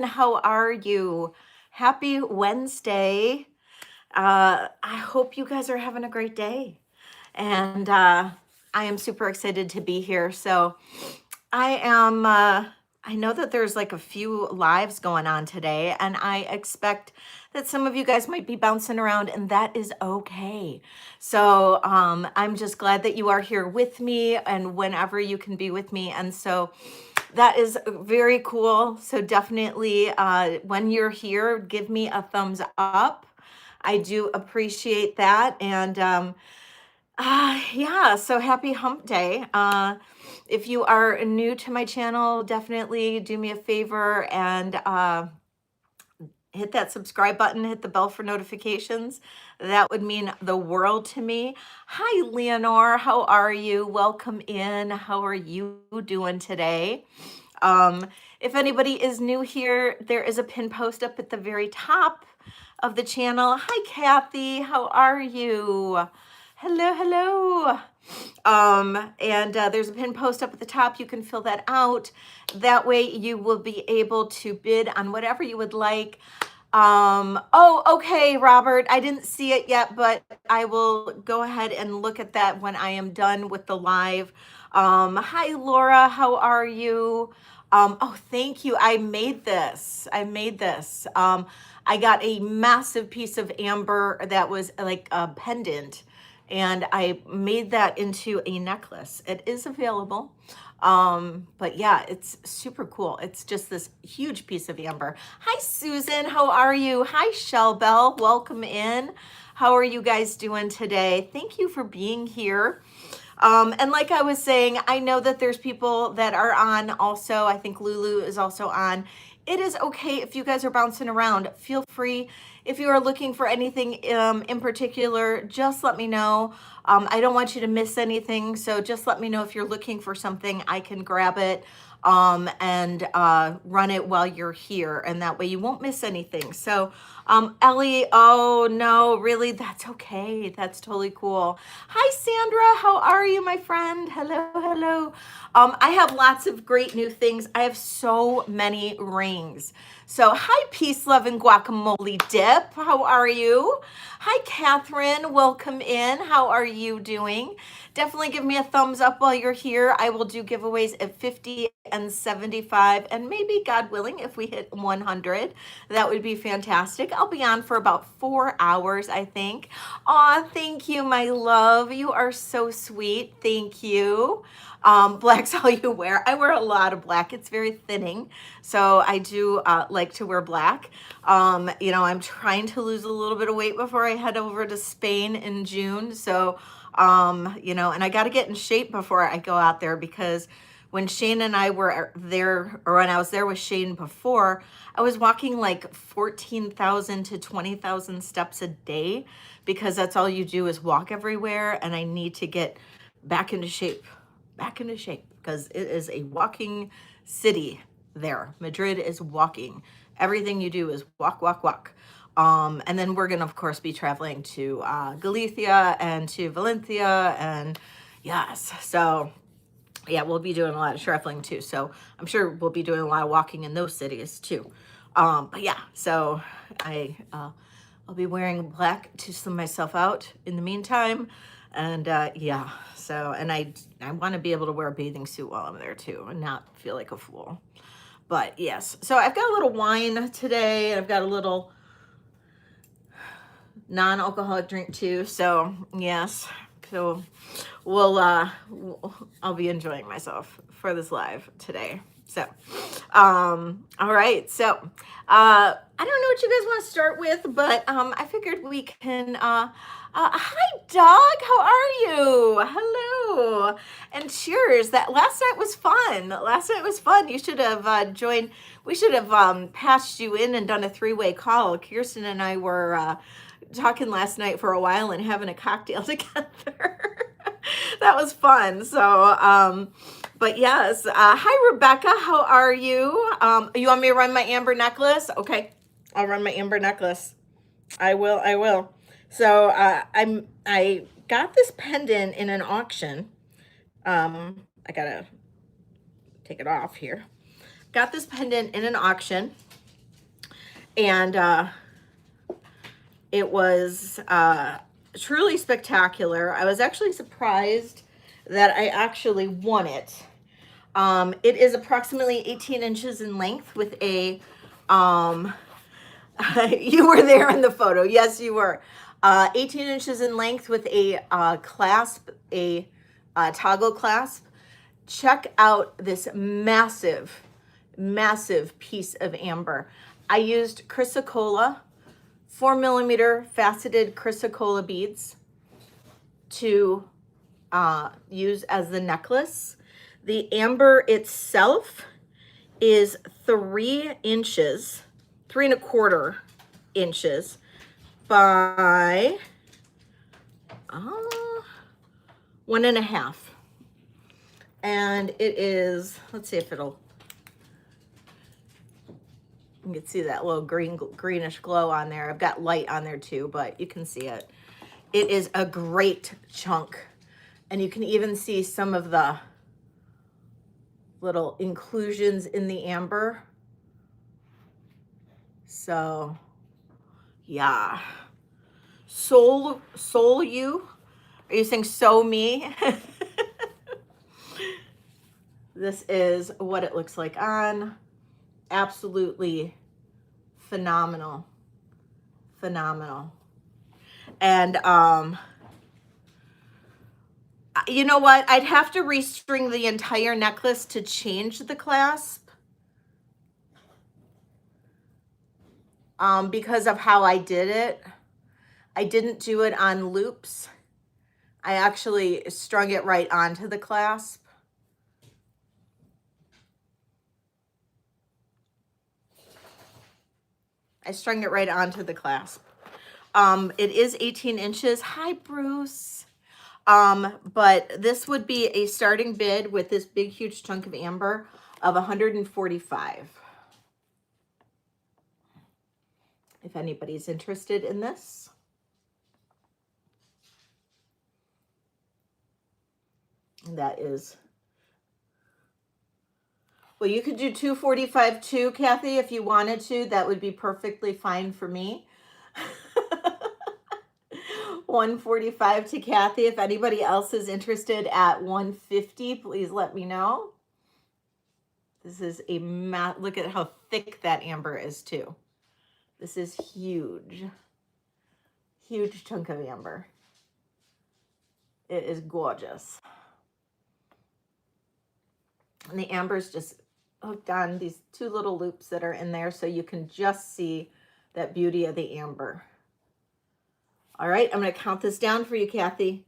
How are you? Happy Wednesday. I hope you guys are having a great day. And I am super excited to be here. So I know that there's like a few lives going on today, and I expect that some of you guys might be bouncing around, and that is okay. So I'm just glad that you are here with me and whenever you can be with me. And so that is very cool. So definitely, when you're here, give me a thumbs up. I do appreciate that. And yeah, so happy hump day. If you are new to my channel, definitely do me a favor and hit that subscribe button, hit the bell for notifications. That would mean the world to me. Hi, Leonore. How are you? Welcome in. How are you doing today? If anybody is new here, there is a pin post up at the very top of the channel. Hi, Kathy. How are you? Hello, hello. And there's a pin post up at the top. You can fill that out. That way you will be able to bid on whatever you would like. Oh, okay, Robert, I didn't see it yet, but I will go ahead and look at that when I am done with the live. Hi, Laura, how are you? Oh, thank you. I made this. I got a massive piece of amber that was like a pendant, and I made that into a necklace. It is available. But yeah, it's super cool. It's just this huge piece of amber. Hi, Susan. How are you? Hi, Shell Bell. Welcome in. How are you guys doing today? Thank you for being here. And like I was saying, I know that there's people that are on also. I think Lulu is also on. It is okay if you guys are bouncing around. Feel free. If you are looking for anything in particular, just let me know. I don't want you to miss anything. So just let me know if you're looking for something. I can grab it and run it while you're here. And that way you won't miss anything. So Ellie, oh no, really? That's okay. That's totally cool. Hi, Sandra. How are you, my friend? Hello, hello. I have lots of great new things. I have so many rings. So hi, Peace, Love, and Guacamole Dip. How are you? Hi, Catherine. Welcome in. How are you doing? Definitely give me a thumbs up while you're here. I will do giveaways at 50 and 75, and maybe, God willing, if we hit 100, that would be fantastic. I'll be on for about 4 hours, I think. Aw, thank you, my love. You are so sweet. Thank you. Black's all you wear. I wear a lot of black. It's very thinning. So I do like to wear black. I'm trying to lose a little bit of weight before I head over to Spain in June. So, and I got to get in shape before I go out there, because when Shane and I were there, or when I was there with Shane before, I was walking like 14,000 to 20,000 steps a day, because that's all you do is walk everywhere. And I need to get back into shape, because it is a walking city there. Madrid is walking. Everything you do is walk, walk, walk. And then we're going to, of course, be traveling to Galicia and to Valencia. And yes, so yeah, we'll be doing a lot of traveling too. So I'm sure we'll be doing a lot of walking in those cities too. But yeah, so I'll be wearing black to slim myself out in the meantime. And yeah, so, and I want to be able to wear a bathing suit while I'm there too and not feel like a fool. But yes, so I've got a little wine today, and I've got a little non-alcoholic drink too. So yes, so I'll be enjoying myself for this live today. So, all right. So, I don't know what you guys want to start with, but I figured we can. Hi, dog. How are you? Hello, and cheers. That last night was fun. You should have joined. We should have passed you in and done a three-way call. Kirsten and I were talking last night for a while and having a cocktail together. That was fun. So, but yes, hi, Rebecca. How are you? You want me to run my amber necklace? Okay, I'll run my amber necklace. I will. So, I got this pendant in an auction. I gotta take it off here. Got this pendant in an auction. And it was truly spectacular. I was actually surprised that I actually won it. It is approximately 18 inches in length with a, you were there in the photo. Yes, you were. 18 inches in length with a clasp, a toggle clasp. Check out this massive, massive piece of amber. I used chrysocolla, 4mm faceted chrysocolla beads to use as the necklace. The amber itself is 3 inches, 3¼ inches by 1.5. And it is, let's see if it'll, you can see that little greenish glow on there. I've got light on there too, but you can see it. It is a great chunk. And you can even see some of the little inclusions in the amber. So, yeah. Soul you? Are you saying so me? This is what it looks like on. Absolutely phenomenal. Phenomenal. And you know what? I'd have to restring the entire necklace to change the clasp. Because of how I did it. I didn't do it on loops. I actually strung it right onto the clasp. I strung it right onto the clasp. It is 18 inches. Hi, Bruce. But this would be a starting bid with this big, huge chunk of amber of $145. If anybody's interested in this. And that is, well, you could do $245 too, Kathy, if you wanted to. That would be perfectly fine for me. $145 to Kathy. If anybody else is interested at $150, please let me know. This is a look at how thick that amber is too. This is huge. Huge chunk of amber. It is gorgeous. And the amber's just hooked on these 2 little loops that are in there, so you can just see that beauty of the amber. All right, I'm going to count this down for you, Kathy.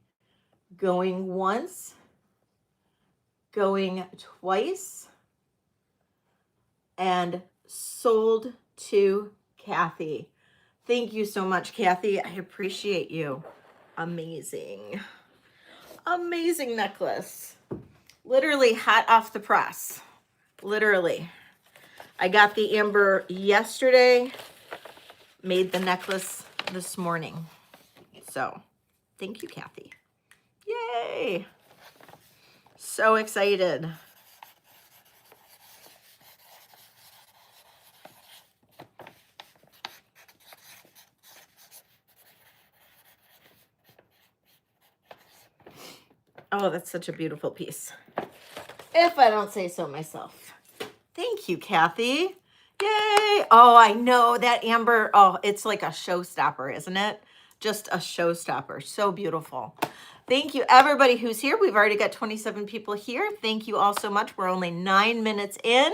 Going once, going twice, and sold to Kathy. Thank you so much, Kathy. I appreciate you. Amazing. Amazing necklace. Literally hot off the press. Literally. I got the amber yesterday, made the necklace this morning. So, thank you, Kathy. Yay! So excited. Oh, that's such a beautiful piece. If I don't say so myself. Thank you, Kathy. Yay! Oh, I know that amber. Oh, it's like a showstopper, isn't it? Just a showstopper. So beautiful. Thank you, everybody who's here. We've already got 27 people here. Thank you all so much. We're only 9 minutes in.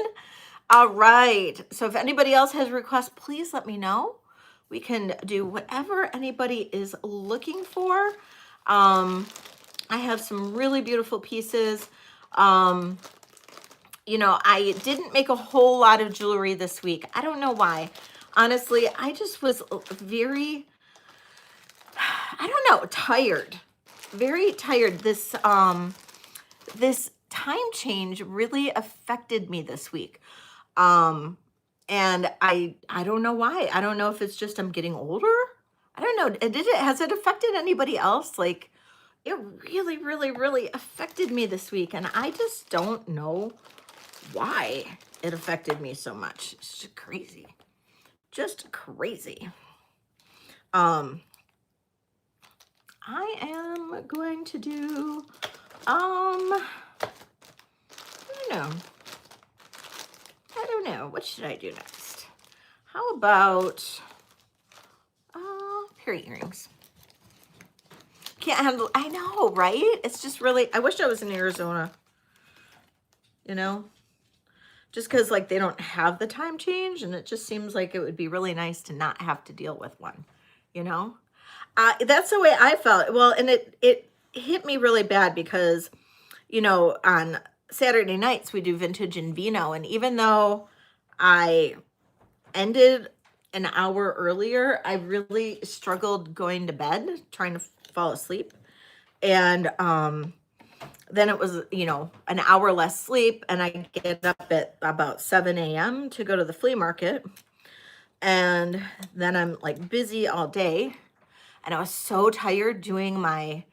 All right. So if anybody else has requests, please let me know. We can do whatever anybody is looking for. I have some really beautiful pieces. You know, I didn't make a whole lot of jewelry this week. I don't know why. Honestly, I just was very, I don't know, tired. Very tired. This this time change really affected me this week. And I don't know why. I don't know if it's just I'm getting older. I don't know. Has it affected anybody else? Like, it really, really, really affected me this week. And I just don't know why it affected me so much. It's just crazy. just crazy. I am going to do, I don't know. What should I do next? How about, pair of earrings? Can't handle, I know, right? It's just really, I wish I was in Arizona, you know? Just because, like, they don't have the time change, and it just seems like it would be really nice to not have to deal with one, you know? That's the way I felt. Well, and it hit me really bad because, you know, on Saturday nights we do vintage and vino, and even though I ended an hour earlier, I really struggled going to bed, trying to fall asleep. And then it was, you know, an hour less sleep, and I get up at about 7 a.m. to go to the flea market. And then I'm like busy all day. And I was so tired doing my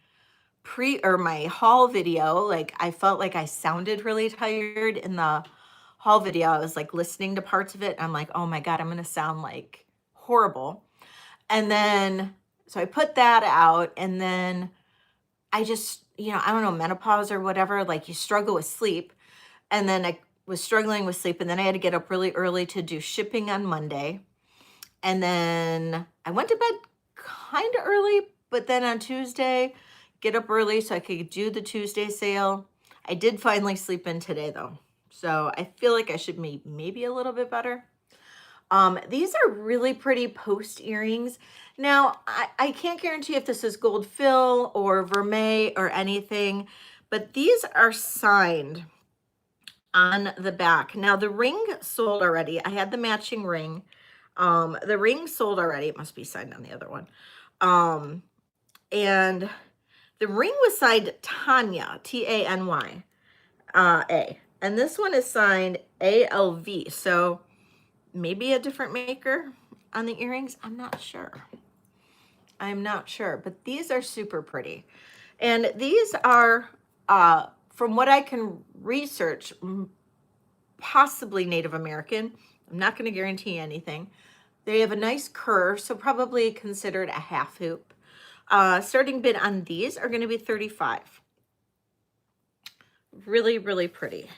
my haul video. Like, I felt like I sounded really tired in the haul video. I was like listening to parts of it. And I'm like, oh my God, I'm going to sound like horrible. And then, so I put that out, and then I just, you know, I don't know, menopause or whatever, like you struggle with sleep. And then I was struggling with sleep, and then I had to get up really early to do shipping on Monday. And then I went to bed kind of early, but then on Tuesday, get up early so I could do the Tuesday sale. I did finally sleep in today though. So I feel like I should maybe a little bit better. These are really pretty post earrings. Now, I can't guarantee if this is gold fill or vermeil or anything, but these are signed on the back. Now, the ring sold already. I had the matching ring. The ring sold already. It must be signed on the other one. And the ring was signed Tanya, Tany, A. And this one is signed ALV. So maybe a different maker on the earrings. I'm not sure. But these are super pretty. And these are, from what I can research, possibly Native American. I'm not going to guarantee anything. They have a nice curve, so probably considered a half hoop. Starting bid on these are going to be $35. Really, really pretty.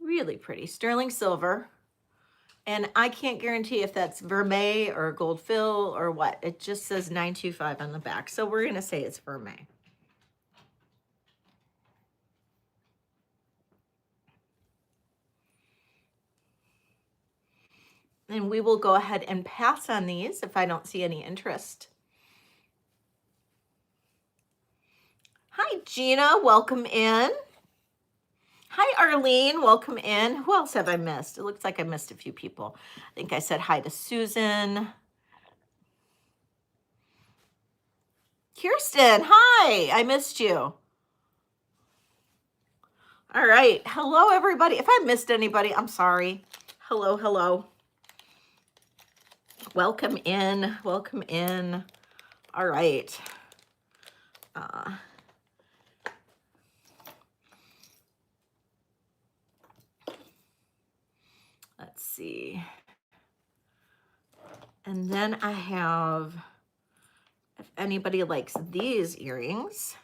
Really pretty. Sterling silver. And I can't guarantee if that's vermeil or gold fill or what. It just says 925 on the back. So we're going to say it's vermeil. And we will go ahead and pass on these if I don't see any interest. Hi, Gina. Welcome in. Hi, Arlene. Welcome in. Who else have I missed? It looks like I missed a few people. I think I said hi to Susan. Kirsten, hi. I missed you. All right. Hello, everybody. If I missed anybody, I'm sorry. Hello, hello. Welcome in. Welcome in. All right. Let's see. And then I have, if anybody likes these earrings,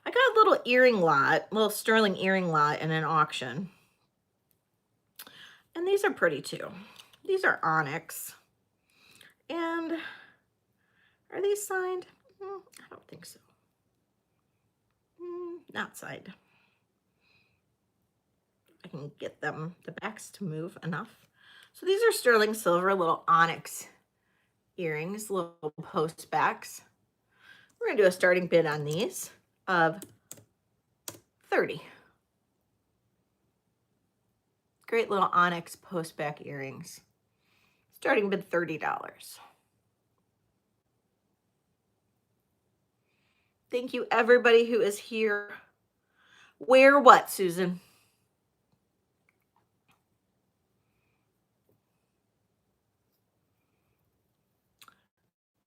I got a little earring lot, little sterling earring lot in an auction. And these are pretty too. These are onyx. And are these signed? I don't think so. Not signed. I can get them, the backs to move enough. So these are sterling silver, little onyx earrings, little post backs. We're gonna do a starting bid on these of $30. Great little onyx post back earrings. Starting bid $30. Thank you, everybody who is here. Wear what, Susan?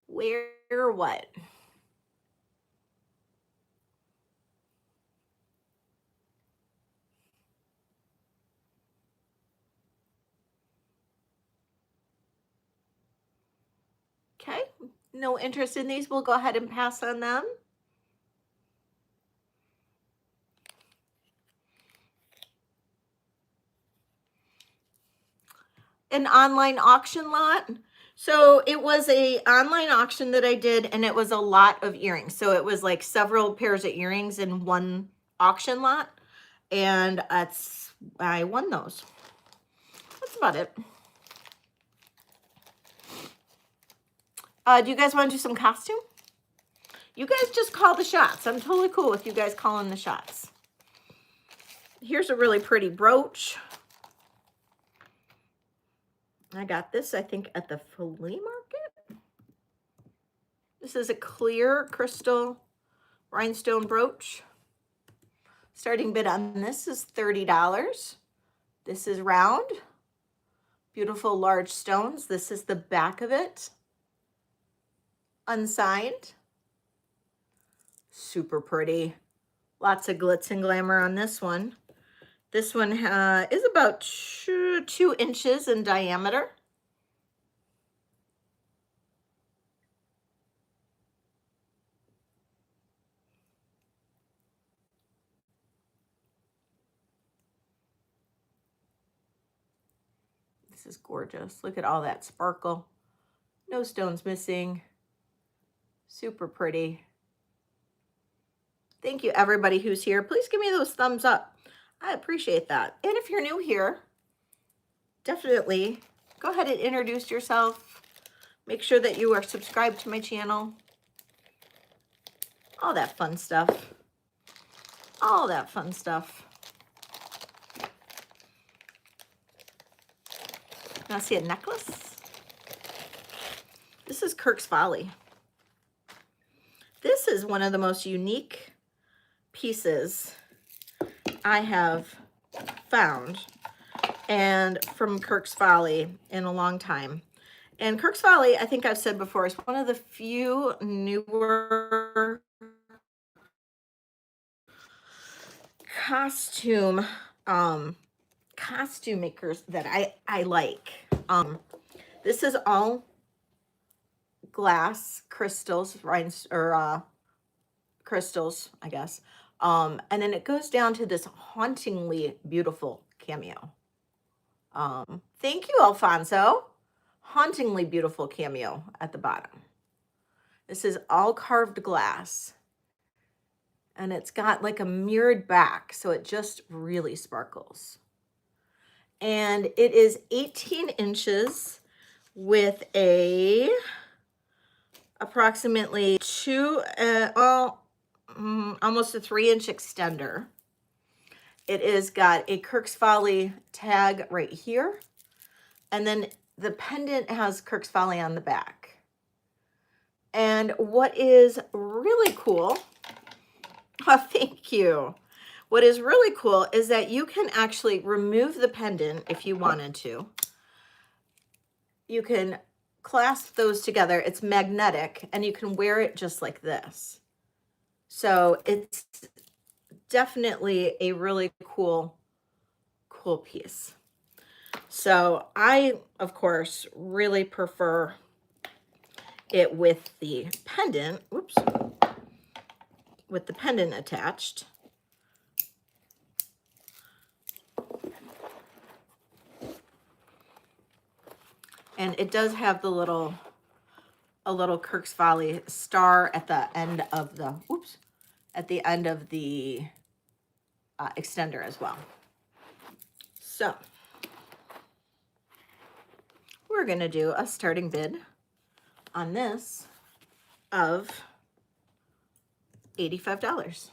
Wear what? Okay, no interest in these. We'll go ahead and pass on them. An online auction lot. So it was a online auction that I did, and it was a lot of earrings. So it was like several pairs of earrings in one auction lot, and I won those. That's about it. Do you guys want to do some costume? You guys just call the shots. I'm totally cool with you guys calling the shots. Here's a really pretty brooch. I got this, I think, at the flea market. This is a clear crystal rhinestone brooch. Starting bid on this is $30. This is round. Beautiful large stones. This is the back of it. Unsigned. Super pretty. Lots of glitz and glamour on this one. This one is about 2 inches in diameter. This is gorgeous. Look at all that sparkle. No stones missing. Super pretty. Thank you, everybody who's here. Please give me those thumbs up. I appreciate that. And if you're new here, definitely go ahead and introduce yourself. Make sure that you are subscribed to my channel. All that fun stuff. All that fun stuff. Now see a necklace? This is Kirk's Folly. This is one of the most unique pieces I have found and from Kirk's Folly in a long time. And Kirk's Folly, I think I've said before, is one of the few newer costume makers that I like. This is all glass crystals, crystals, I guess. And then it goes down to this hauntingly beautiful cameo. Thank you, Alfonso. Hauntingly beautiful cameo at the bottom. This is all carved glass. And it's got like a mirrored back, so it just really sparkles. And it is 18 inches with a approximately almost a 3-inch extender. It is got a Kirk's Folly tag right here. And then the pendant has Kirk's Folly on the back. And what is really cool, oh, thank you. What is really cool is that you can actually remove the pendant if you wanted to. You can clasp those together. It's magnetic, and you can wear it just like this. So it's definitely a really cool piece. So I, of course, really prefer it with the pendant, whoops, with the pendant attached. And it does have a little Kirk's Folly star at the end of the, whoops, at the end of the extender as well. So we're going to do a starting bid on this of $85.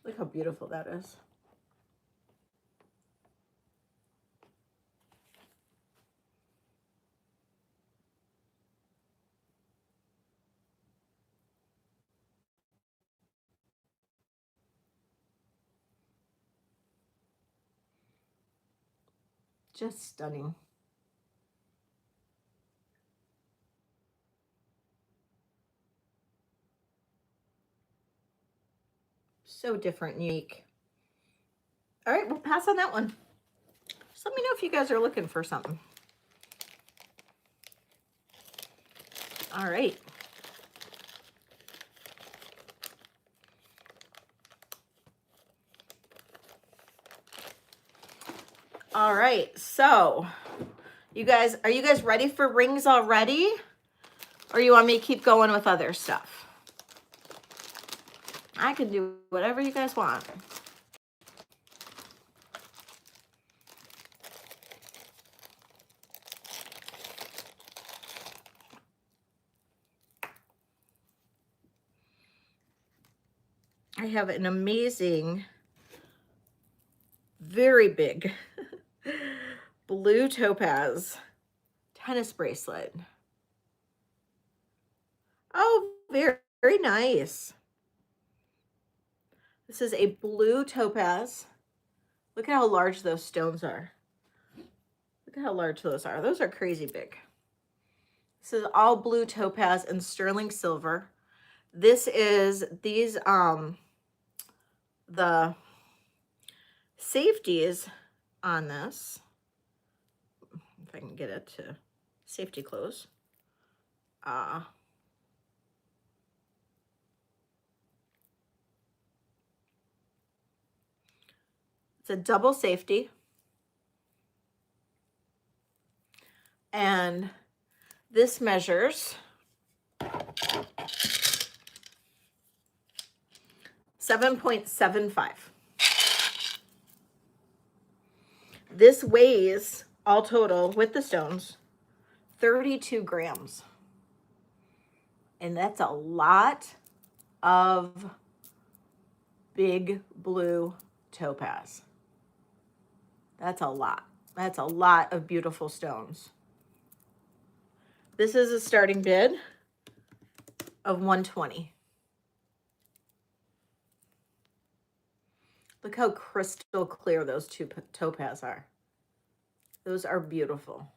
Look how beautiful that is. Just stunning. So different and unique. All right, we'll pass on that one. Just let me know if you guys are looking for something. All right. All right, so you guys, are you guys ready for rings already? Or you want me to keep going with other stuff? I can do whatever you guys want. I have an amazing, very big blue topaz tennis bracelet. Oh, very, very nice. This is a blue topaz. Look at how large those stones are. Look at how large those are. Those are crazy big. This is all blue topaz and sterling silver. This is the safeties on this. If I can get it to safety close. It's a double safety. And this measures 7.75. This weighs, all total, with the stones, 32 grams. And that's a lot of big blue topaz. That's a lot. That's a lot of beautiful stones. This is a starting bid of $120. Look how crystal clear those two topaz are. Those are beautiful.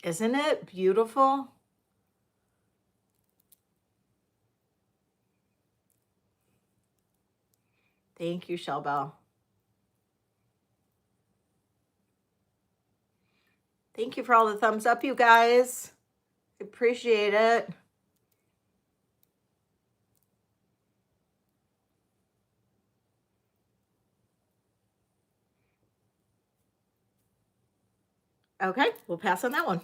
Isn't it beautiful? Thank you, Shelbell. Thank you for all the thumbs up, you guys. I appreciate it. Okay, we'll pass on that one.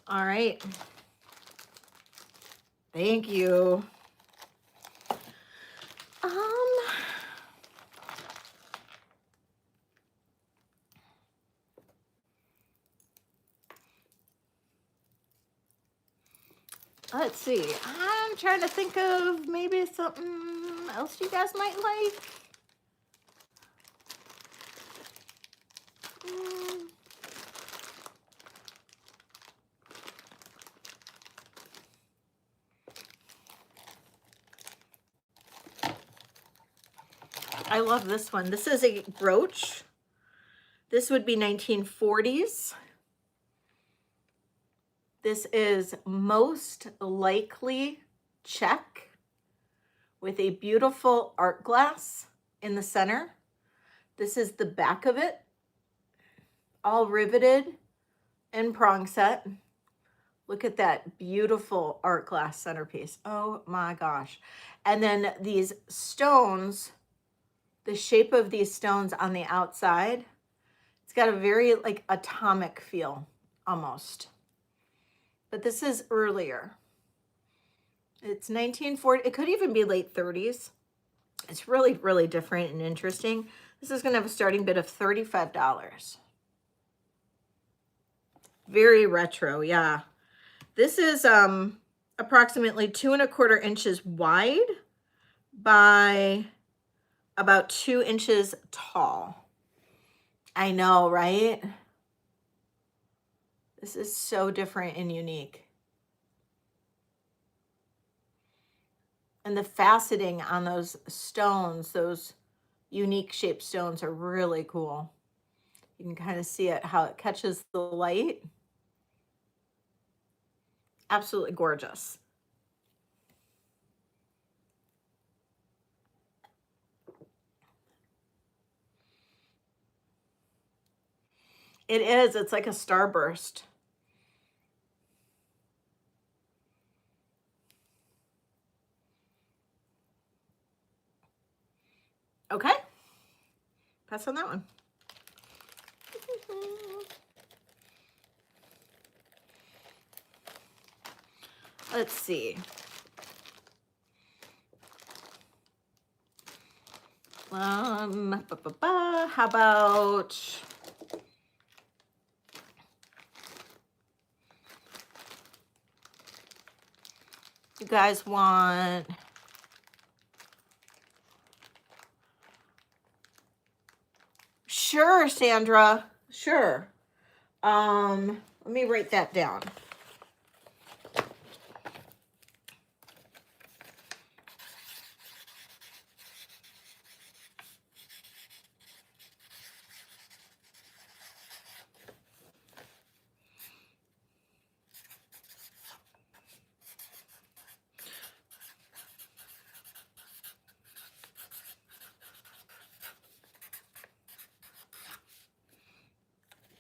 All right. Thank you. Let's see. I'm trying to think of maybe something else you guys might like. I love this one. This is a brooch. This would be 1940s. This is most likely check with a beautiful art glass in the center. This is the back of it, all riveted and prong set. Look at that beautiful art glass centerpiece. Oh my gosh. And then these stones, the shape of these stones on the outside, it's got a very like atomic feel almost. But this is earlier. It's 1940. It could even be late 30s. It's really, really different and interesting. This is going to have a starting bid of $35. Very retro, yeah. This is approximately 2¼ inches wide by about 2 inches tall. I know, right? This is so different and unique. And the faceting on those stones, those unique shaped stones, are really cool. You can kind of see it, how it catches the light. Absolutely gorgeous. It is. It's like a starburst. Okay. Pass on that one. Let's see. How about you guys want Sure, Sandra. Sure. Let me write that down.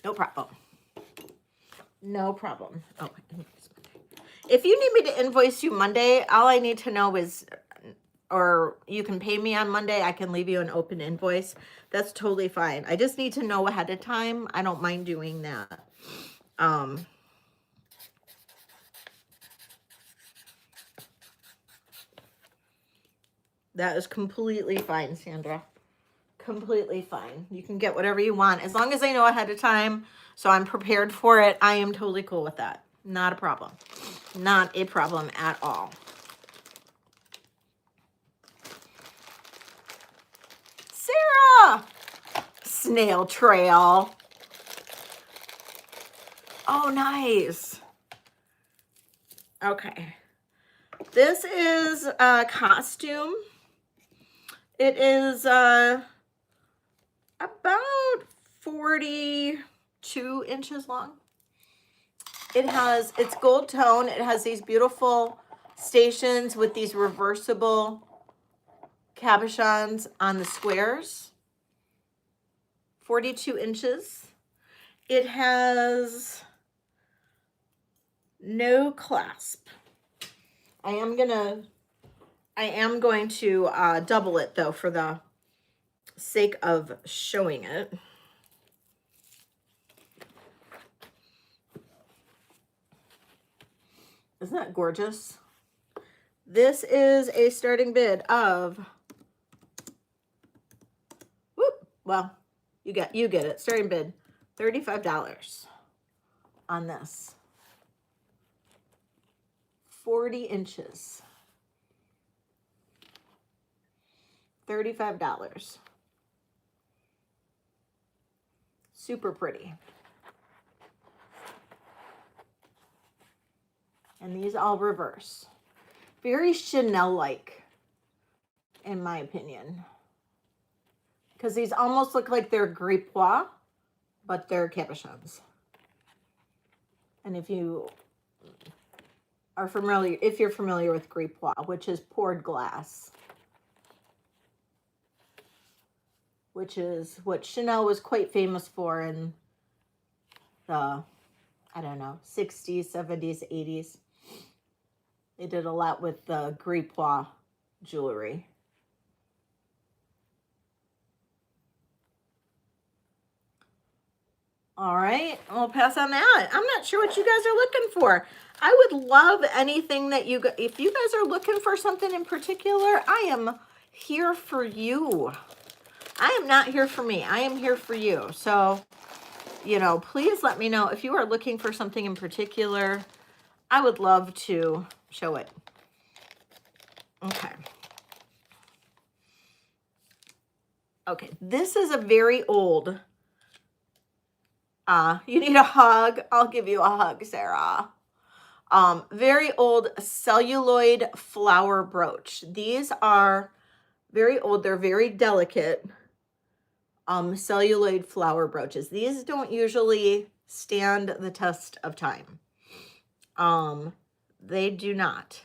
No problem. No problem. Oh, if you need me to invoice you Monday, all I need to know is, or you can pay me on Monday, I can leave you an open invoice. That's totally fine. I just need to know ahead of time. I don't mind doing that. That is completely fine, Sandra. Completely fine. You can get whatever you want. As long as I know ahead of time, so I'm prepared for it, I am totally cool with that. Not a problem. Not a problem at all. Sarah! Snail trail. Oh, nice. Okay. This is a costume. It is about 42 inches long. It's gold tone. It has these beautiful stations with these reversible cabochons on the squares. 42 inches. It has no clasp. I am going to double it though for the sake of showing it. Isn't that gorgeous? This is a starting bid of, well, you get it. Starting bid, $35 on this. 40 inches. $35. Super pretty. And these all reverse. Very Chanel-like, in my opinion. Because these almost look like they're gripois, but they're cabochons. And if you are familiar, if you're familiar with gripois, which is poured glass, which is what Chanel was quite famous for in the, I don't know, 60s, 70s, 80s. They did a lot with the gripois jewelry. All right, I'll pass on that. I'm not sure what you guys are looking for. I would love anything that if you guys are looking for something in particular, I am here for you. I am not here for me. I am here for you. So, you know, please let me know if you are looking for something in particular. I would love to show it. Okay. Okay, this is a very old, you need a hug. I'll give you a hug, Sarah. Very old celluloid flower brooch. These are very old. They're very delicate. celluloid flower brooches. These don't usually stand the test of time. They do not.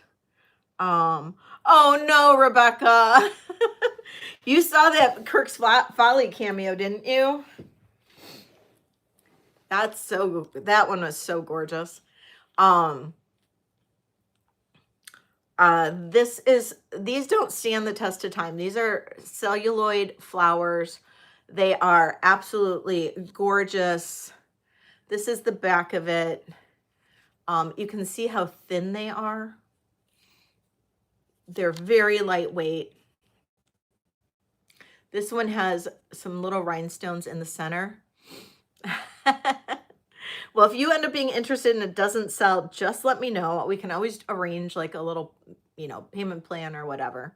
Oh no, Rebecca. You saw that Kirk's Folly cameo, didn't you? That one was so gorgeous. These don't stand the test of time. These are celluloid flowers. They are absolutely gorgeous. This is the back of it. You can see how thin they are. They're very lightweight. This one has some little rhinestones in the center. Well, if you end up being interested and it doesn't sell, just let me know. We can always arrange like a little, payment plan or whatever.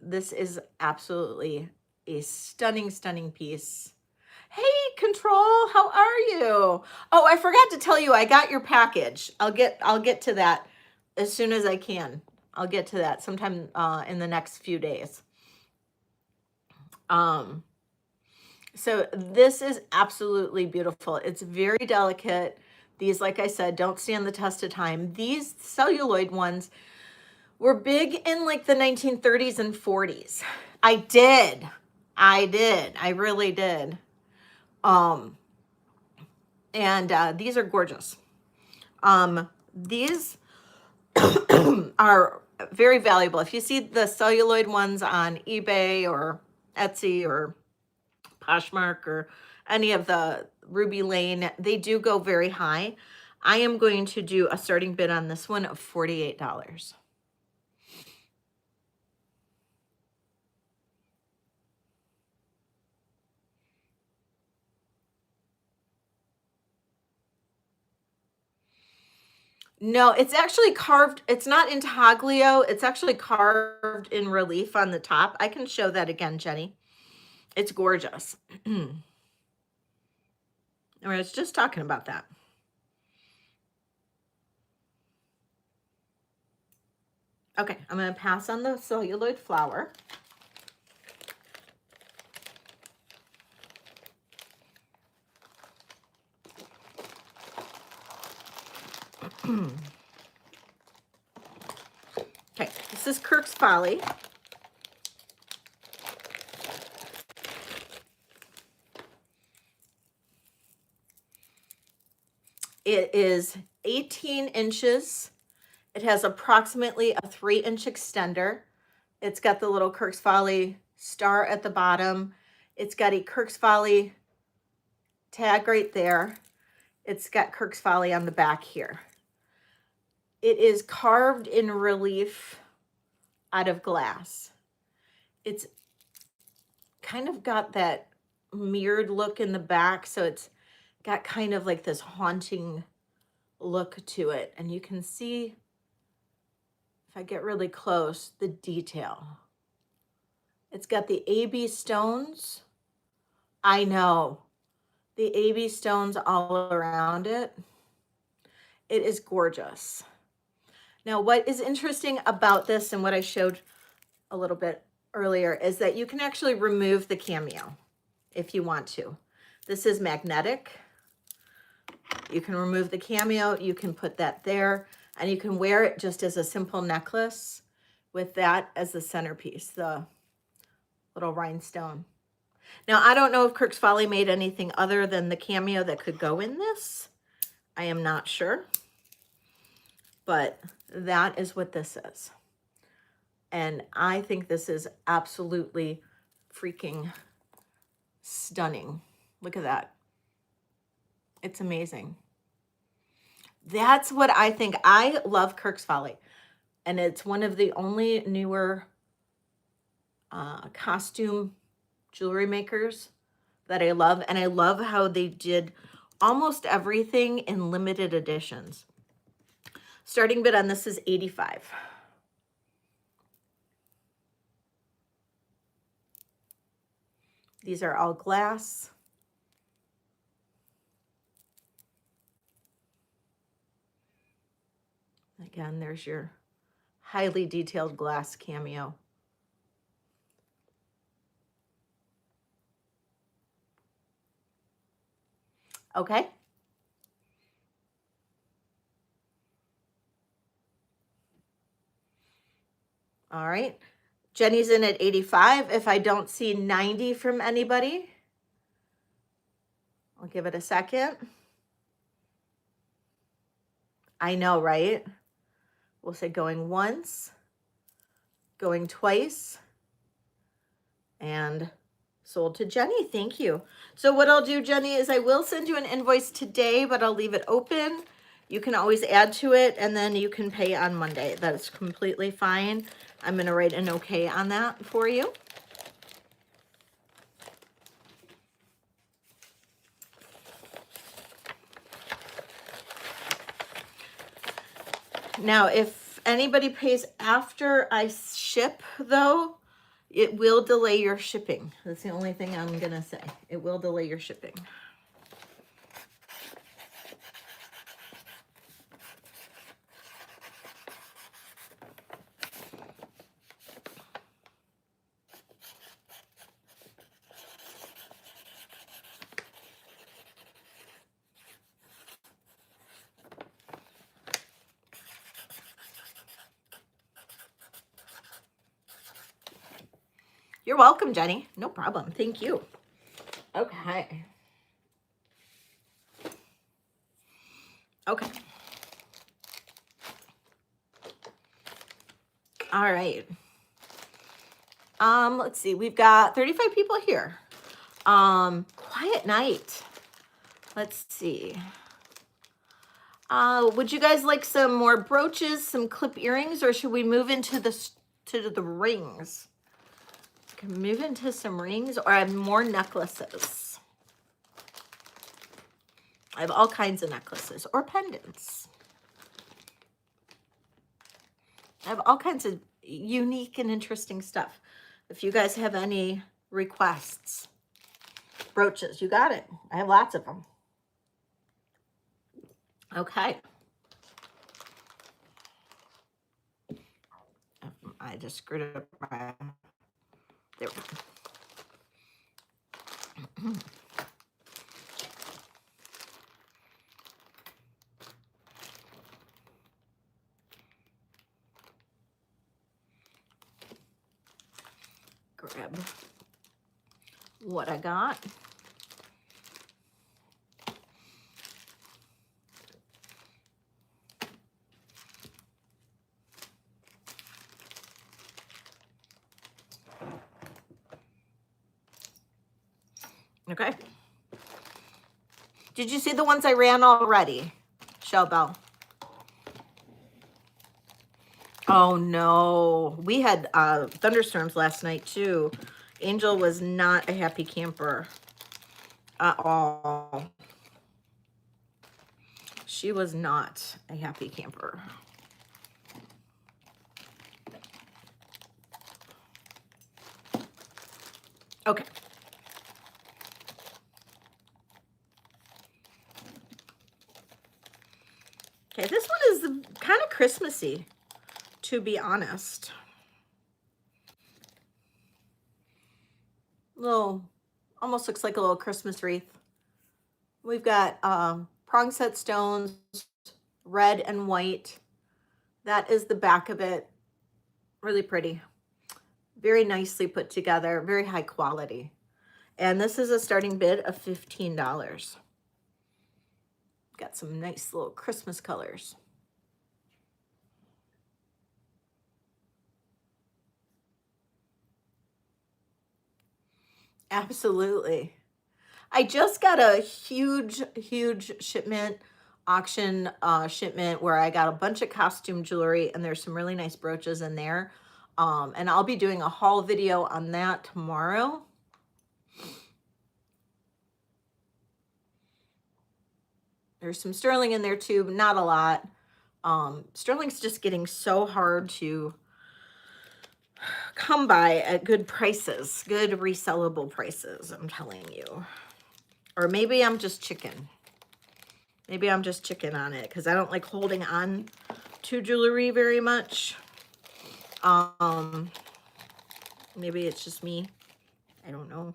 This is absolutely a stunning, stunning piece. Hey, Control, how are you? Oh, I forgot to tell you, I got your package. I'll get to that as soon as I can. I'll get to that sometime in the next few days. So this is absolutely beautiful. It's very delicate. These, like I said, don't stand the test of time. These celluloid ones were big in like the 1930s and 40s. I did. I really did. And these are gorgeous. These are very valuable. If you see the celluloid ones on eBay or Etsy or Poshmark or any of the Ruby Lane, they do go very high. I am going to do a starting bid on this one of $48. No, it's actually carved. It's not intaglio. It's actually carved in relief on the top. I can show that again, Jenny. It's gorgeous. I was just talking about that. Okay, I'm going to pass on the celluloid flower. Okay, this is Kirk's Folly. It is 18 inches. It has approximately a 3-inch extender. It's got the little Kirk's Folly star at the bottom. It's got a Kirk's Folly tag right there. It's got Kirk's Folly on the back here. It is carved in relief out of glass. It's kind of got that mirrored look in the back, so it's got kind of like this haunting look to it. And you can see, if I get really close, the detail. It's got the AB stones. I know. The AB stones all around it. It is gorgeous. Now, what is interesting about this and what I showed a little bit earlier is that you can actually remove the cameo if you want to. This is magnetic. You can remove the cameo. You can put that there, and you can wear it just as a simple necklace with that as the centerpiece, the little rhinestone. Now, I don't know if Kirk's Folly made anything other than the cameo that could go in this. I am not sure. But that is what this is. And I think this is absolutely freaking stunning. Look at that. It's amazing. That's what I think. I love Kirk's Folly. And it's one of the only newer costume jewelry makers that I love. And I love how they did almost everything in limited editions. Starting bid on this is $85. These are all glass. Again, there's your highly detailed glass cameo. Okay. All right. Jenny's in at 85. If I don't see 90 from anybody, I'll give it a second. I know, right? We'll say going once, going twice, and sold to Jenny. Thank you. So what I'll do, Jenny, is I will send you an invoice today, but I'll leave it open. You can always add to it, and then you can pay on Monday. That's completely fine. I'm going to write an okay on that for you. Now, if anybody pays after I ship, though, it will delay your shipping. That's the only thing I'm going to say. It will delay your shipping. You're welcome, Jenny. No problem. Thank you. Okay. Okay. All right. Let's see. We've got 35 people here. Quiet night. Let's see. Would you guys like some more brooches, some clip earrings, or should we move into the rings? Can move into some rings, or I have more necklaces. I have all kinds of necklaces or pendants. I have all kinds of unique and interesting stuff. If you guys have any requests, brooches, you got it. I have lots of them. Okay. I just screwed up my, there we go. Grab what I got. Okay. Did you see the ones I ran already, Shellbell? Oh no, we had thunderstorms last night too. Angel was not a happy camper at all. She was not a happy camper. Okay. Okay, this one is kind of Christmassy, to be honest. Little, almost looks like a little Christmas wreath. We've got prong set stones, red and white. That is the back of it. Really pretty. Very nicely put together, very high quality. And this is a starting bid of $15. Got some nice little Christmas colors. Absolutely. I just got a huge shipment, auction shipment where I got a bunch of costume jewelry, and there's some really nice brooches in there. And I'll be doing a haul video on that tomorrow. There's some sterling in there too, but not a lot. Sterling's just getting so hard to come by at good prices, good resellable prices, I'm telling you. Or maybe I'm just chicken. Maybe I'm just chicken on it because I don't like holding on to jewelry very much. Maybe it's just me. I don't know.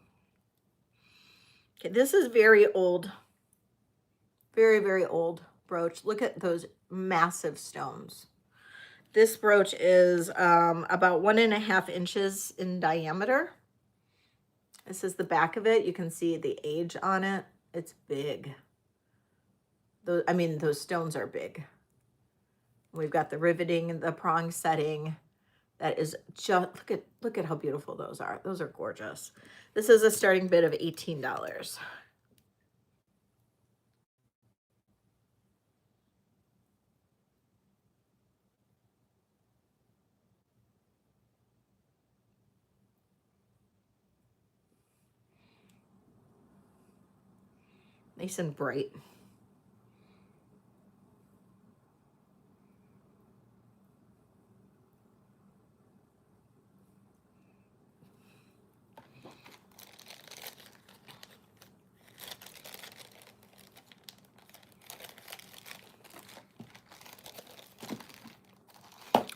Okay, this is very old Very, very old brooch. Look at those massive stones. This brooch is about 1.5 inches in diameter. This is the back of it. You can see the age on it. It's big. I mean, those stones are big. We've got the riveting, the prong setting. That is just, look at how beautiful those are. Those are gorgeous. This is a starting bid of $18. Nice and bright.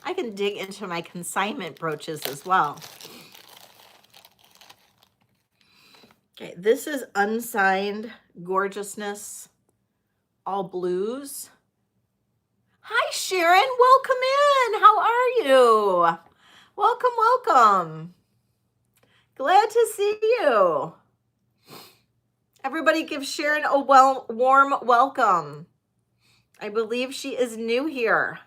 I can dig into my consignment brooches as well. Okay, this is unsigned gorgeousness, all blues. Hi, Sharon, welcome in. How are you? Welcome, welcome. Glad to see you. Everybody give Sharon a warm welcome. I believe she is new here.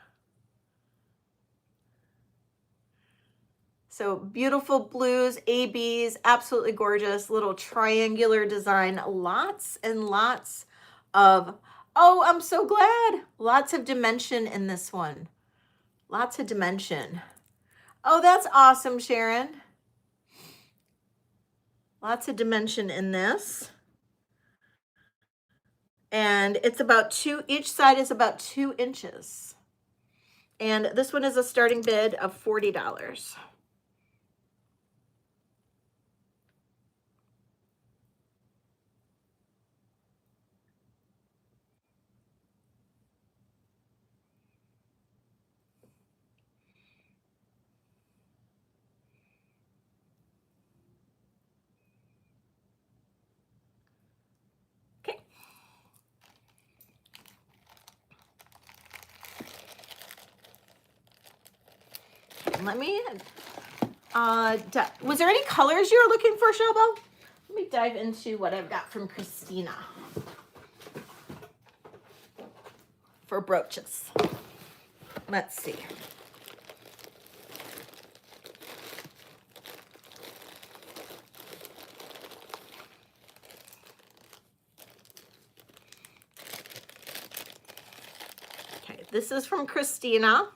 So beautiful blues, ABs, absolutely gorgeous, little triangular design, lots and lots of, oh, I'm so glad. Lots of dimension in this one. Lots of dimension. Oh, that's awesome, Sharon. Lots of dimension in this. And it's about each side is about 2 inches. And this one is a starting bid of $40. Let me, was there any colors you were looking for, Showbo? Let me dive into what I've got from Christina for brooches. Let's see. Okay, this is from Christina.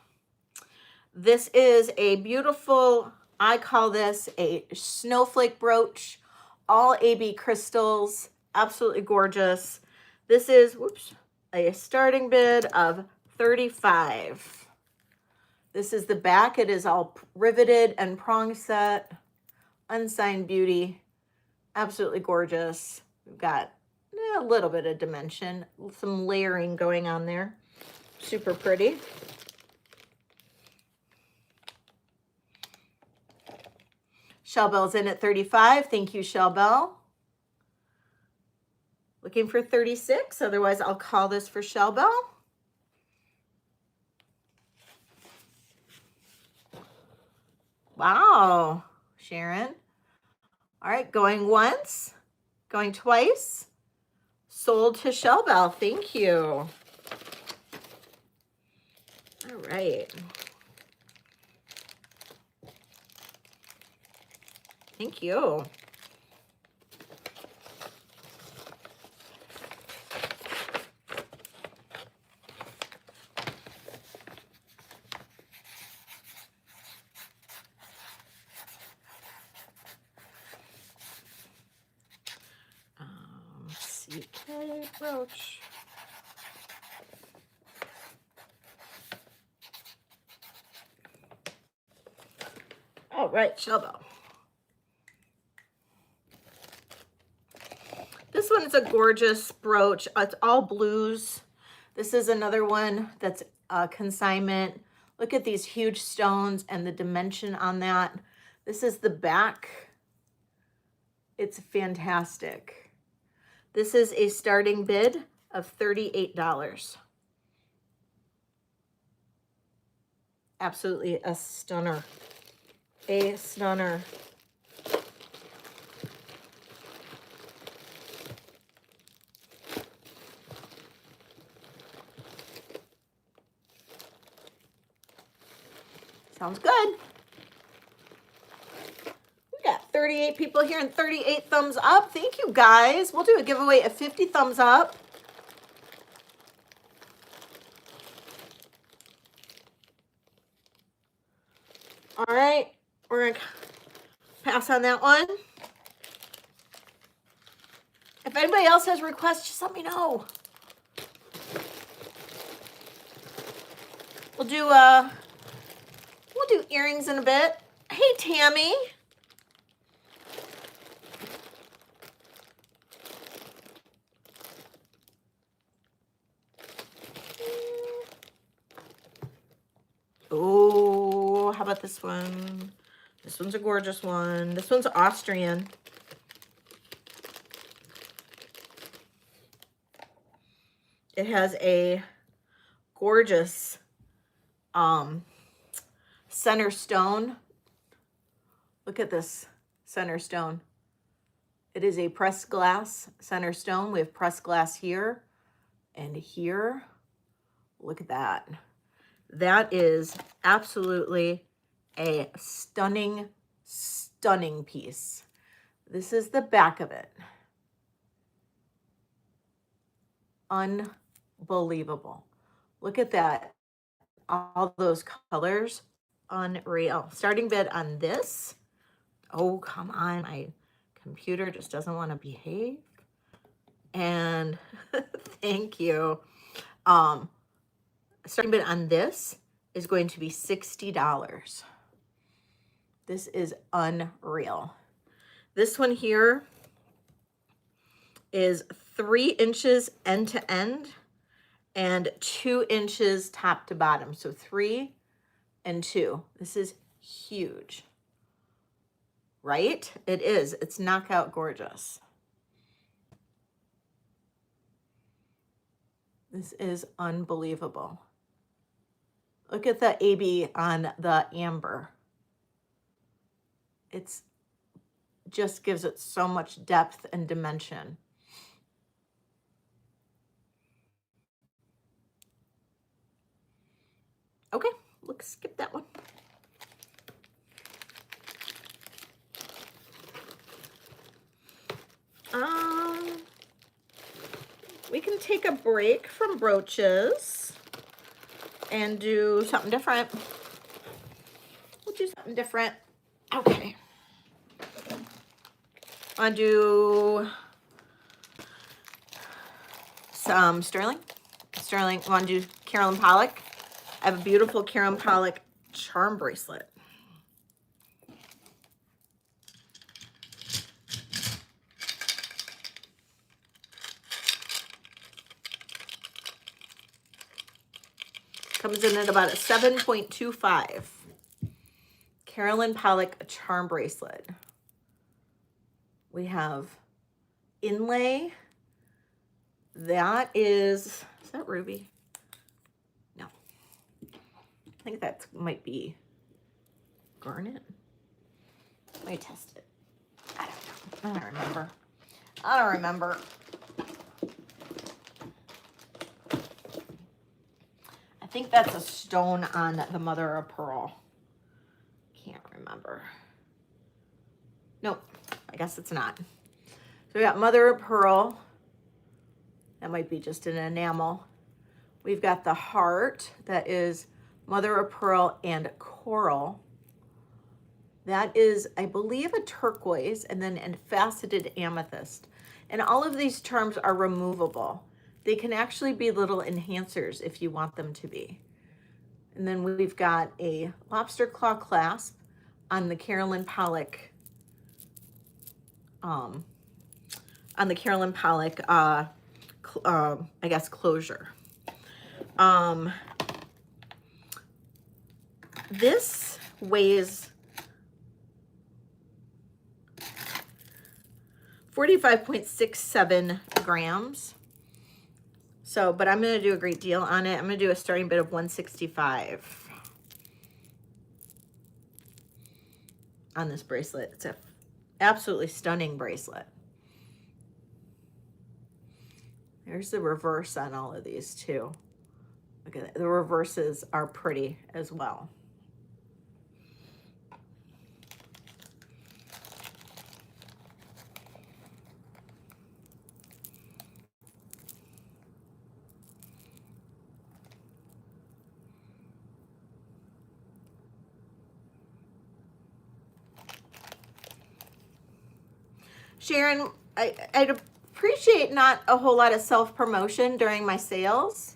This is a beautiful, I call this a snowflake brooch, all AB crystals, absolutely gorgeous. This is, whoops, a starting bid of $35. This is the back. It is all riveted and prong set, unsigned beauty, absolutely gorgeous. We've got a little bit of dimension, some layering going on there. Super pretty. Shellbell's in at 35. Thank you, Shellbell. Looking for 36. Otherwise, I'll call this for Shellbell. Wow, Sharon. All right, going once, going twice. Sold to Shellbell. Thank you. All right. Thank you. CK brooch. All right, Shellbell. This one is a gorgeous brooch. It's all blues. This is another one that's a consignment. Look at these huge stones and the dimension on that. This is the back. It's fantastic. This is a starting bid of $38. Absolutely a stunner. A stunner. Sounds good. We got 38 people here and 38 thumbs up. Thank you, guys. We'll do a giveaway of 50 thumbs up. All right, we're going to pass on that one. If anybody else has requests, just let me know. We'll do earrings in a bit. Hey, Tammy. Oh, how about this one? This one's a gorgeous one. This one's Austrian. It has a gorgeous center stone. Look at this center stone. It is a pressed glass center stone. We have pressed glass here and here. Look at that. That is absolutely a stunning, stunning piece. This is the back of it. Unbelievable. Look at that. All those colors. Unreal. Starting bid on this. Oh, come on. My computer just doesn't want to behave. And thank you. Starting bid on this is going to be $60. This is unreal. This one here is 3 inches end to end and 2 inches top to bottom. So 3 and 2. This is huge, right? It is. It's knockout gorgeous. This is unbelievable. Look at the AB on the amber. It's just gives it so much depth and dimension. Okay, let's skip that one. We can take a break from brooches and do something different. We'll do something different. Okay. I'll do some sterling. I want to do Carolyn Pollock. I have a beautiful Carolyn Pollock charm bracelet. Comes in at about a 7.25. Carolyn Pollock charm bracelet. We have Inlay. That is that ruby? No. I think that might be garnet. Let me test it. I don't know. I don't remember. I think that's a stone on the mother of pearl. Can't remember. Nope, I guess it's not. So we got mother of pearl. That might be just an enamel. We've got the heart that is mother of pearl and coral. That is, I believe, a turquoise and then a faceted amethyst. And all of these charms are removable. They can actually be little enhancers if you want them to be. And then we've got a lobster claw clasp on the Carolyn Pollock, I guess, closure. This weighs 45.67 grams. So, but I'm going to do a great deal on it. I'm going to do a starting bid of 165 on this bracelet. It's a absolutely stunning bracelet. There's the reverse on all of these too. Look at it. The reverses are pretty as well. Sharon, I'd appreciate not a whole lot of self-promotion during my sales.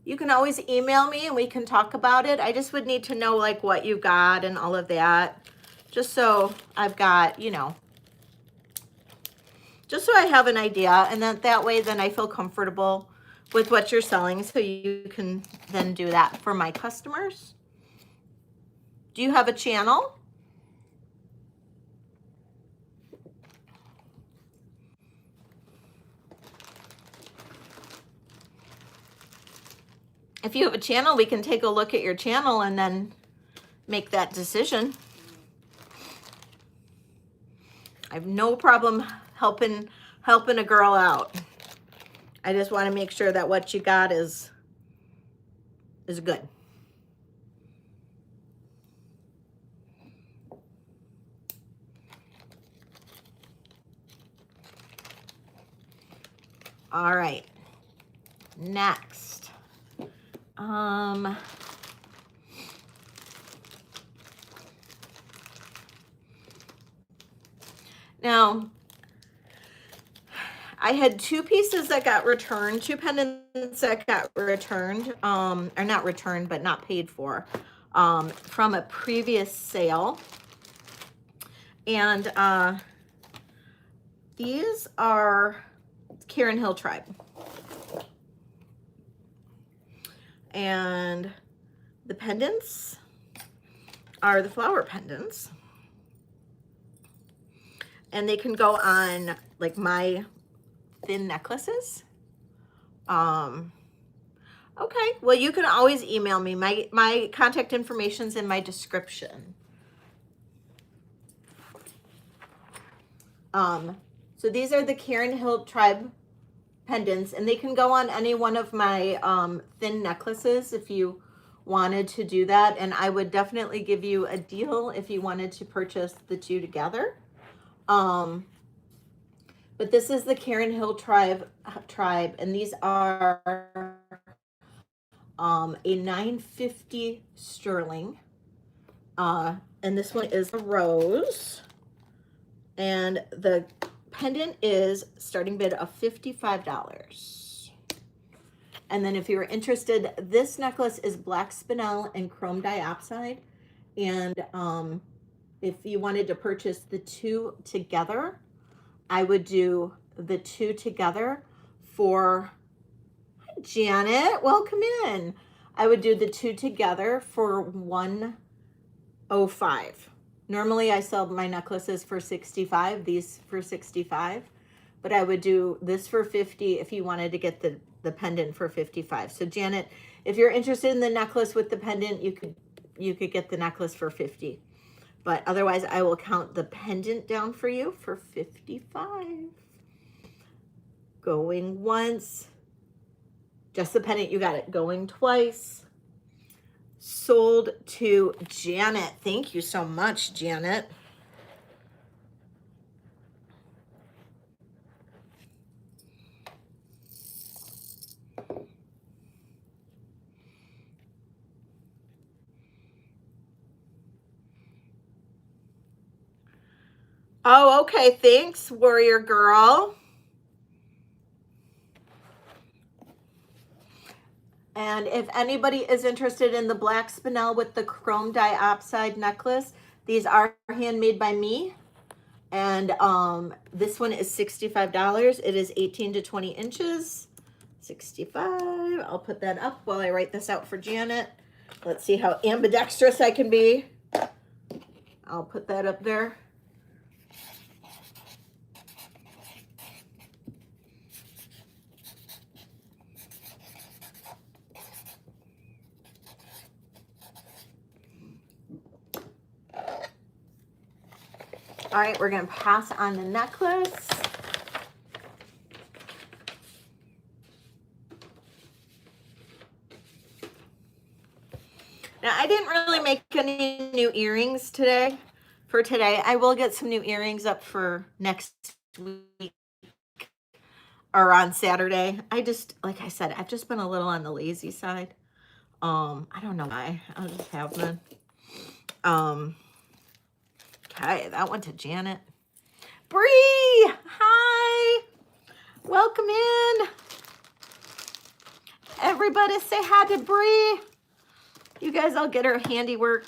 You can always email me and we can talk about it. I just would need to know like what you got and all of that. Just so I've got, you know, just so I have an idea, and then that way then I feel comfortable with what you're selling, so you can then do that for my customers. Do you have a channel? If you have a channel, we can take a look at your channel and then make that decision. I have no problem helping a girl out. I just want to make sure that what you got is good. All right. Next. Now, I had two pieces that got returned, two pendants that got returned, or not returned, but not paid for, from a previous sale. And these are Karen Hill Tribe. And the pendants are the flower pendants. And they can go on like my thin necklaces. Okay, well, you can always email me. My contact information's in my description. So these are the Karen Hill Tribe pendants, and they can go on any one of my thin necklaces if you wanted to do that. And I would definitely give you a deal if you wanted to purchase the two together. But this is the Karen Hill Tribe, and these are a $9.50 sterling. And this one is a rose. And the pendant is starting bid of $55. And then if you're interested, this necklace is black spinel and chrome dioxide. And if you wanted to purchase the two together, I would do the two together for, hi Janet, welcome in. I would do the two together for $105. Normally I sell my necklaces for $65, these for $65, but I would do this for $50 if you wanted to get the pendant for $55. So Janet, if you're interested in the necklace with the pendant, you could get the necklace for $50. But otherwise, I will count the pendant down for you for $55. Going once. Just the pendant, you got it. Going twice. Sold to Janet. Thank you so much, Janet. Oh, okay. Thanks, Warrior Girl. And if anybody is interested in the black spinel with the chrome dioxide necklace, these are handmade by me. And this one is $65. It is 18 to 20 inches. $65. I'll put that up while I write this out for Janet. Let's see how ambidextrous I can be. I'll put that up there. All right, we're going to pass on the necklace. Now, I didn't really make any new earrings today. For today, I will get some new earrings up for next week or on Saturday. I just, like I said, I've just been a little on the lazy side. I don't know why. I just have been. Okay, that went to Janet. Bree, hi. Welcome in. Everybody say hi to Bree. You guys all get her handiwork.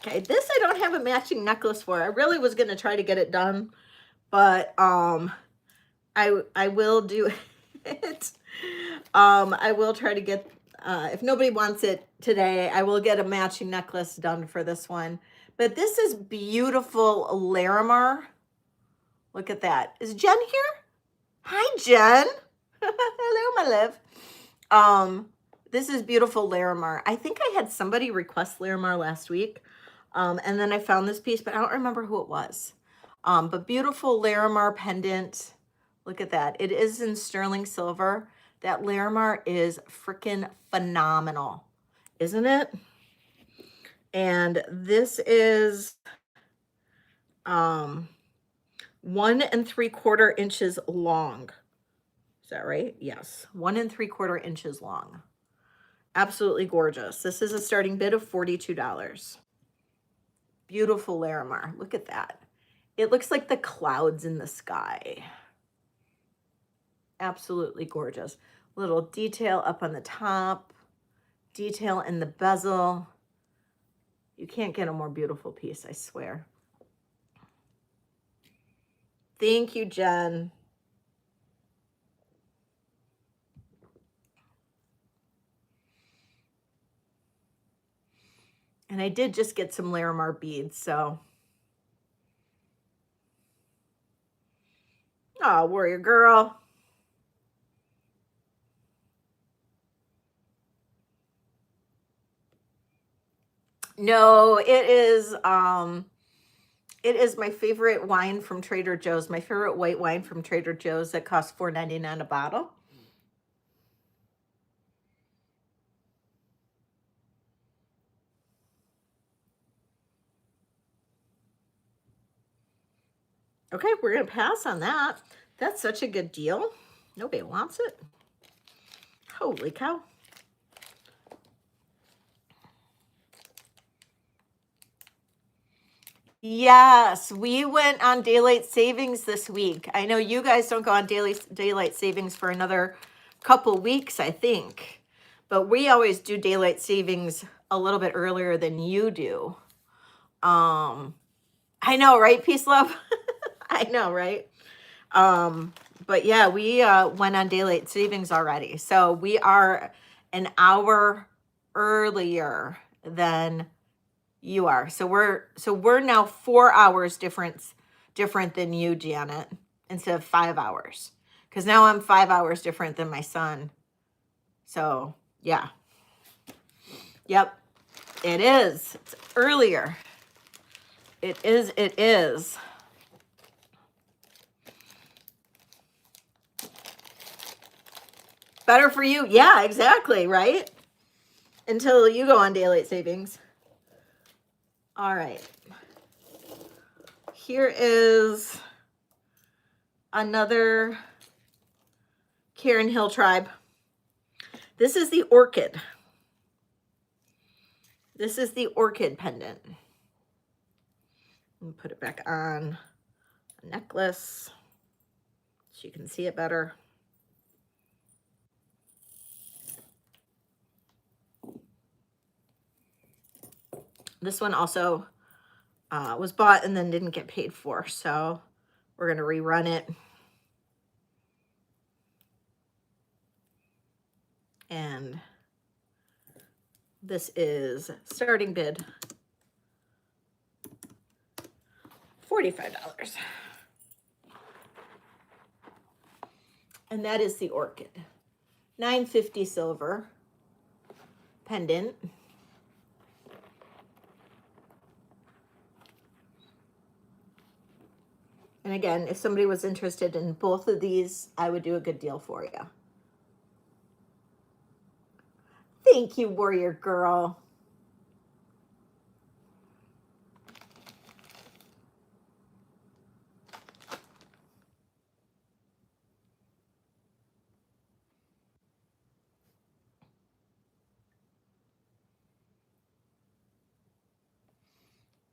Okay, this I don't have a matching necklace for. I really was going to try to get it done, but I will do it. I will try to get, if nobody wants it today, I will get a matching necklace done for this one. But this is beautiful Larimar. Look at that. Is Jen here? Hi, Jen. Hello, my love. This is beautiful Larimar. I think I had somebody request Larimar last week. And then I found this piece, but I don't remember who it was. But beautiful Larimar pendant. Look at that. It is in sterling silver. That Larimar is freaking phenomenal, isn't it? And this is 1 3/4 inches long. Is that right? Yes. 1 3/4 inches long. Absolutely gorgeous. This is a starting bid of $42. Beautiful Larimar. Look at that. It looks like the clouds in the sky. Absolutely gorgeous. Little detail up on the top, detail in the bezel. You can't get a more beautiful piece, I swear. Thank you, Jen. And I did just get some Larimar beads, so. Oh, warrior girl. No, it is my favorite wine from Trader Joe's. My favorite white wine from Trader Joe's that costs $4.99 a bottle. Okay, we're going to pass on that. That's such a good deal. Nobody wants it. Holy cow. Yes, we went on daylight savings this week. I know you guys don't go on daylight savings for another couple weeks, I think. But we always do daylight savings a little bit earlier than you do. I know, right? Peace, love. I know, right? But yeah, we went on daylight savings already. So we are an hour earlier than you are. So we're now 4 hours different than you, Janet, instead of 5 hours. Because now I'm 5 hours different than my son. So yeah. Yep. It is. It's earlier. It is. Better for you. Yeah, exactly, right? Until you go on daylight savings. All right. Here is another Karen Hill tribe. This is the orchid. This is the orchid pendant. Let me put it back on a necklace so you can see it better. This one also was bought and then didn't get paid for. So we're going to rerun it. And this is starting bid $45. And that is the orchid. $9.50 silver pendant. And again, if somebody was interested in both of these, I would do a good deal for you. Thank you, warrior girl.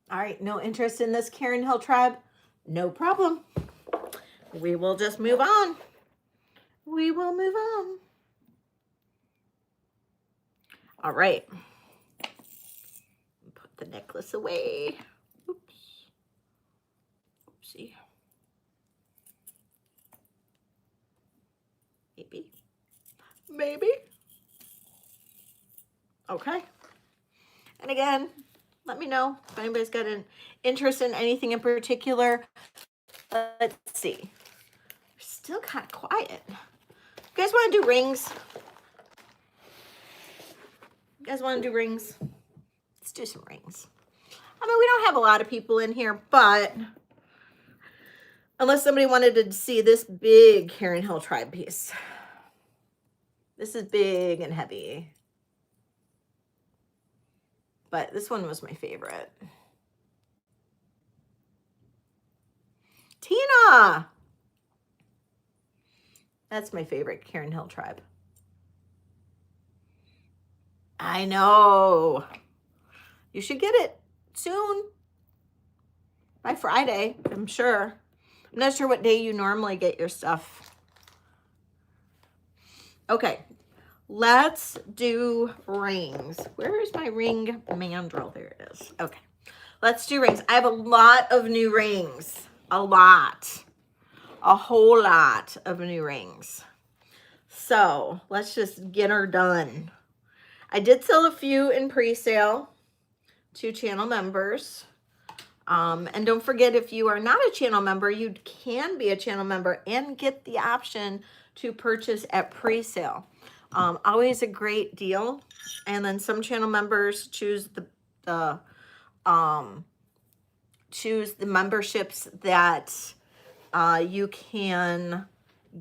All right, no interest in this Karen Hill tribe? No problem. We will just move on. We will move on. All right. Put the necklace away. Oops. Oopsie. Maybe. Maybe. Okay. And again, let me know if anybody's got an interest in anything in particular. Let's see. We're still kind of quiet. You guys want to do rings? You guys want to do rings? Let's do some rings. I mean, we don't have a lot of people in here, but unless somebody wanted to see this big Karen Hill tribe piece. This is big and heavy. But this one was my favorite. Tina! That's my favorite Karen Hill tribe. I know. You should get it soon. By Friday, I'm sure. I'm not sure what day you normally get your stuff. Okay. Let's do rings. Where is my ring mandrel? There it is. Okay. Let's do rings. I have a lot of new rings. A lot. A whole lot of new rings. So let's just get her done. I did sell a few in pre-sale to channel members. And don't forget, if you are not a channel member, you can be a channel member and get the option to purchase at pre-sale. Always a great deal. And then some channel members choose the memberships that you can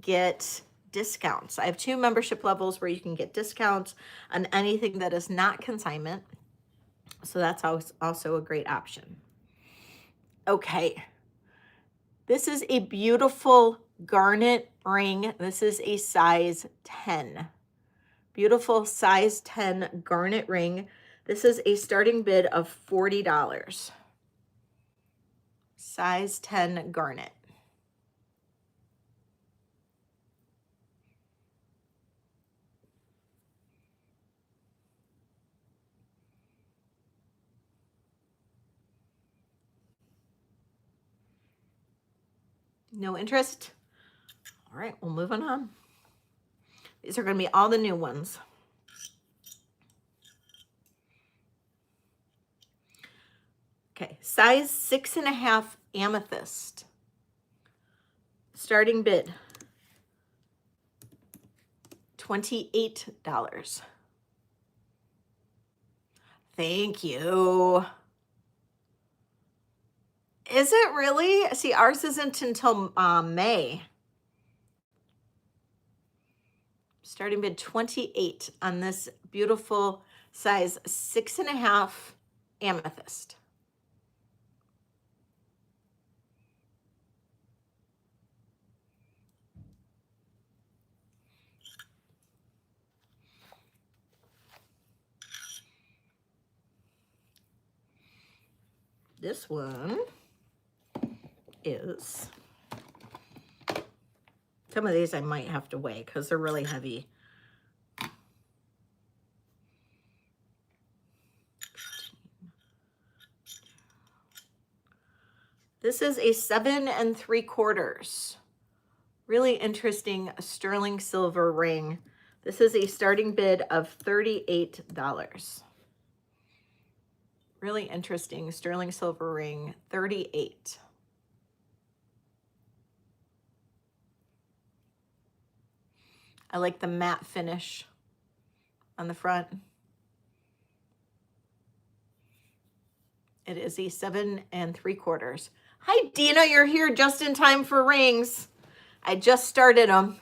get discounts. I have 2 membership levels where you can get discounts on anything that is not consignment. So that's also a great option. Okay. This is a beautiful garnet ring. This is a size 10. Beautiful size 10 garnet ring. This is a starting bid of $40. Size 10 garnet. No interest? All right, we'll move on. These are going to be all the new ones. Okay, size 6.5 amethyst. Starting bid, $28. Thank you. Is it really? See, ours isn't until May. Starting bid 28 on this beautiful size 6.5 amethyst. This one is, some of these I might have to weigh because they're really heavy. This is a 7 3/4. Really interesting sterling silver ring. This is a starting bid of $38. Really interesting sterling silver ring, 38. I like the matte finish on the front. It is a 7 3/4. Hi, Dina, you're here just in time for rings. I just started them.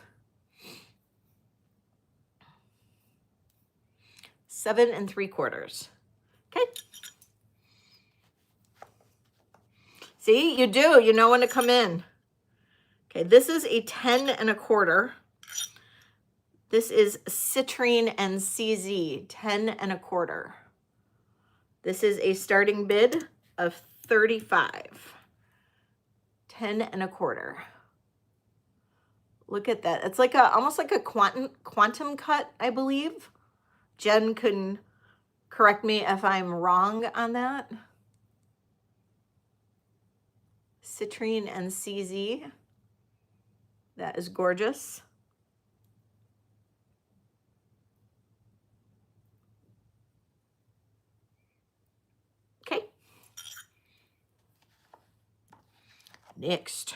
7 3/4. Okay. See, you do. You know when to come in. Okay, this is a 10 1/4. This is citrine and CZ, 10 1/4. This is a starting bid of 35. 10 1/4. Look at that. It's like almost like a quantum cut, I believe. Jen can correct me if I'm wrong on that. Citrine and CZ. That is gorgeous. Okay. Next.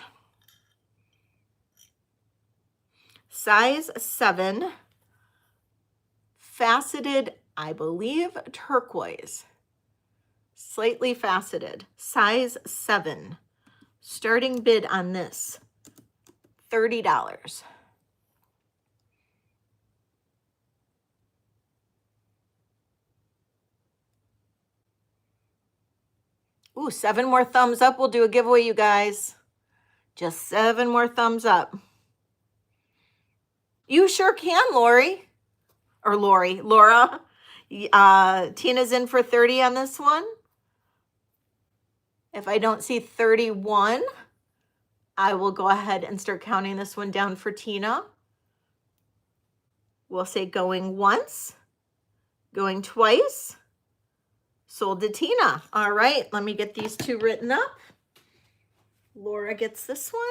Size 7. Faceted, I believe, turquoise. Slightly faceted. Size 7. Starting bid on this, $30. Ooh, 7 more thumbs up. We'll do a giveaway, you guys. Just 7 more thumbs up. You sure can, Lori. Or Laura. Tina's in for 30 on this one. If I don't see 31, I will go ahead and start counting this one down for Tina. We'll say going once, going twice. Sold to Tina. All right, let me get these 2 written up. Laura gets this one.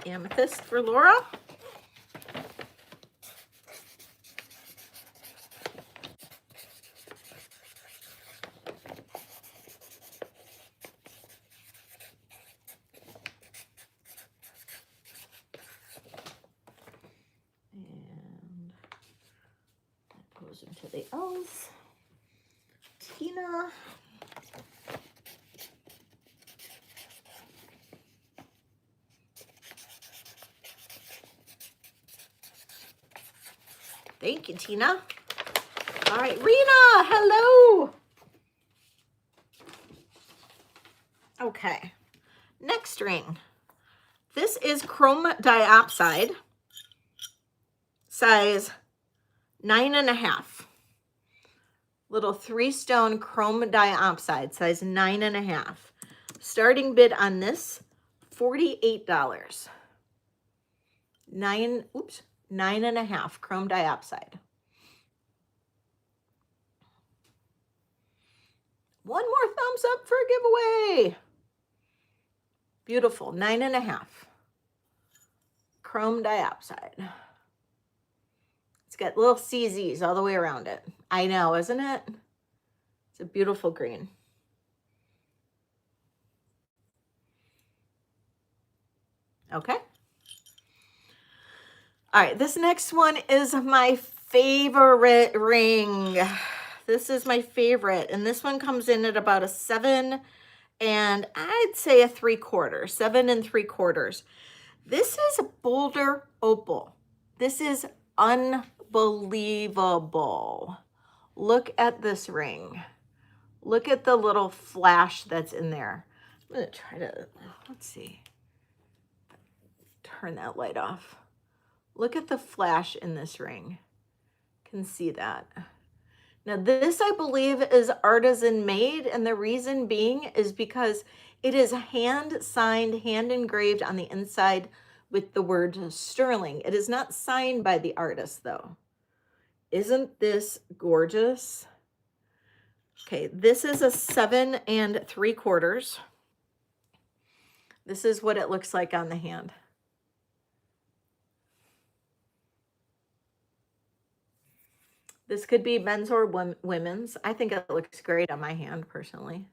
Amethyst for Laura. And that goes into the L's. Tina. Thank you, Tina. All right, Rena, hello. Okay, next ring. This is chrome diopside, size 9 1/2. Little 3-stone chrome diopside, size 9 1/2. Starting bid on this, $48. 9 1/2 chrome diopside. One more thumbs up for a giveaway. Beautiful, 9 1/2 chrome diopside. It's got little CZs all the way around it. I know, isn't it? It's a beautiful green. Okay. All right, this next one is my favorite ring. This is my favorite, and this one comes in at about a 7 and I'd say a 3/4, 7 3/4. This is a Boulder Opal. This is unbelievable. Look at this ring. Look at the little flash that's in there. I'm gonna try to, let's see, turn that light off. Look at the flash in this ring. Can see that. Now this, I believe, is artisan made, and the reason being is because it is hand signed, hand engraved on the inside with the word sterling. It is not signed by the artist though. Isn't this gorgeous? Okay, this is a 7 3/4. This is what it looks like on the hand. This could be men's or women's. I think it looks great on my hand personally.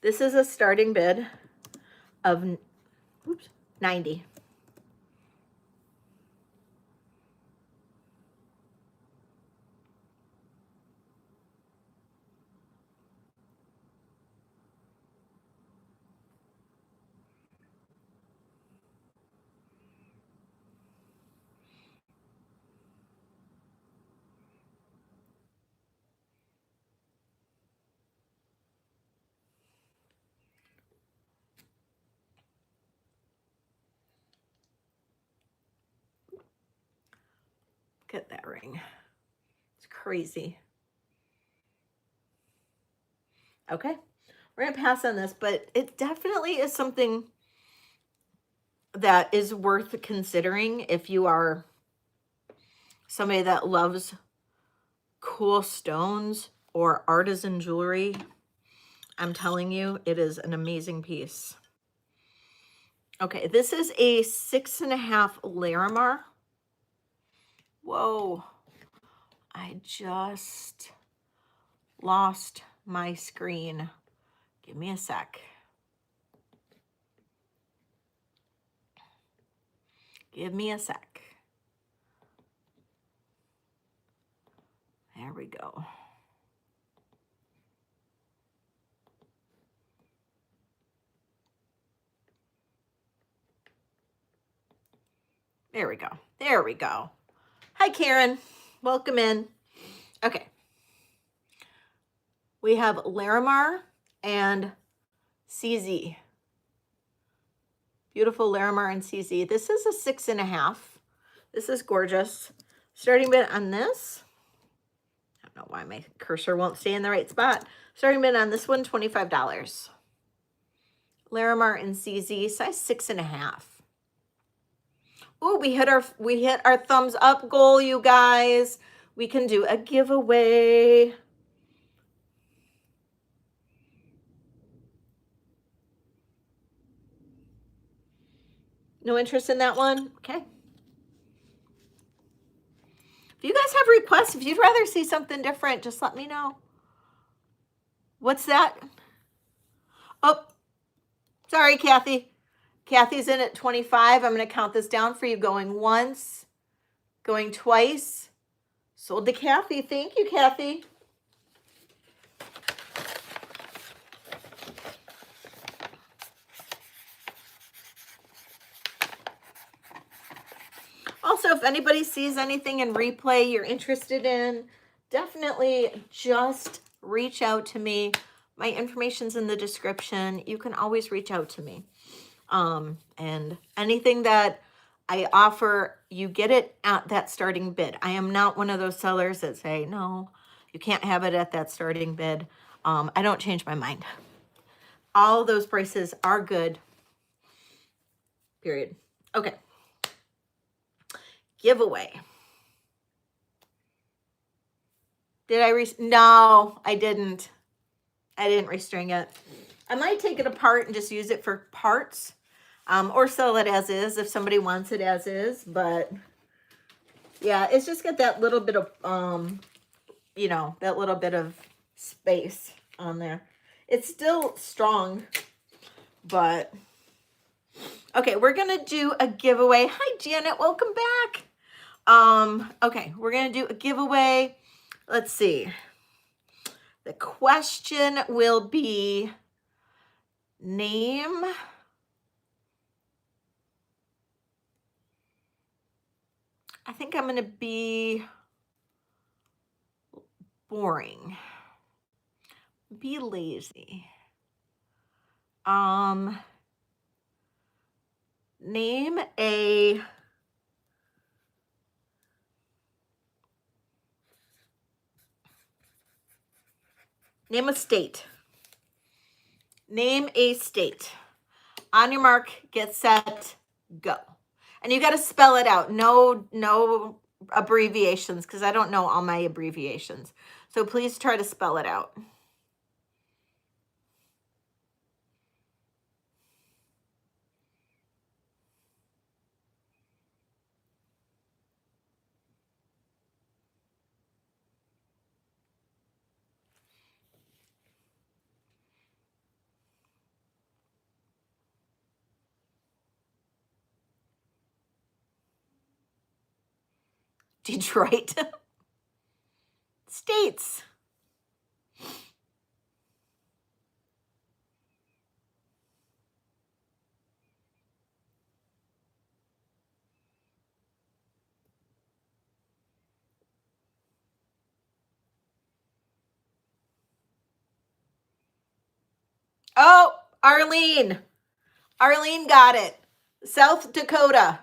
This is a starting bid of, oops, 90. Look at that ring. It's crazy. Okay, we're gonna pass on this, but it definitely is something that is worth considering if you are somebody that loves cool stones or artisan jewelry. I'm telling you, it is an amazing piece. Okay, this is a 6.5 Larimar. Whoa, I just lost my screen. Give me a sec. Give me a sec. There we go. There we go. There we go. Hi, Karen. Welcome in. Okay. We have Larimar and CZ. Beautiful Larimar and CZ. This is a 6.5. This is gorgeous. Starting bid on this. I don't know why my cursor won't stay in the right spot. Starting bid on this one, $25. Larimar and CZ, size 6.5. Oh, we hit our thumbs up goal, you guys. We can do a giveaway. No interest in that one? Okay. If you guys have requests, if you'd rather see something different, just let me know. What's that? Oh, sorry, Kathy. Kathy's in at 25. I'm going to count this down for you. Going once, going twice. Sold to Kathy. Thank you, Kathy. Also, if anybody sees anything in replay you're interested in, definitely just reach out to me. My information's in the description. You can always reach out to me. And anything that I offer, you get it at that starting bid. I am not one of those sellers that say, no, you can't have it at that starting bid. I don't change my mind. All those prices are good, period. Okay. Giveaway. Did I no, I didn't. I didn't restring it. I might take it apart and just use it for parts, or sell it as is if somebody wants it as is. But yeah, it's just got that little bit of, you know, that little bit of space on there. It's still strong, but okay, we're gonna do a giveaway. Hi, Janet, welcome back. Okay, we're gonna do a giveaway. Let's see. The question will be name I think I'm gonna be boring. Be lazy. Name a state. Name a state. On your mark, get set, go. And you got to spell it out. No abbreviations because I don't know all my abbreviations. So please try to spell it out. Detroit. States. Oh, Arlene. Arlene got it. South Dakota.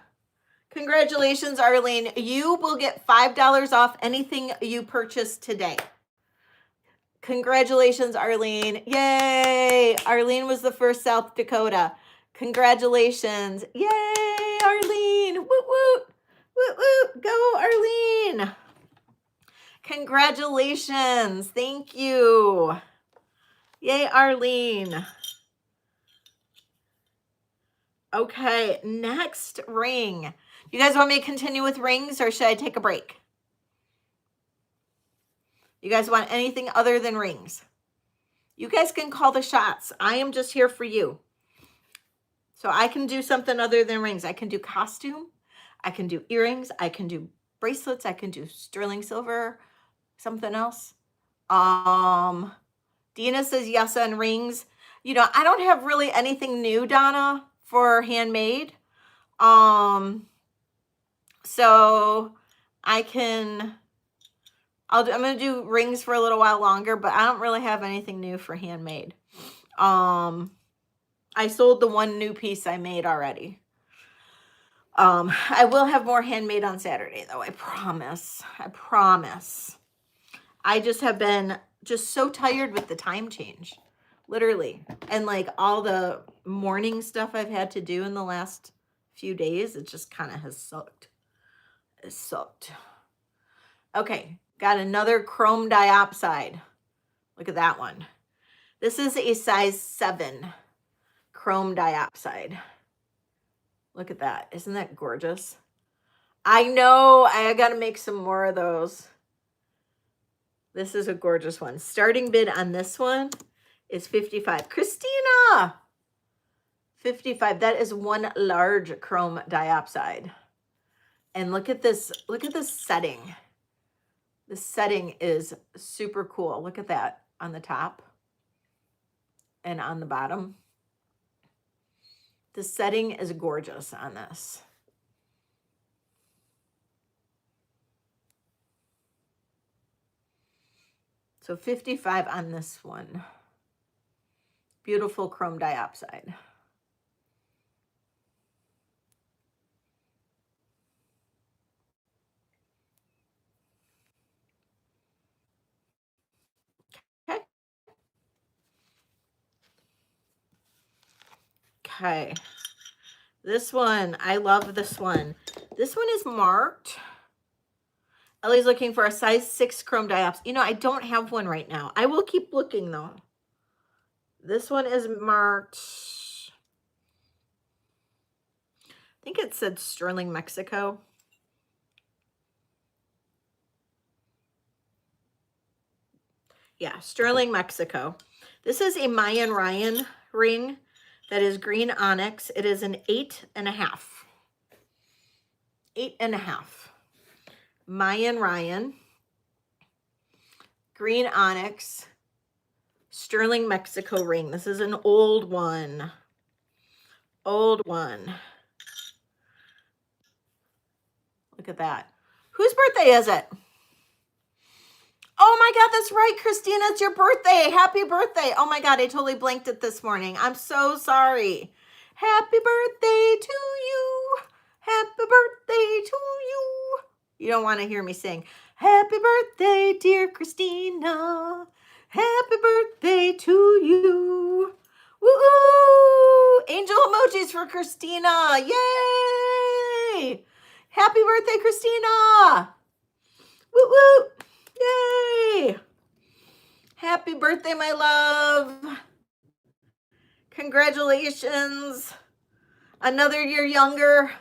Congratulations, Arlene. You will get $5 off anything you purchase today. Congratulations, Arlene. Yay. Arlene was the first South Dakota. Congratulations. Yay, Arlene. Woot, woot. Woot, woot. Go, Arlene. Congratulations. Thank you. Yay, Arlene. Okay, next ring. You guys want me to continue with rings or should I take a break? You guys want anything other than rings? You guys can call the shots. I am just here for you. So I can do something other than rings. I can do costume. I can do earrings. I can do bracelets. I can do sterling silver. Something else. Dina says yes on rings. You know, I don't have really anything new, Donna, for handmade. So I can, I'm going to do rings for a little while longer, but I don't really have anything new for handmade. I sold the one new piece I made already. I will have more handmade on Saturday though. I promise. I promise. I just have been just so tired with the time change, literally. And like all the morning stuff I've had to do in the last few days, it just kind of has sucked. It sucked. Okay, got another chrome diopside. Look at that one. This is a size 7 chrome diopside. Look at that. Isn't that gorgeous? I know. I got to make some more of those. This is a gorgeous one. Starting bid on this one is $55. Christina! $55. That is one large chrome diopside. And look at this. Look at this setting. The setting is super cool. Look at that on the top and on the bottom. The setting is gorgeous on this. So 55 on this one. Beautiful chrome diopside. Okay. Okay. This one, I love this one. This one is marked. Ellie's looking for a size 6 chrome diops. You know, I don't have one right now. I will keep looking though. This one is marked. I think it said Sterling, Mexico. Yeah, Sterling, Mexico. This is a Mayan Ryan ring that is green onyx. It is an 8.5. 8.5. Mayan Ryan. Green onyx. Sterling, Mexico ring. This is an old one. Old one. Look at that. Whose birthday is it? Oh my God, that's right, Christina. It's your birthday. Happy birthday. Oh my God, I totally blanked it this morning. I'm so sorry. Happy birthday to you. Happy birthday to you. You don't want to hear me sing. Happy birthday, dear Christina. Happy birthday to you. Woo! Angel emojis for Christina. Yay! Happy birthday, Christina. Woo woo! Yay! Happy birthday, my love. Congratulations. Another year younger.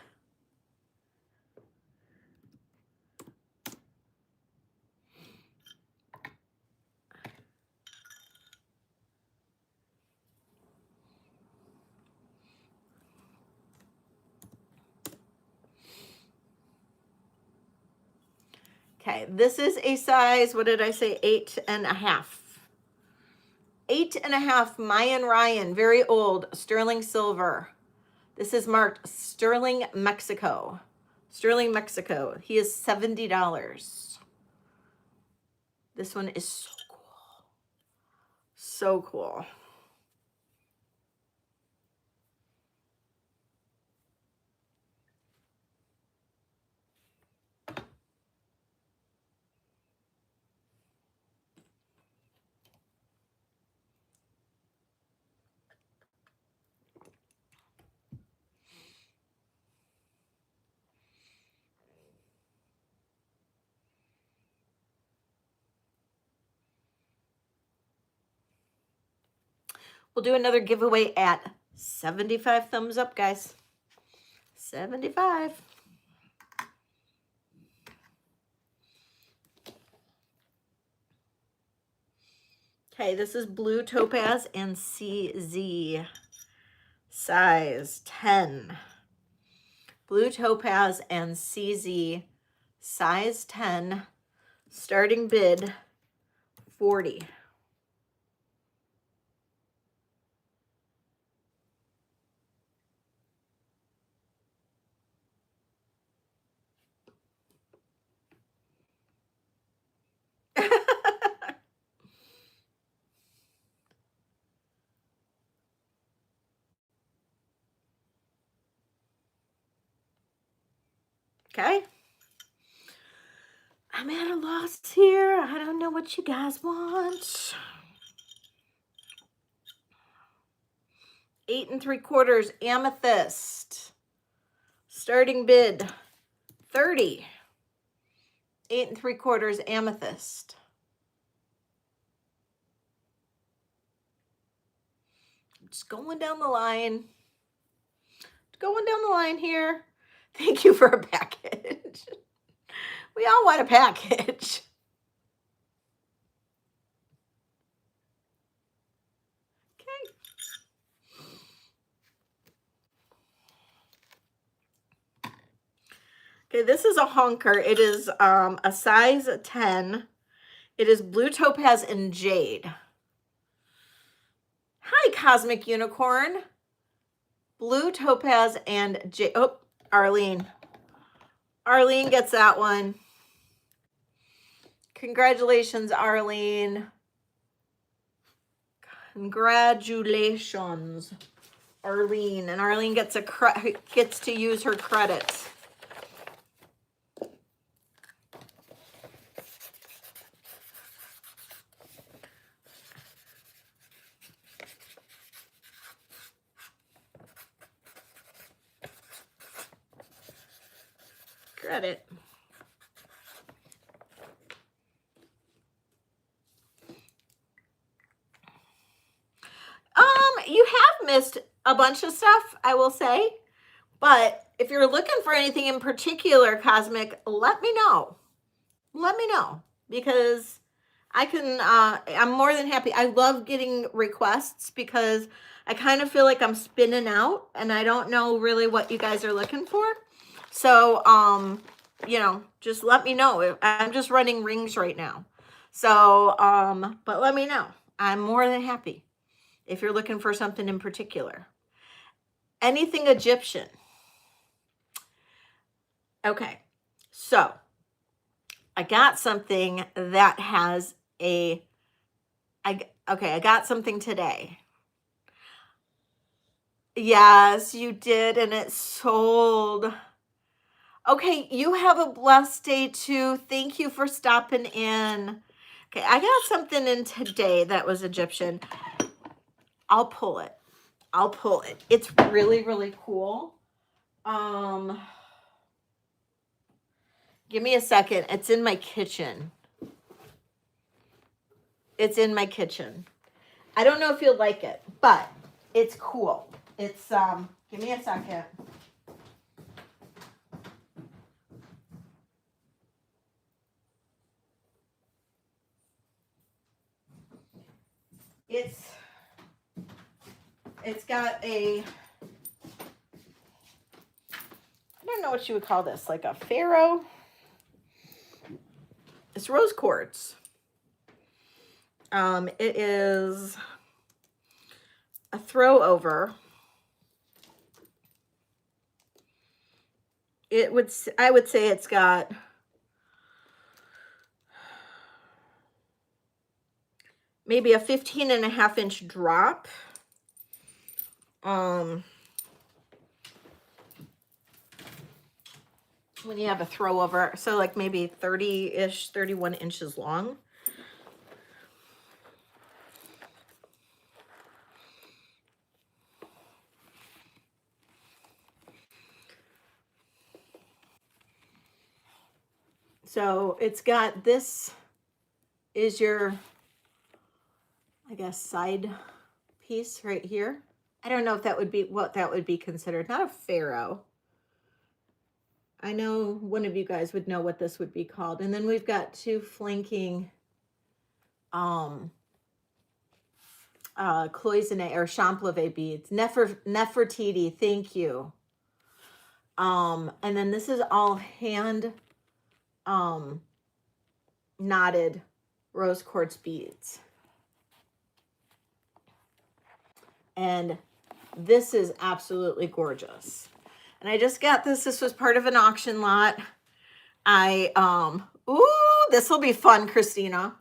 Okay, this is a size, what did I say? 8.5. 8.5 Mayan Ryan, very old, sterling silver. This is marked Sterling, Mexico. Sterling, Mexico. He is $70. This one is so cool. So cool. We'll do another giveaway at 75 thumbs up, guys. 75. Okay, this is blue topaz and CZ. Size 10. Blue topaz and CZ. Size 10. Starting bid 40. Okay. I'm at a loss here. I don't know what you guys want. 8 3/4 amethyst. Starting bid 30. 8 3/4 amethyst. Just going down the line. Going down the line here. Thank you for a package. We all want a package. Okay. Okay, this is a honker. It is a size 10. It is blue topaz and jade. Hi, Cosmic Unicorn. Blue topaz and jade. Oh, Arlene. Arlene gets that one. Congratulations, Arlene. Congratulations, Arlene. And Arlene gets to use her credits. Credit. You have missed a bunch of stuff, I will say, but if you're looking for anything in particular, Cosmic, let me know. Let me know, because I can, I'm more than happy. I love getting requests because I kind of feel like I'm spinning out and I don't know really what you guys are looking for. So, you know, just let me know. I'm just running rings right now. So, but let me know. I'm more than happy if you're looking for something in particular. Anything Egyptian. Okay, so I got something that has I got something today. Yes, you did, and it sold. Okay, you have a blessed day too. Thank you for stopping in. Okay, I got something in today that was Egyptian. I'll pull it. I'll pull it. It's really, really cool. Give me a second. It's in my kitchen. It's in my kitchen. I don't know if you'll like it, but it's cool. It's, give me a second. It's got a, I don't know what you would call this, like a pharaoh. It's rose quartz. It is a throw over. I would say it's got maybe a 15.5-inch drop. When you have a throw over, so like maybe 30-ish, 31 inches long. So it's got, this is your, I guess, side piece right here. I don't know if that would be what that would be considered. Not a pharaoh. I know one of you guys would know what this would be called. And then we've got two flanking cloisonne or champleve beads. Nefertiti, thank you. And then this is all hand knotted rose quartz beads. And this is absolutely gorgeous. And I just got this. This was part of an auction lot. Ooh, this will be fun, Christina.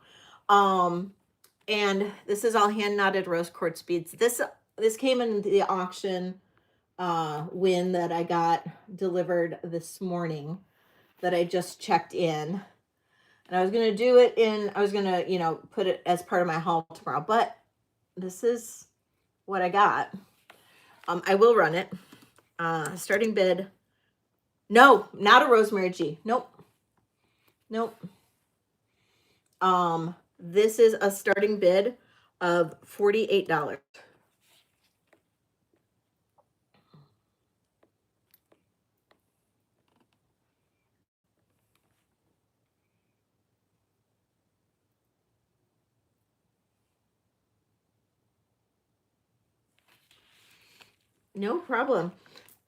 And this is all hand knotted rose quartz beads. This came in the auction win that I got delivered this morning that I just checked in. And I was going to do it I was going to, you know, put it as part of my haul tomorrow, but this is what I got. I will run it. Starting bid. No, not a Rosemary G. Nope. Nope. This is a starting bid of $48. No problem.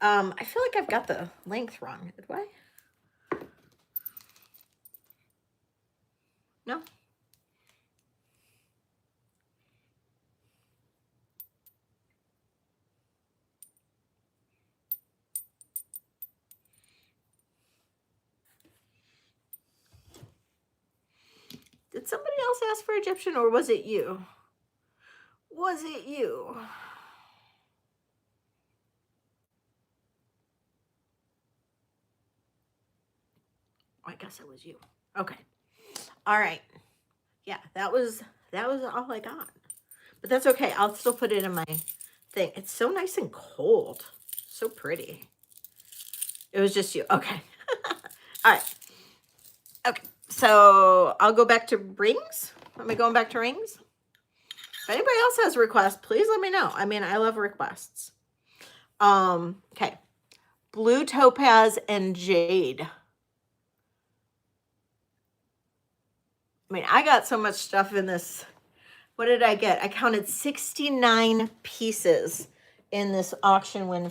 I feel like I've got the length wrong. Did I? No. Did somebody else ask for Egyptian, or was it you? Was it you? I guess it was you. Okay. All right. Yeah, that was all I got. But that's okay. I'll still put it in my thing. It's so nice and cold. So pretty. It was just you. Okay. All right. Okay. So I'll go back to rings. Am I going back to rings? If anybody else has requests, please let me know. I mean, I love requests. Okay. Blue topaz and jade. I mean, I got so much stuff in this. What did I get? I counted 69 pieces in this auction win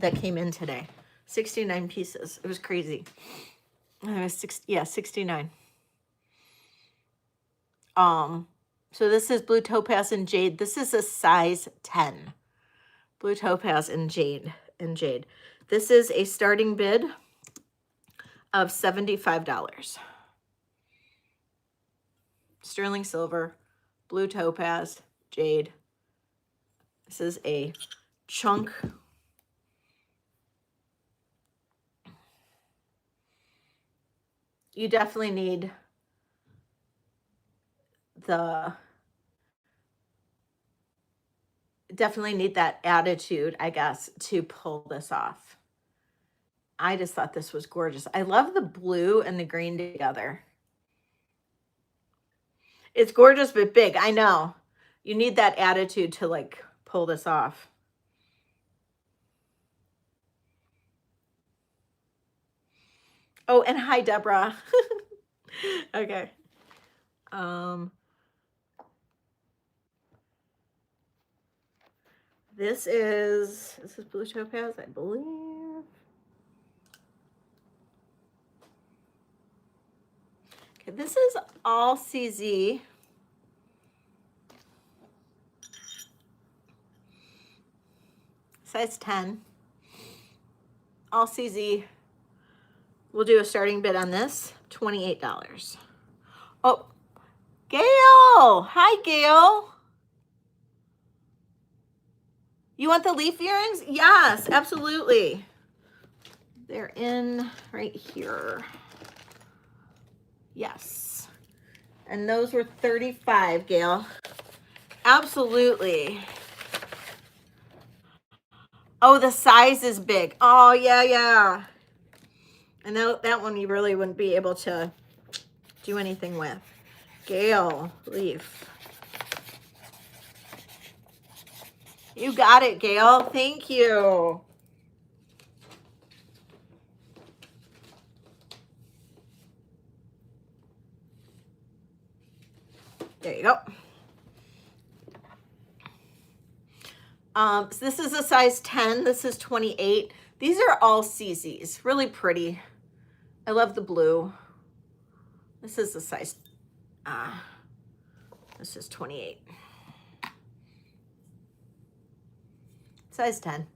that came in today. 69 pieces. It was crazy. 69. So this is blue topaz and jade. This is a size 10. Blue topaz and jade. This is a starting bid of $75. Sterling silver, blue topaz, jade. This is a chunk. You definitely need that attitude, I guess, to pull this off. I just thought this was gorgeous. I love the blue and the green together. It's gorgeous, but big. I know. You need that attitude to like pull this off. Oh, and hi, Deborah. Okay. This is blue topaz, I believe. Okay, this is all CZ. Size 10. All CZ. We'll do a starting bid on this, $28. Oh, Gail. Hi, Gail. You want the leaf earrings? Yes, absolutely. They're in right here. Yes. And those were $35, Gail. Absolutely. Oh, the size is big. Oh, yeah. And that one you really wouldn't be able to do anything with. Gail, leaf. You got it, Gail. Thank you. There you go. So this is a size 10. This is 28. These are all CZs. Really pretty. I love the blue. This is the size. This is 28. Size 10.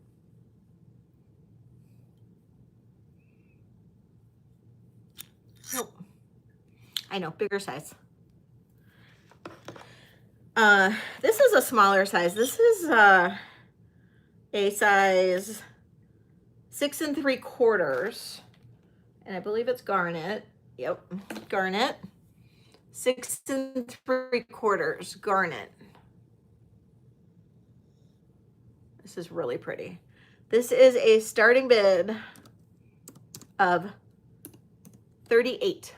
Nope. I know, bigger size. This is a smaller size. This is a size 6 3/4, and I believe it's garnet. Yep, garnet. 6 3/4 garnet. This is really pretty. This is a starting bid of 38.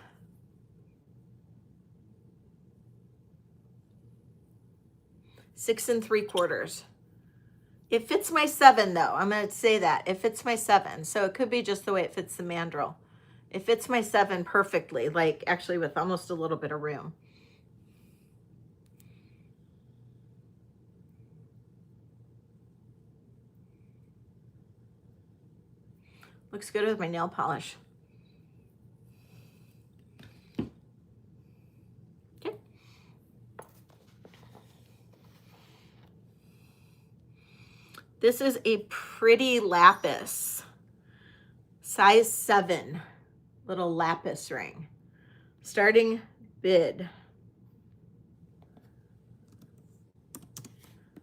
Six 3/4. It fits my 7 though. I'm going to say that. It fits my 7. So it could be just the way it fits the mandrel. It fits my 7 perfectly, like actually with almost a little bit of room. Looks good with my nail polish. Okay. This is a pretty lapis, size 7, little lapis ring. Starting bid,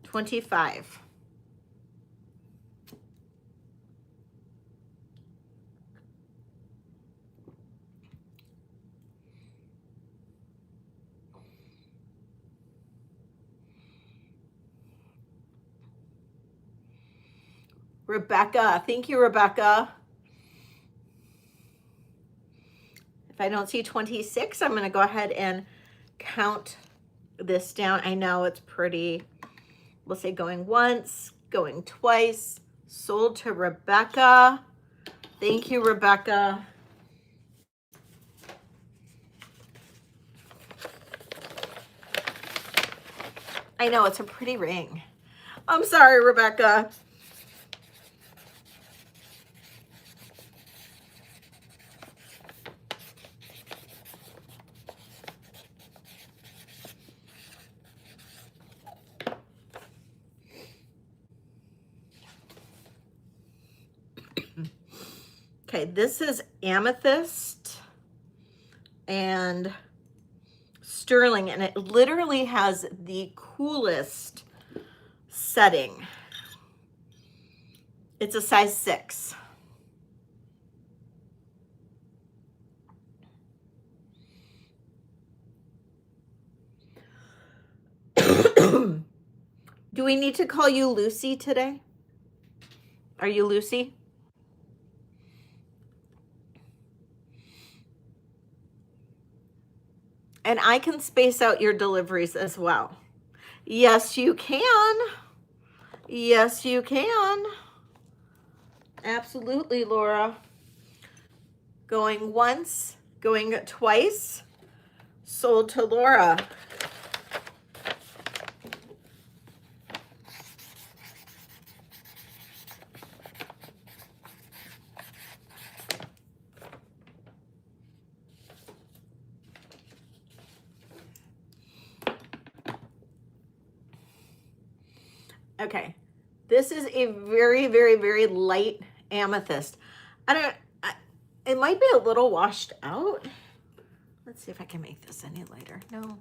$25. Rebecca, thank you, Rebecca. If I don't see 26, I'm going to go ahead and count this down. I know it's pretty. We'll say going once, going twice. Sold to Rebecca. Thank you, Rebecca. I know it's a pretty ring. I'm sorry, Rebecca. Okay, this is amethyst and sterling, and it literally has the coolest setting. It's a size 6. Do we need to call you Lucy today? Are you Lucy? And I can space out your deliveries as well. Yes, you can. Yes, you can. Absolutely, Laura. Going once, going twice. Sold to Laura. Okay, this is a very, very, very light amethyst. It might be a little washed out. Let's see if I can make this any lighter. No.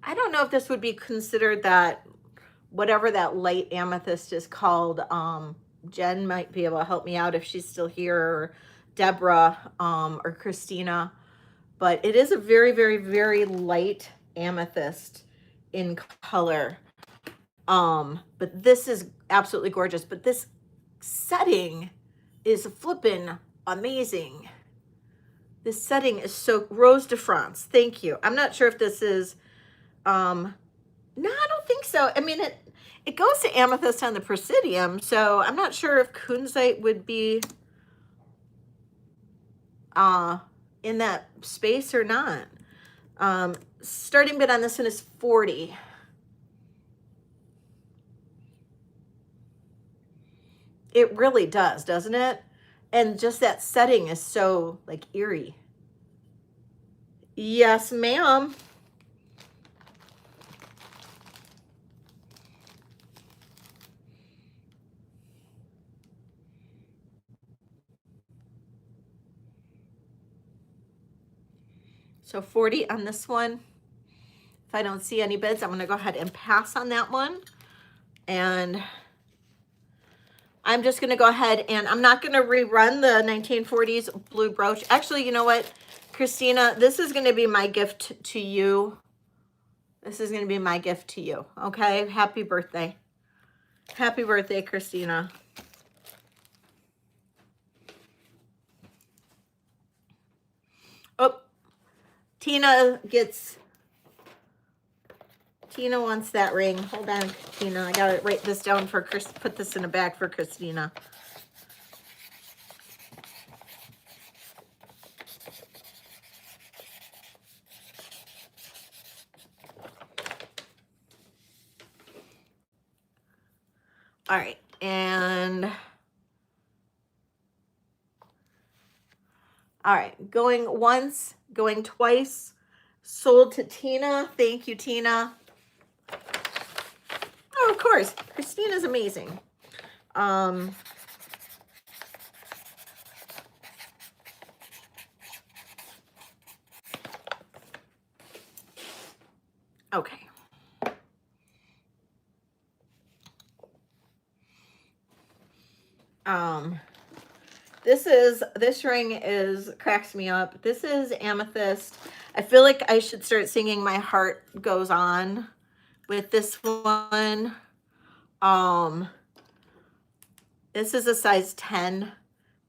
I don't know if this would be considered that, whatever that light amethyst is called. Jen might be able to help me out if she's still here, or Deborah, or Christina. But it is a very, very, very light amethyst in color. But this is absolutely gorgeous. But this setting is flippin' amazing. This setting is so Rose de France. Thank you. I'm not sure if this is no, I don't think so. I mean, it goes to amethyst on the Presidium, so I'm not sure if kunzite would be in that space or not. Starting bid on this one is 40. It really does, doesn't it? And just that setting is so like eerie. Yes, ma'am. So 40 on this one. If I don't see any bids, I'm going to go ahead and pass on that one. And I'm just going to go ahead and I'm not going to rerun the 1940s blue brooch. Actually, you know what, Christina, this is going to be my gift to you. This is going to be my gift to you. Okay. Happy birthday. Happy birthday, Christina. Oh, Tina wants that ring. Hold on, Tina. I gotta write this down for Chris. Put this in a bag for Christina. All right, and all right, going once, going twice. Sold to Tina. Thank you, Tina. Oh, of course. Christina's amazing. Okay. This ring cracks me up. This is amethyst. I feel like I should start singing My Heart Goes On with this one. This is a size 10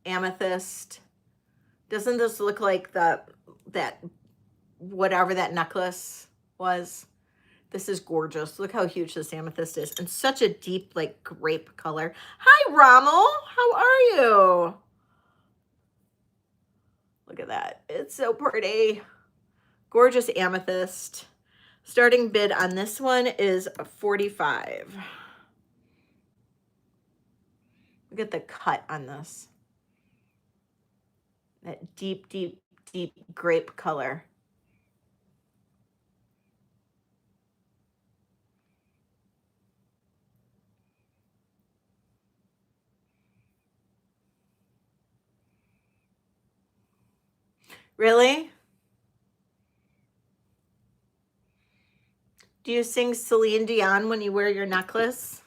amethyst. Doesn't this look like that whatever that necklace was? This is gorgeous. Look how huge this amethyst is. And such a deep, like, grape color. Hi, Rommel. How are you? Look at that. It's so pretty. Gorgeous amethyst. Starting bid on this one is 45. Look at the cut on this. That deep, deep, deep grape color. Really? Do you sing Celine Dion when you wear your necklace?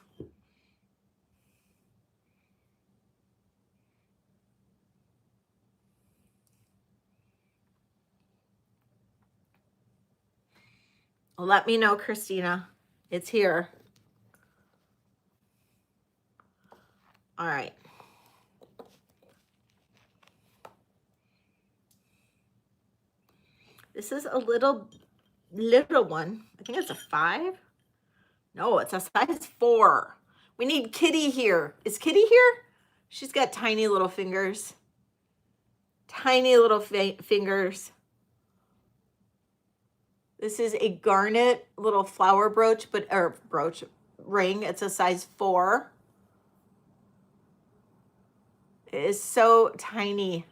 Well, let me know, Christina. It's here. All right. This is a little one. I think it's a 5. No, it's a size 4. We need Kitty here. Is Kitty here? She's got tiny little fingers. Tiny little fingers. This is a garnet little flower brooch, brooch ring. It's a size 4. It is so tiny.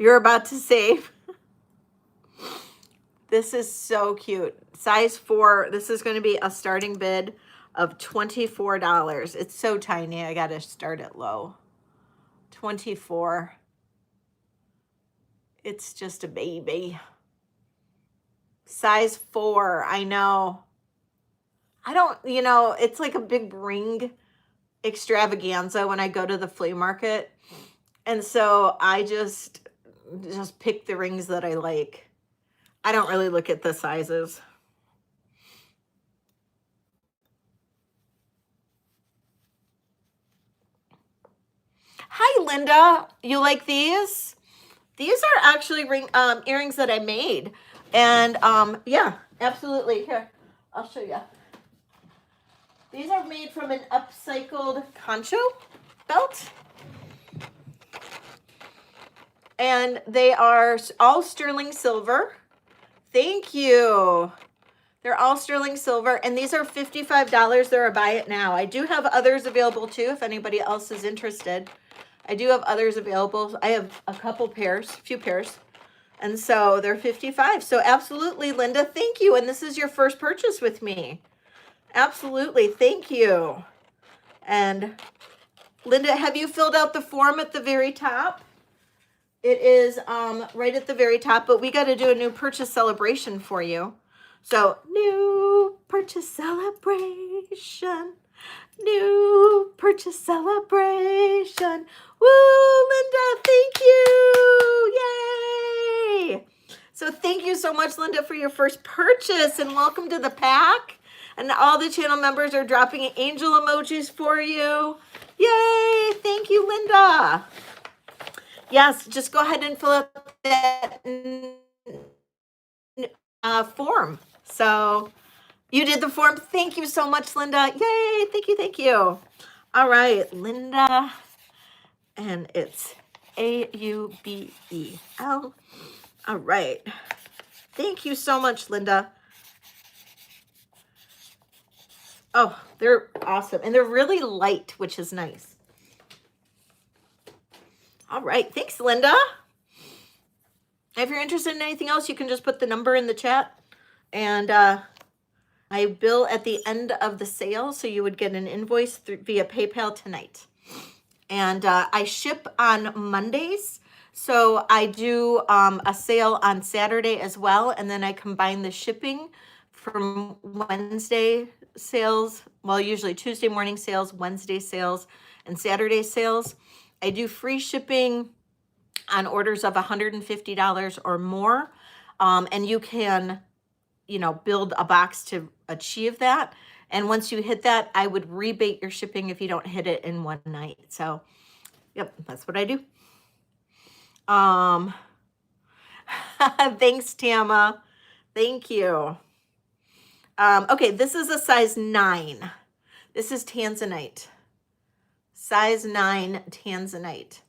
You're about to save. This is so cute. Size 4. This is going to be a starting bid of $24. It's so tiny. I got to start it low. 24. It's just a baby. Size 4. I know. I don't, you know, it's like a big ring extravaganza when I go to the flea market. And so I just pick the rings that I like. I don't really look at the sizes. Hi, Linda. You like these? These are actually earrings that I made. And yeah, absolutely. Here, I'll show you. These are made from an upcycled concho belt. And they are all sterling silver. Thank you. They're all sterling silver, and these are $55. They're a buy it now. I do have others available too if anybody else is interested. I do have others available. I have a few pairs. And so they're $55. So absolutely, Linda, thank you. And this is your first purchase with me. Absolutely, thank you. And Linda, have you filled out the form at the very top? It is right at the very top, but we got to do a new purchase celebration for you. So, new purchase celebration. New purchase celebration. Woo, Linda, thank you. Yay. So thank you so much, Linda, for your first purchase, and welcome to the pack. And all the channel members are dropping angel emojis for you. Yay, thank you, Linda. Yes, just go ahead and fill out that form. So you did the form. Thank you so much, Linda. Yay, thank you. All right, Linda. And it's AUBEL. All right. Thank you so much, Linda. Oh, they're awesome. And they're really light, which is nice. All right. Thanks, Linda. If you're interested in anything else, you can just put the number in the chat. And I bill at the end of the sale, so you would get an invoice via PayPal tonight. And I ship on Mondays, so I do a sale on Saturday as well, and then I combine the shipping from Wednesday sales, well, usually Tuesday morning sales, Wednesday sales, and Saturday sales. I do free shipping on orders of $150 or more, and you can, build a box to achieve that. And once you hit that, I would rebate your shipping if you don't hit it in one night. So, yep, that's what I do. Thanks, Tama. Thank you. Okay, this is a size 9. This is Tanzanite. Size 9 Tanzanite.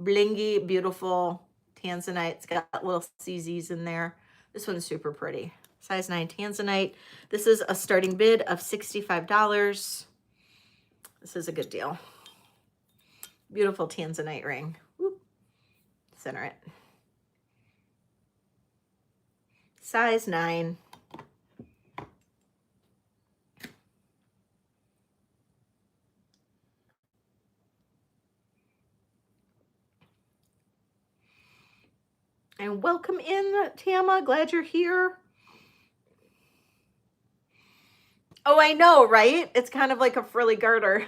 Blingy, beautiful Tanzanite. It's got little CZs in there. This one's super pretty. Size 9 Tanzanite. This is a starting bid of $65. This is a good deal. Beautiful Tanzanite ring. Whoop. Center it. Size 9. And welcome in, Tama. Glad you're here. Oh, I know, right? It's kind of like a frilly garter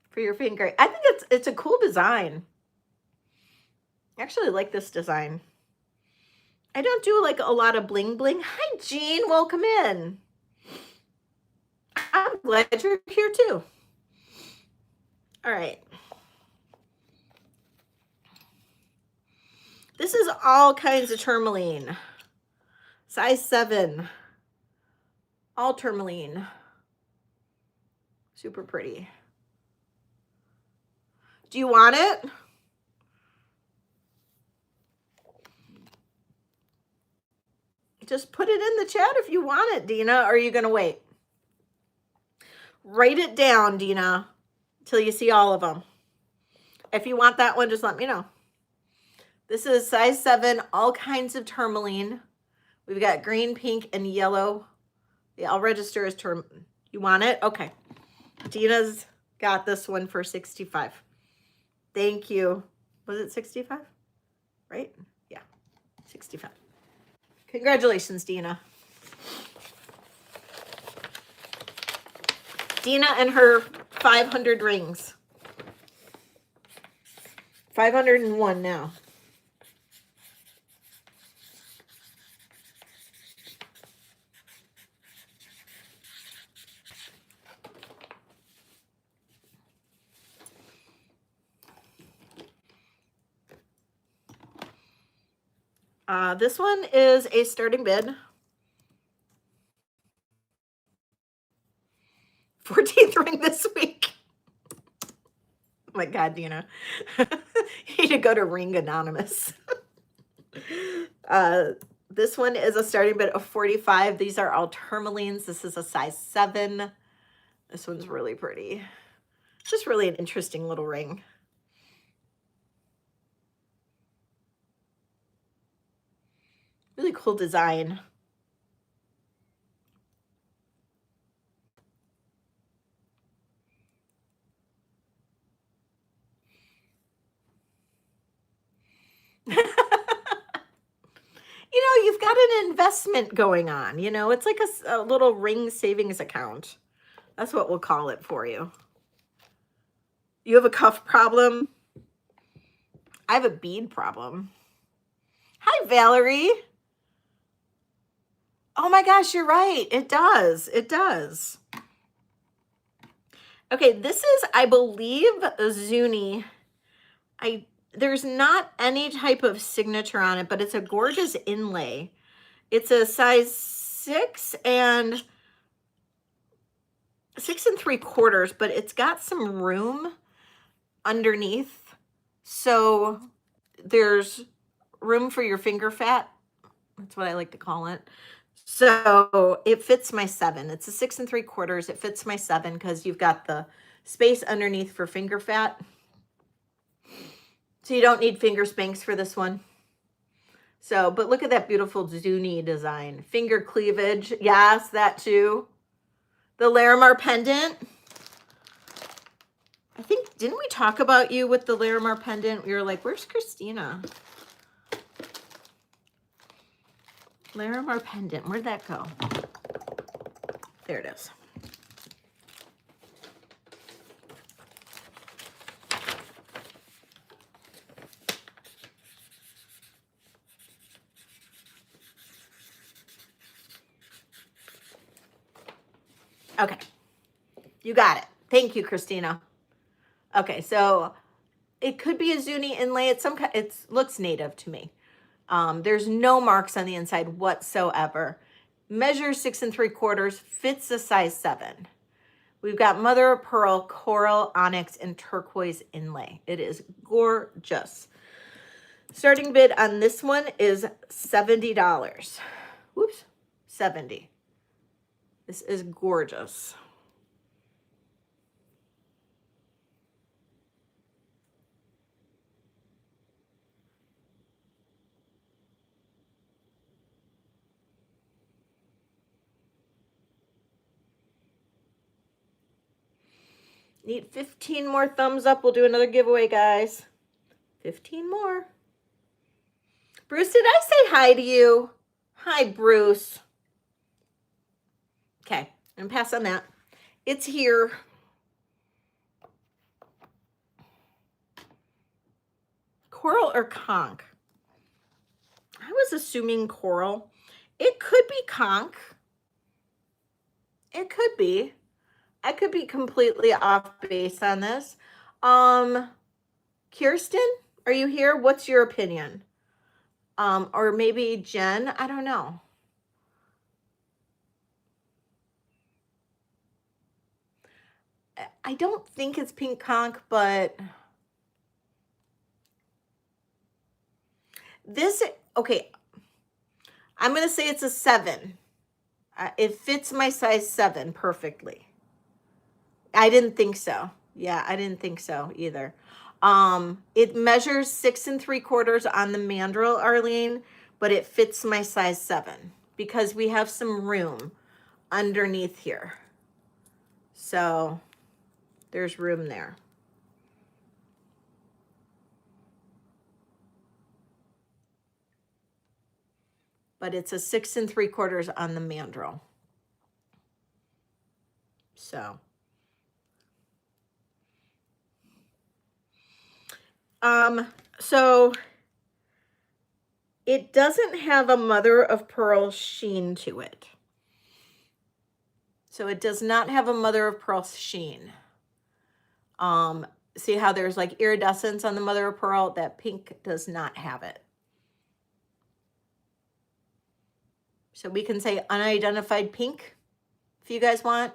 for your finger. I think it's a cool design. I actually like this design. I don't do like a lot of bling bling. Hi, Jean. Welcome in. I'm glad you're here too. All right. This is all kinds of tourmaline. Size 7. All tourmaline. Super pretty. Do you want it? Just put it in the chat if you want it, Dina, or are you going to wait? Write it down, Dina, till you see all of them. If you want that one, just let me know. This is size 7, all kinds of tourmaline. We've got green, pink, and yellow. I'll register as tourmaline. You want it? Okay. Dina's got this one for 65. Thank you. Was it 65? Right? Yeah, 65. Congratulations, Dina. Dina and her 500 rings. 501 now. This one is a starting bid. 14th ring this week. Oh my God, Dina. You need to go to Ring Anonymous. This one is a starting bid of 45. These are all tourmalines. This is a size 7. This one's really pretty. Just really an interesting little ring. Really cool design. You've got an investment going on. It's like a little ring savings account. That's what we'll call it for you. You have a cuff problem? I have a bead problem. Hi, Valerie. Oh my gosh, you're right. It does. It does. Okay, this is, I believe, a Zuni. There's not any type of signature on it, but it's a gorgeous inlay. It's a size 6 and 6 3/4, but it's got some room underneath. So there's room for your finger fat. That's what I like to call it. So it fits my 7. It's a 6 3/4. It fits my 7 because you've got the space underneath for finger fat. So you don't need finger spanks for this one. So, but look at that beautiful Zuni design. Finger cleavage. Yes, that too. The Larimar pendant. I think, didn't we talk about you with the Larimar pendant? We were like, where's Christina? Larimar pendant. Where'd that go? There it is. Okay, you got it. Thank you, Christina. Okay, so it could be a Zuni inlay. It looks native to me. There's no marks on the inside whatsoever. Measures 6 3/4, fits a size 7. We've got mother of pearl, coral, onyx, and turquoise inlay. It is gorgeous. Starting bid on this one is $70. Whoops, 70. This is gorgeous. Need 15 more thumbs up. We'll do another giveaway, guys. 15 more. Bruce, did I say hi to you? Hi, Bruce. Okay, I'm gonna pass on that. It's here. Coral or conch? I was assuming coral. It could be conch. It could be. I could be completely off base on this. Kirsten, are you here? What's your opinion? or maybe Jen, I don't know. I don't think it's pink conch, but this, okay, I'm going to say it's a 7. It fits my size 7 perfectly. I didn't think so. Yeah, I didn't think so either. It measures 6 3/4 on the mandrel, Arlene, but it fits my size 7 because we have some room underneath here. So there's room there. But it's a 6 3/4 on the mandrel. So it doesn't have a mother of pearl sheen to it. So it does not have a mother of pearl sheen. See how there's like iridescence on the mother of pearl? That pink does not have it. So we can say unidentified pink if you guys want.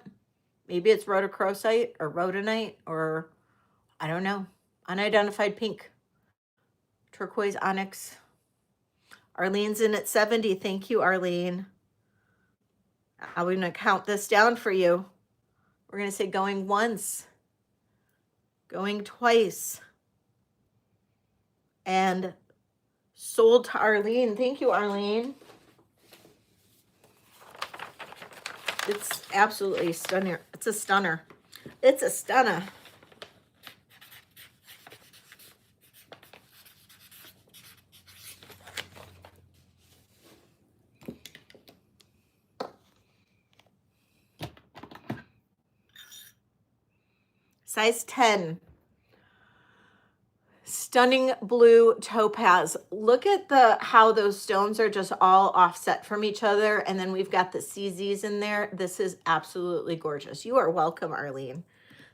Maybe it's rhodochrosite or rhodonite, or I don't know. Unidentified pink. Turquoise onyx. Arlene's in at 70. Thank you, Arlene. I'm going to count this down for you. We're going to say going once, going twice, and sold to Arlene. Thank you, Arlene. It's absolutely stunning. It's a stunner. It's a stunner. Size 10. Stunning blue topaz. Look at how those stones are just all offset from each other. And then we've got the CZs in there. This is absolutely gorgeous. You are welcome, Arlene.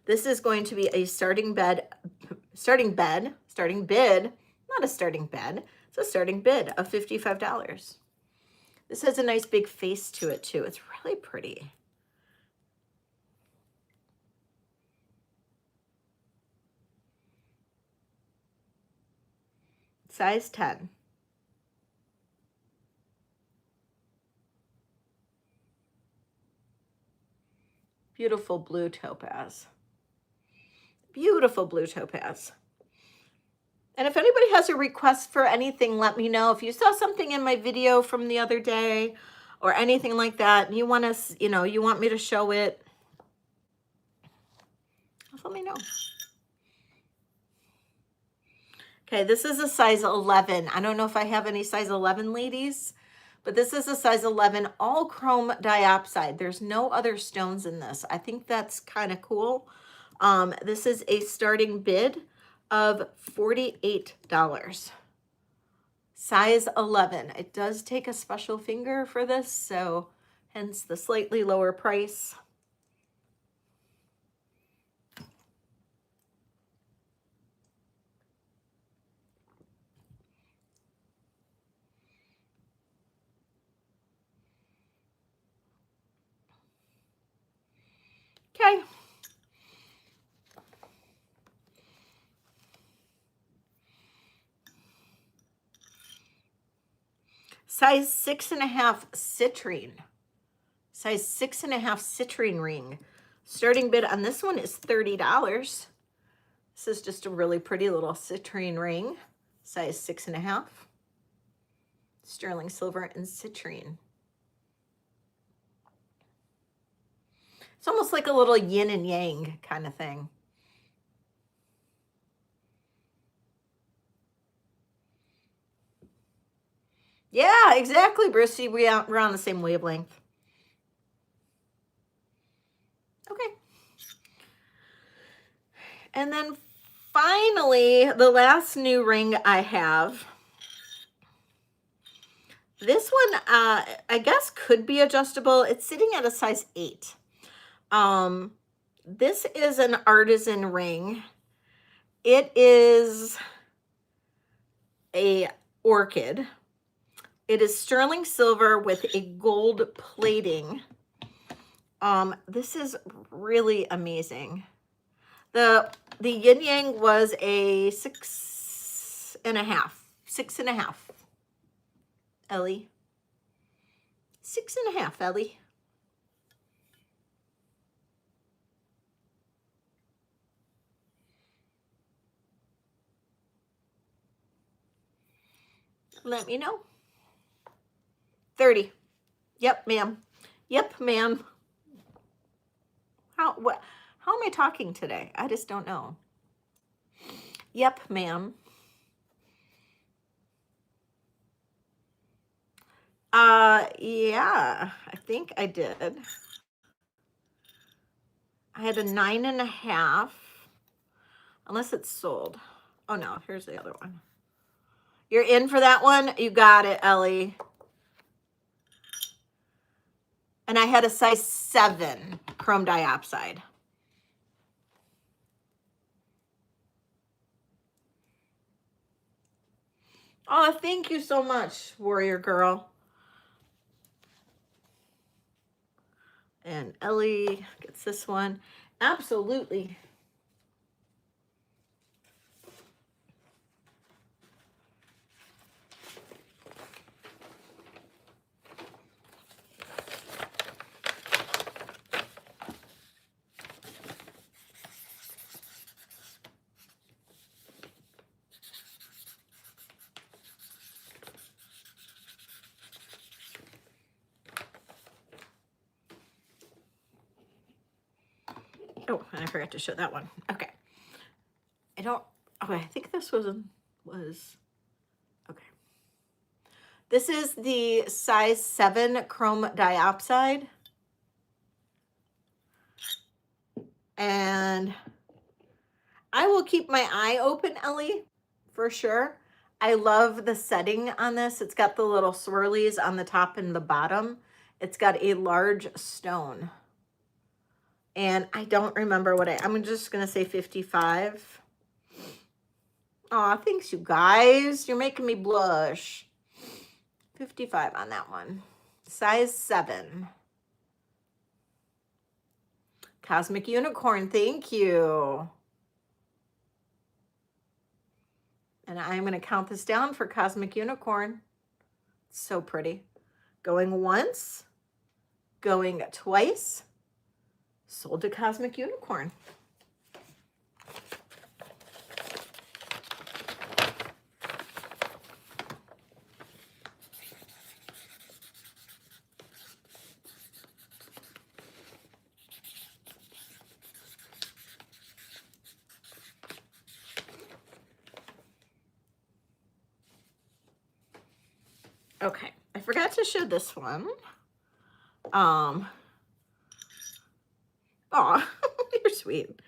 This is going to be a starting bid, not a starting bed. It's a starting bid of $55. This has a nice big face to it too. It's really pretty. Size 10. Beautiful blue topaz. Beautiful blue topaz. And if anybody has a request for anything, let me know. If you saw something in my video from the other day or anything like that, and you want us, you want me to show it, just let me know. Okay, this is a size 11. I don't know if I have any size 11 ladies, but this is a size 11 all chrome diopside. There's no other stones in this. I think that's kind of cool. This is a starting bid of $48. Size 11. It does take a special finger for this, so hence the slightly lower price. Okay. Size 6.5 citrine. Size 6.5 citrine ring. Starting bid on this one is $30. This is just a really pretty little citrine ring. Size 6.5. Sterling silver and citrine. It's almost like a little yin and yang kind of thing. Yeah, exactly, Brucey. We're on the same wavelength. Okay. And then finally, the last new ring I have. This one, I guess, could be adjustable. It's sitting at a size 8. This is an artisan ring. It is a orchid. It is sterling silver with a gold plating. This is really amazing. The yin yang was a 6.5. 6.5. Ellie. 6.5, Ellie. Let me know. 30. Yep, ma'am. Yep, ma'am. How am I talking today? I just don't know. Yep, ma'am. Yeah, I think I did. I had a 9.5, unless it's sold. Oh no, here's the other one. You're in for that one? You got it, Ellie. And I had a size 7 chrome diopside. Oh, thank you so much, Warrior Girl. And Ellie gets this one. Absolutely. Oh, and I forgot to show that one. Okay. Okay, I think this was okay. This is the size 7 chrome diopside. And I will keep my eye open, Ellie, for sure. I love the setting on this. It's got the little swirlies on the top and the bottom. It's got a large stone. And I don't remember what I'm just going to say 55. Aw, thanks, you guys. You're making me blush. 55 on that one. Size 7. Cosmic Unicorn, thank you. And I'm going to count this down for Cosmic Unicorn. So pretty. Going once, going twice, sold to Cosmic Unicorn. Okay, I forgot to show this one. Oh, you're sweet.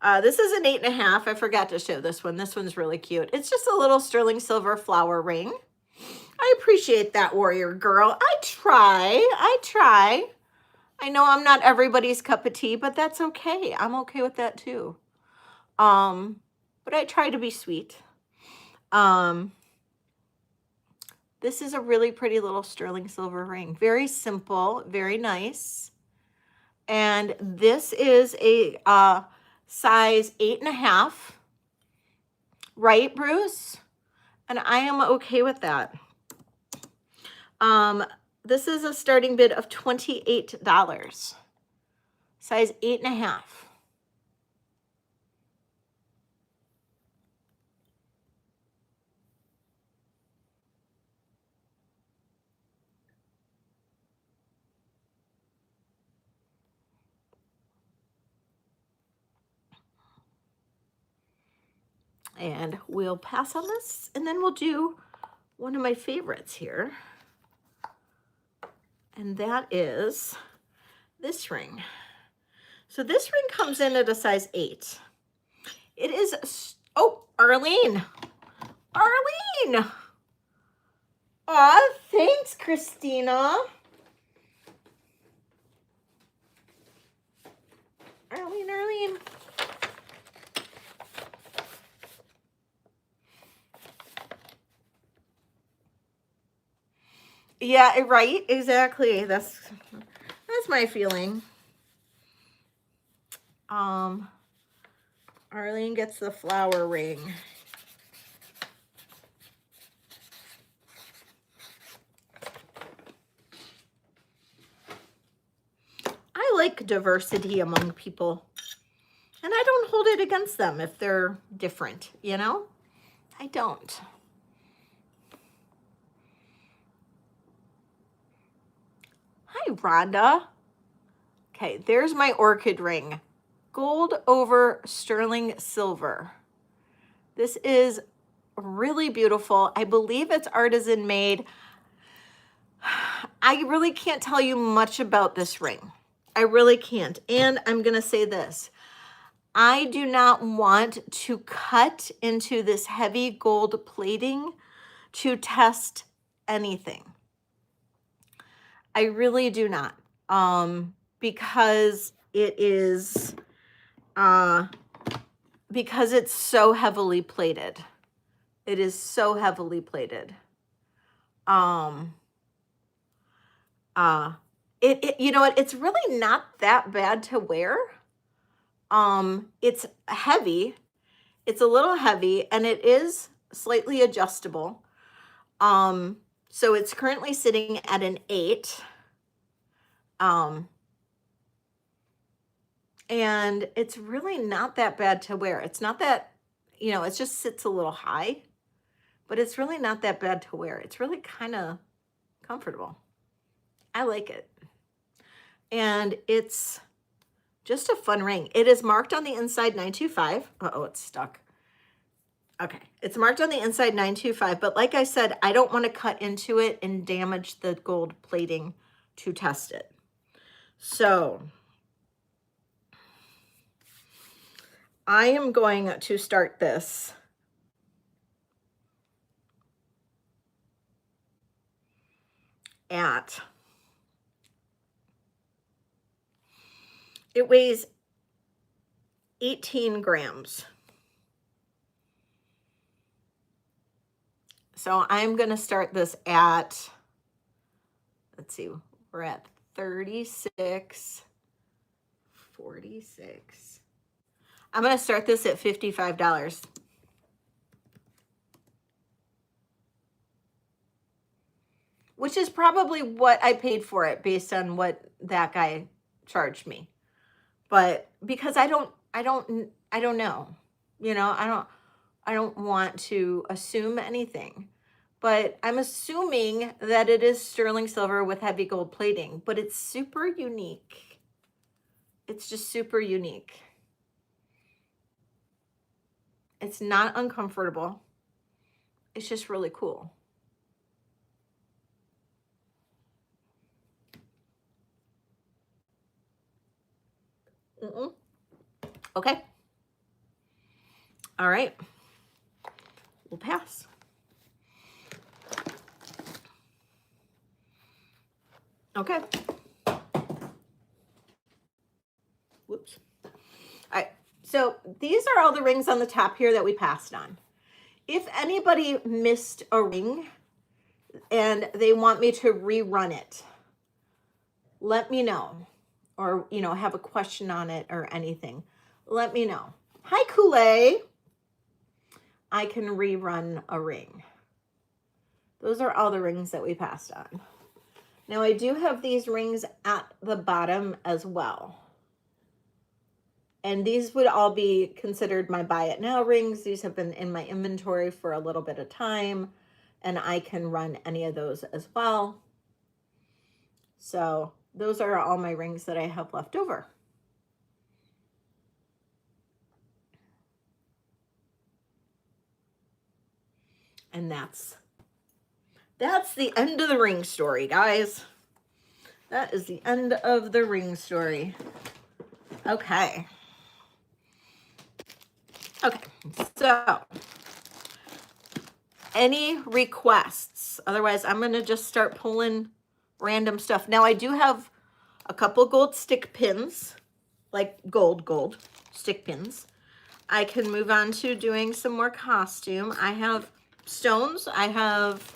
This is an 8.5. I forgot to show this one. This one's really cute. It's just a little sterling silver flower ring. I appreciate that, Warrior Girl. I try. I know I'm not everybody's cup of tea, but that's okay. I'm okay with that too. But I try to be sweet. This is a really pretty little sterling silver ring. Very simple, very nice. And this is a size 8.5. Right, Bruce? And I am okay with that. This is a starting bid of $28. Size 8.5. And we'll pass on this, and then we'll do one of my favorites here. And that is this ring. So this ring comes in at a size 8. It is, oh, Arlene. Arlene. Aw, thanks, Christina. Arlene. Yeah, right, exactly. That's my feeling. Arlene gets the flower ring. I like diversity among people. And I don't hold it against them if they're different, you know? I don't. Hi, Rhonda. Okay, there's my orchid ring. Gold over sterling silver. This is really beautiful. I believe it's artisan made. I really can't tell you much about this ring. I really can't. And I'm going to say this. I do not want to cut into this heavy gold plating to test anything. I really do not. Because it is, because it's so heavily plated. It is so heavily plated. You know what? It's really not that bad to wear. It's heavy. It's a little heavy and it is slightly adjustable. So it's currently sitting at an 8. And it's really not that bad to wear. It's not that, you know, it just sits a little high, but it's really not that bad to wear. It's really kind of comfortable. I like it. And it's just a fun ring. It is marked on the inside 925. Uh-oh, it's stuck. Okay, it's marked on the inside 925, but like I said, I don't want to cut into it and damage the gold plating to test it. So I am going to start this at, it weighs 18 grams. So I'm going to start this at, let's see, we're at 36, 46. I'm going to start this at $55. Which is probably what I paid for it based on what that guy charged me. But because I don't know, you know, I don't want to assume anything, but I'm assuming that it is sterling silver with heavy gold plating, but it's super unique. It's just super unique. It's not uncomfortable. It's just really cool. Okay. All right. We'll pass. Okay. Whoops. All right. So these are all the rings on the top here that we passed on. If anybody missed a ring and they want me to rerun it, let me know. Or, you know, have a question on it or anything. Let me know. Hi, Kool-Aid. I can rerun a ring. Those are all the rings that we passed on. Now I do have these rings at the bottom as well. And these would all be considered my buy it now rings. These have been in my inventory for a little bit of time, and I can run any of those as well. So those are all my rings that I have left over. And that's the end of the ring story, guys. That is the end of the ring story. Okay. Okay, so any requests? Otherwise, I'm going to just start pulling random stuff. Now, I do have a couple gold stick pins, like gold stick pins. I can move on to doing some more costume. I have stones. I have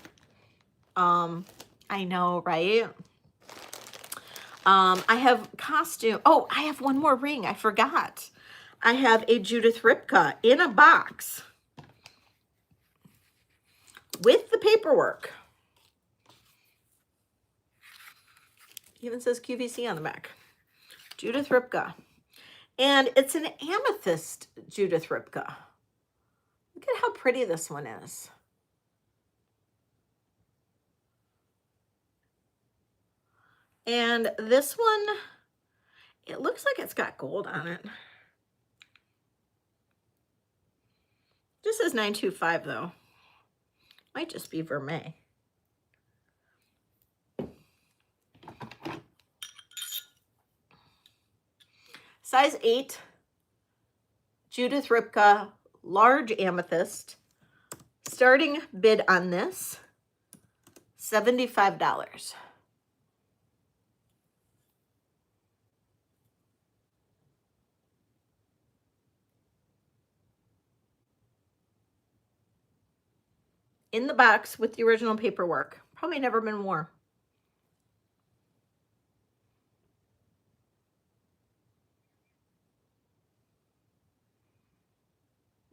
I know, right? I have costume. Oh, I have one more ring. I forgot. I have a Judith Ripka in a box with the paperwork. Even says QVC on the back. Judith Ripka. And it's an amethyst Judith Ripka. Look at how pretty this one is. And this one, it looks like it's got gold on it. This is 925 though. Might just be vermeil. Size 8, Judith Ripka, large amethyst. Starting bid on this, $75. In the box with the original paperwork. Probably never been worn.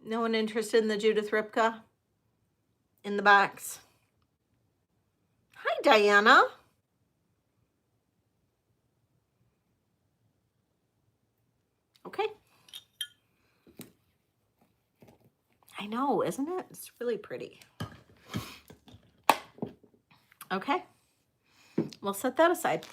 No one interested in the Judith Ripka? In the box. Hi, Diana. Okay. I know, isn't it? It's really pretty. Okay. We'll set that aside.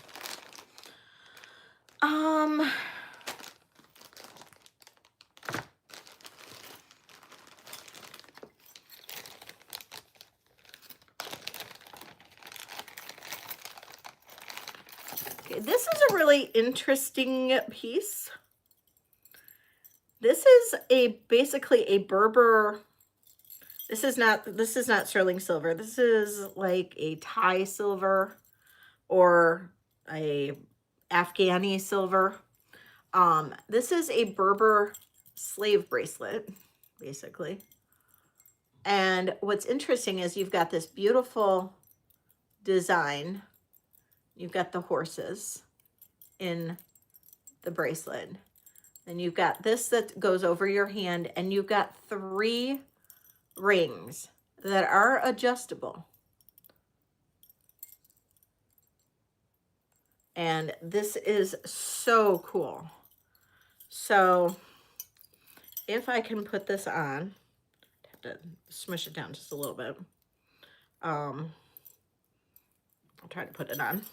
Okay, this is a really interesting piece. This is basically a Berber. This is not sterling silver. This is like a Thai silver or a Afghani silver. This is a Berber slave bracelet, basically. And what's interesting is you've got this beautiful design. You've got the horses in the bracelet. And you've got this that goes over your hand, and you've got 3 rings that are adjustable. And this is so cool. So if I can put this on, I have to smush it down just a little bit. I'll try to put it on.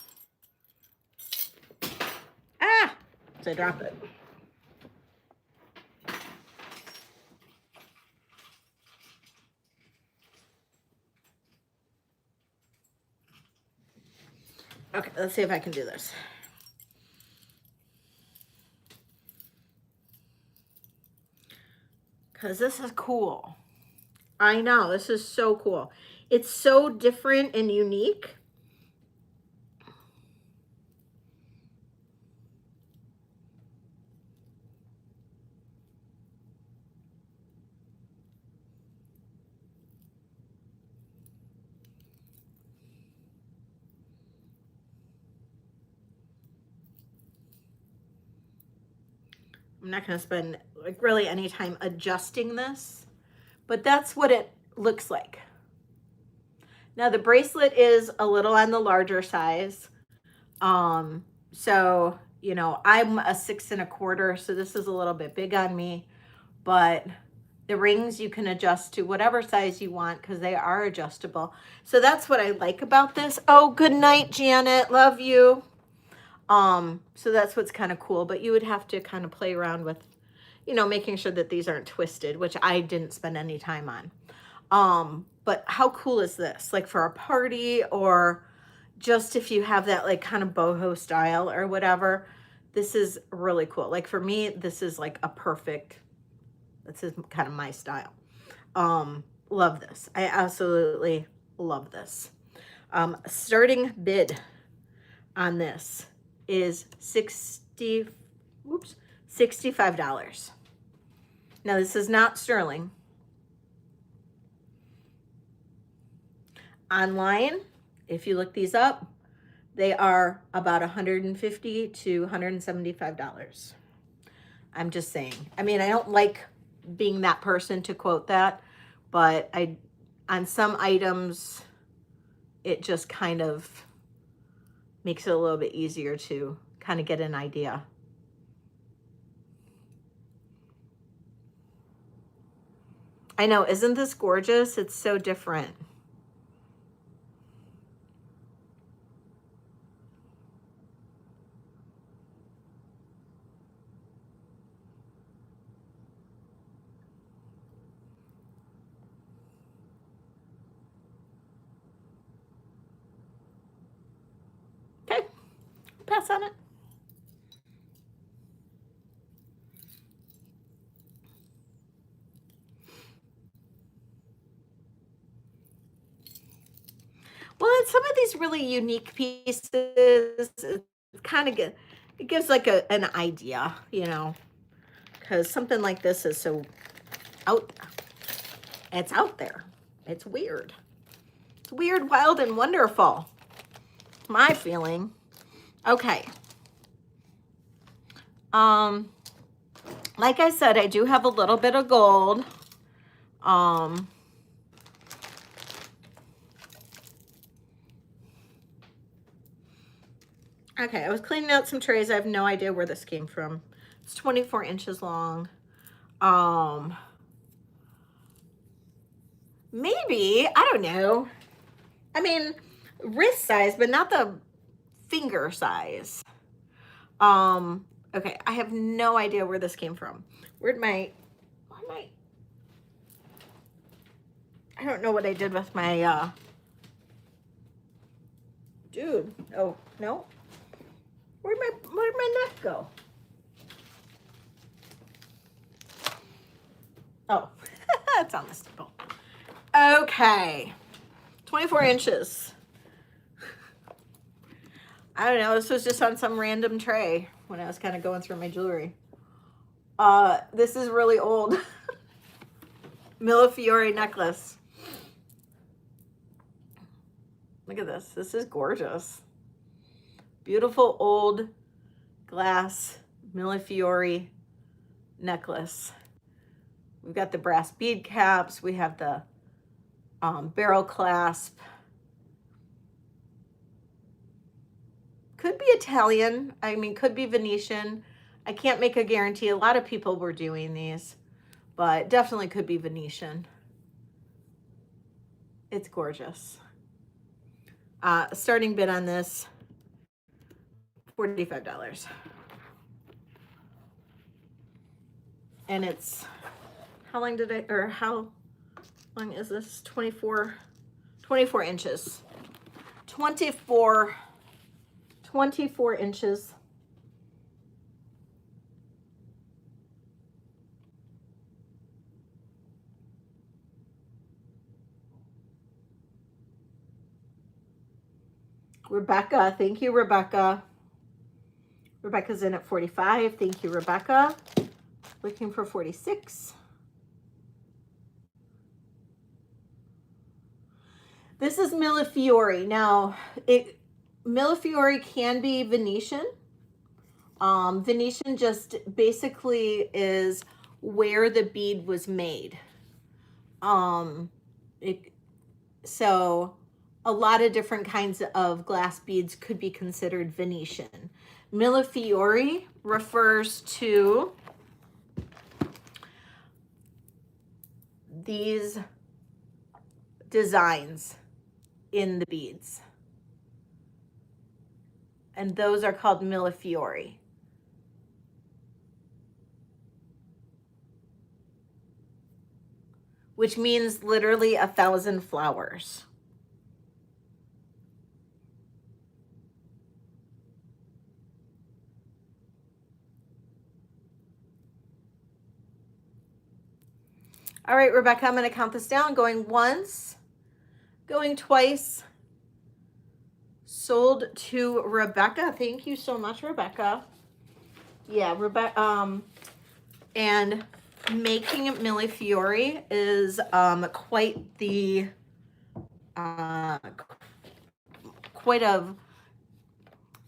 Ah! So I drop it. Okay, let's see if I can do this. Because this is cool. I know, this is so cool. It's so different and unique. I'm not going to spend like really any time adjusting this, but that's what it looks like. Now the bracelet is a little on the larger size. So, you know, I'm a 6 1/4, so this is a little bit big on me, but the rings you can adjust to whatever size you want because they are adjustable. So that's what I like about this. Oh, good night, Janet. Love you. So that's what's kind of cool, but you would have to kind of play around with, you know, making sure that these aren't twisted, which I didn't spend any time on. But how cool is this? Like for a party, or just if you have that like kind of boho style or whatever, this is really cool. Like for me, this is like a perfect, this is kind of my style. Love this. I absolutely love this. Starting bid on this is $65. Now this is not sterling. Online, If you look these up, they are about $150 to $175. I'm just saying. I mean, I don't like being that person to quote that, but on some items, it just kind of makes it a little bit easier to kind of get an idea. I know, isn't this gorgeous? It's so different. Okay, pass on it. Well, in some of these really unique pieces, it's kind of good. It gives like an idea, you know, because something like this is so out. It's out there. It's weird. It's weird, wild, and wonderful. My feeling. Okay. Like I said, I do have a little bit of gold. Okay, I was cleaning out some trays. I have no idea where this came from. It's 24 inches long. Maybe, I don't know. I mean, wrist size, but not the finger size. Okay, I have no idea where this came from. I don't know what I did with my, dude, oh, no. Where'd my neck go? Oh, it's on the staple. Okay, 24 inches. I don't know, this was just on some random tray when I was kind of going through my jewelry. This is really old. Millefiori necklace. Look at this. This is gorgeous. Beautiful old glass Millefiori necklace. We've got the brass bead caps. We have the barrel clasp. Could be Italian. I mean, could be Venetian. I can't make a guarantee. A lot of people were doing these, but definitely could be Venetian. It's gorgeous. Starting bid on this, $45. And it's, how long is this? 24 inches. 24 inches. Rebecca, thank you, Rebecca. Rebecca's in at 45. Thank you, Rebecca. Looking for 46. This is Millefiori. Now, Millefiori can be Venetian. Venetian just basically is where the bead was made. So a lot of different kinds of glass beads could be considered Venetian. Millefiori refers to these designs in the beads. And those are called Millefiori. Which means literally 1,000 flowers. All right, Rebecca, I'm going to count this down. Going once, going twice. Sold to Rebecca. Thank you so much, Rebecca. Yeah, Rebecca. And making Millefiori is quite the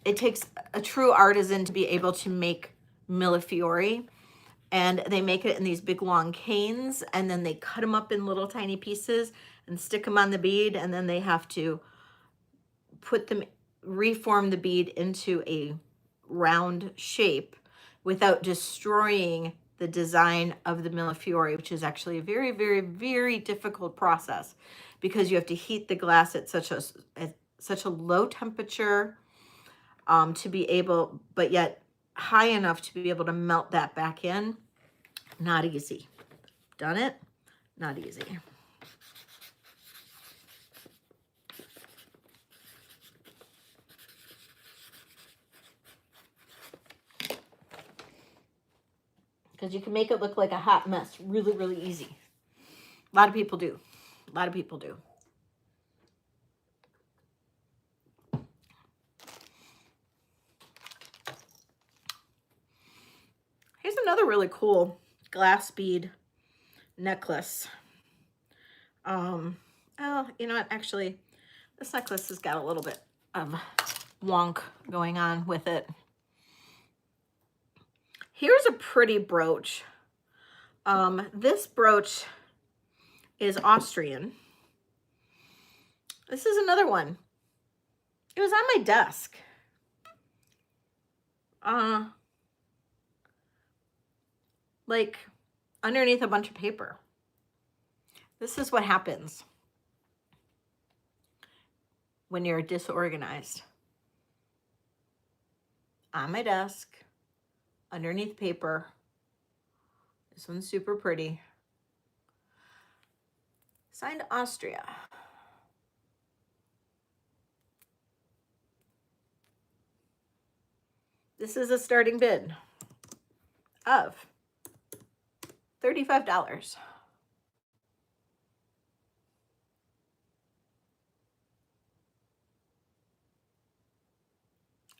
it takes a true artisan to be able to make millefiori, and they make it in these big long canes, and then they cut them up in little tiny pieces and stick them on the bead, and then they have to reform the bead into a round shape without destroying the design of the millefiori, which is actually a very, very, very difficult process, because you have to heat the glass at such a low temperature to be able, but yet high enough to be able to melt that back in. Not easy. Done it? Not easy. Because you can make it look like a hot mess really, really easy. A lot of people do. A lot of people do. Here's another really cool glass bead necklace. Oh, you know what? Actually, this necklace has got a little bit of wonk going on with it. Here's a pretty brooch. This brooch is Austrian. This is another one. It was on my desk. Like underneath a bunch of paper. This is what happens when you're disorganized. On my desk, underneath paper. This one's super pretty. Signed Austria. This is a starting bid of $35.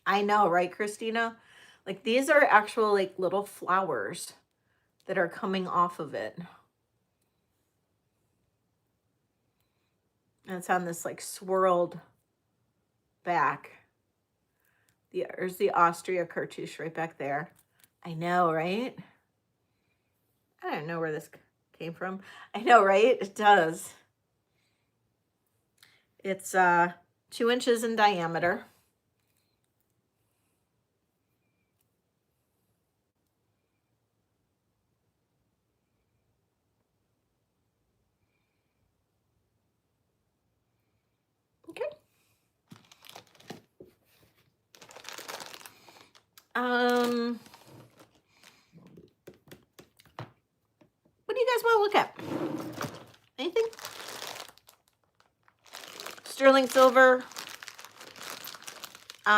I know, right, Christina? Like these are actual like little flowers that are coming off of it. And it's on this like swirled back. There's the Austria cartouche right back there. I know, right? I don't know where this came from. I know, right? It does. It's 2 inches in diameter. Okay. What do you guys want to look at? Anything? Sterling silver. Do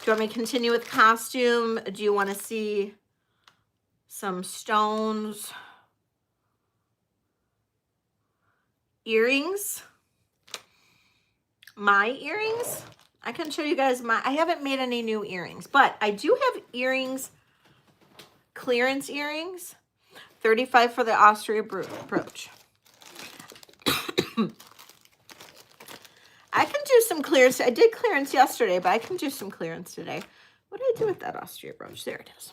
you want me to continue with costume? Do you want to see some stones? Earrings? My earrings? I can show you guys I haven't made any new earrings, but I do have earrings, clearance earrings. $35 for the Austria brooch. I can do some clearance. I did clearance yesterday, but I can do some clearance today. What did I do with that Austria brooch? There it is.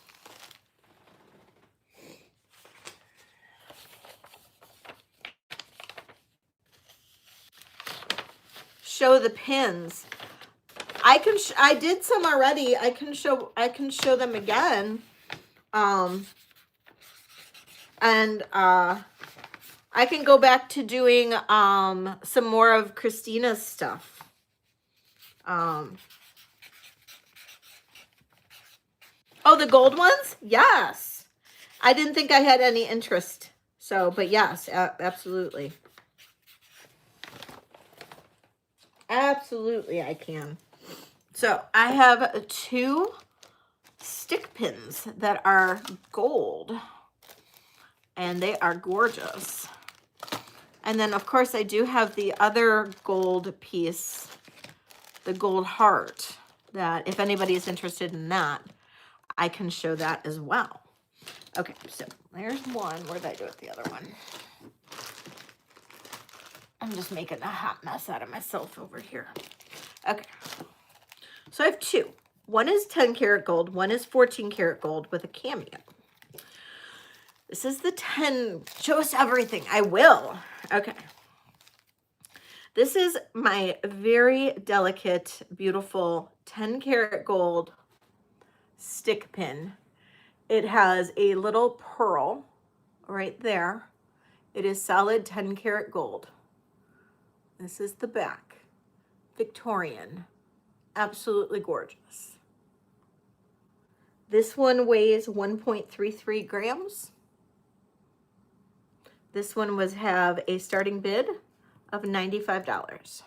Show the pins. I did some already. I can show them again. I can go back to doing some more of Christina's stuff. Oh, the gold ones? Yes. I didn't think I had any interest. So, but yes, absolutely. Absolutely, I can. So I have 2 stick pins that are gold, and they are gorgeous. And then, of course, I do have the other gold piece, the gold heart, that if anybody is interested in that, I can show that as well. Okay, so there's one. Where did I do it? The other one. I'm just making a hot mess out of myself over here. Okay. So I have two. One is 10 karat gold. One is 14 karat gold with a cameo. This is the 10. Show us everything. I will. Okay. This is my very delicate, beautiful 10 karat gold stick pin. It has a little pearl right there. It is solid 10 karat gold. This is the back. Victorian. Absolutely gorgeous. This one weighs 1.33 grams. This one have a starting bid of $95.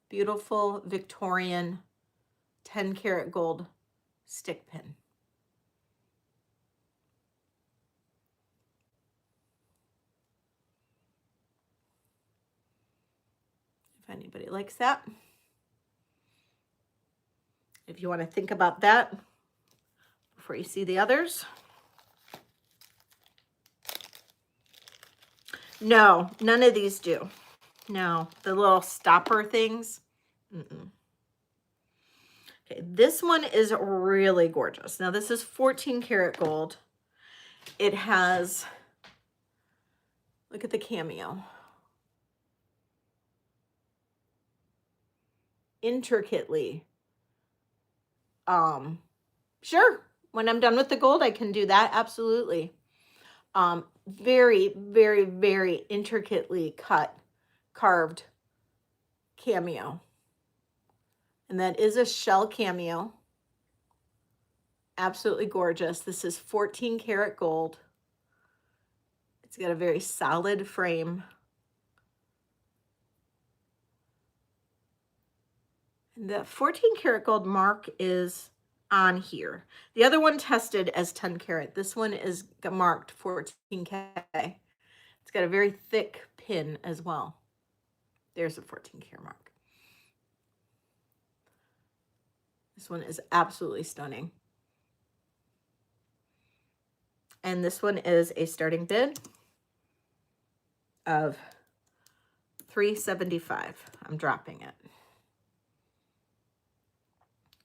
Beautiful Victorian 10 karat gold stick pin. If anybody likes that. If you want to think about that before you see the others. No, none of these do. No, the little stopper things. Mm-mm. Okay, this one is really gorgeous. Now this is 14 karat gold. It has, look at the cameo. Intricately. Sure, when I'm done with the gold, I can do that, absolutely. Very, very, very intricately carved cameo. And that is a shell cameo. Absolutely gorgeous. This is 14 karat gold. It's got a very solid frame. And the 14 karat gold mark is on here. The other one tested as 10 karat. This one is marked 14K. It's got a very thick pin as well. There's a 14 karat mark. This one is absolutely stunning. And this one is a starting bid of $375. I'm dropping it.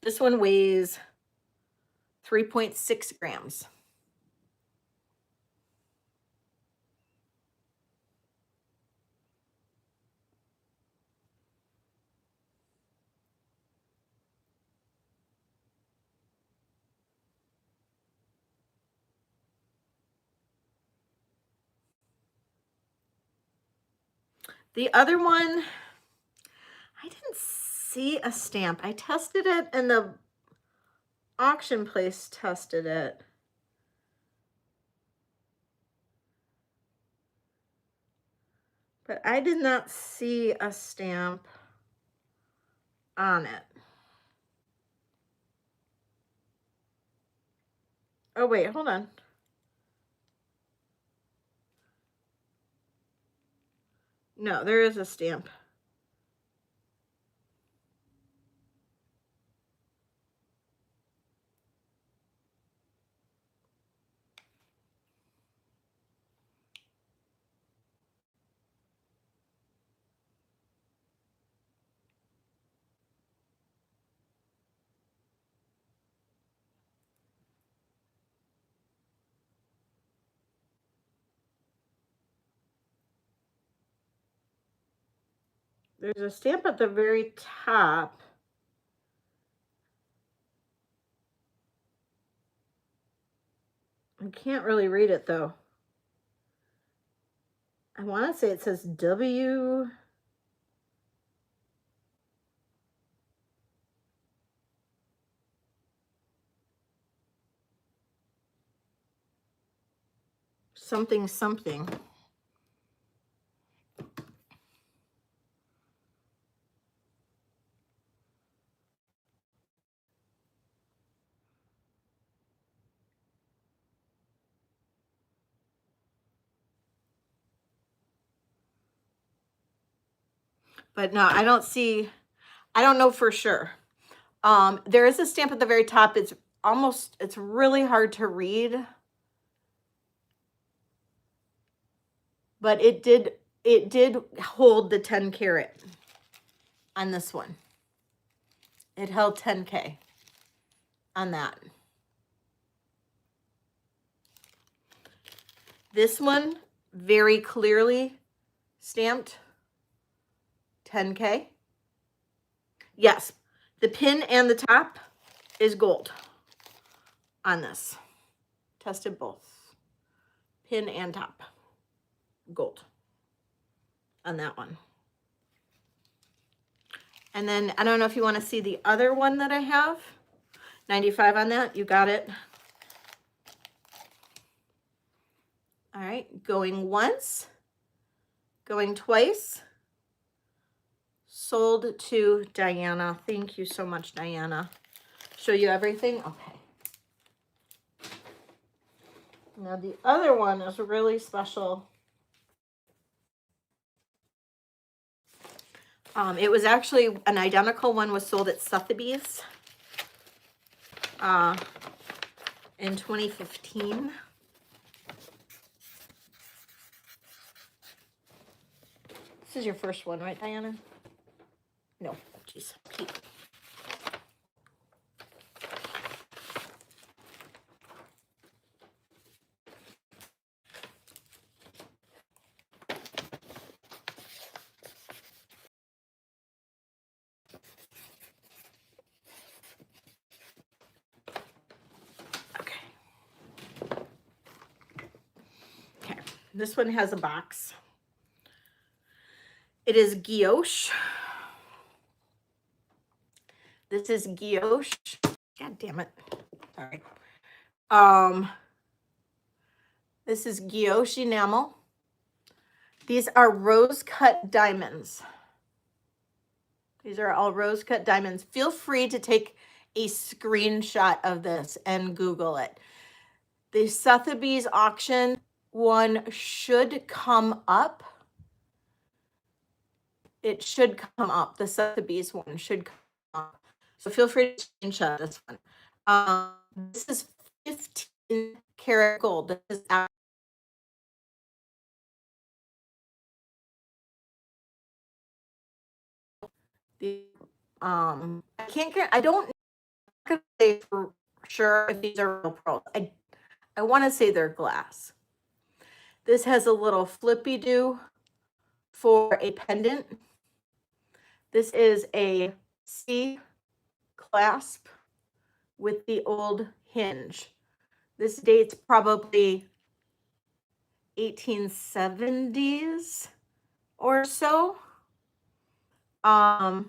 This one weighs 3.6 grams. The other one, I didn't see a stamp. I tested it and the auction place tested it. But I did not see a stamp on it. Oh, wait, hold on. No, there is a stamp. There's a stamp at the very top. I can't really read it though. I want to say it says W. Something, something. But no, I don't see, I don't know for sure. There is a stamp at the very top. It's really hard to read. But it did it did hold the 10 karat on this one. It held 10K on that. This one very clearly stamped 10K. Yes, the pin and the top is gold on this. Tested both. Pin and top. Gold on that one. And then I don't know if you want to see the other one that I have. 95 on that. You got it. All right. Going once. Going twice. Sold to Diana. Thank you so much, Diana. Show you everything? Okay. Now the other one is really special. It was actually an identical one was sold at Sotheby's in 2015. This is your first one, right, Diana? No, jeez. Okay, this one has a box. It is guilloche. This is guilloche. God damn it. Sorry. This is guilloche enamel. These are rose cut diamonds. These are all rose cut diamonds. Feel free to take a screenshot of this and Google it. The Sotheby's auction one should come up. It should come up. The Sotheby's one should come up. So feel free to screenshot this one. This is 15 karat gold. This is the I don't say for sure if these are real pearls. I want to say they're glass. This has a little flippy do for a pendant. This is a C clasp with the old hinge. This dates probably 1870s or so. I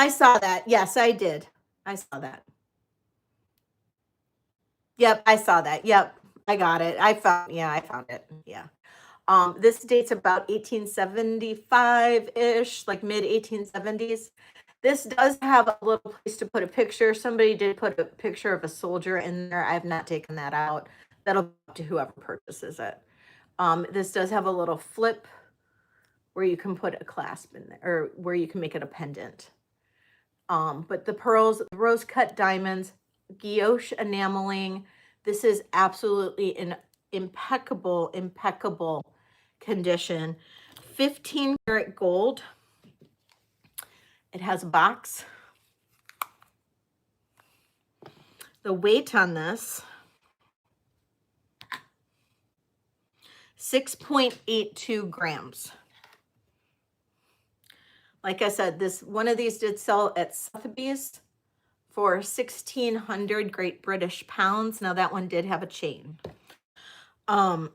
saw that. Yes, I did. I saw that. Yep, I saw that. Yep, I got it. I found it. Yeah. This dates about 1875-ish, like mid 1870s. This does have a little place to put a picture. Somebody did put a picture of a soldier in there. I have not taken that out. That'll be up to whoever purchases it. This does have a little flip where you can put a clasp in there, or where you can make it a pendant. But the pearls, the rose cut diamonds, guilloche enameling. This is absolutely in impeccable condition. 15 karat gold. It has a box. The weight on this, 6.82 grams. Like I said, this one of these did sell at Sotheby's for 1,600 Great British pounds. Now that one did have a chain. I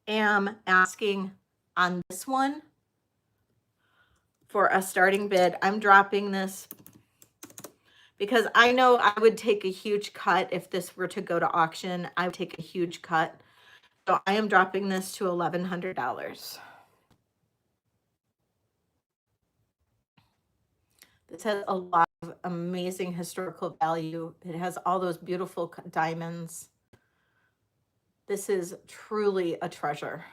am asking on this one for a starting bid. I'm dropping this because I know I would take a huge cut if this were to go to auction. I would take a huge cut. So I am dropping this to $1,100. This has a lot of amazing historical value. It has all those beautiful diamonds. This is truly a treasure.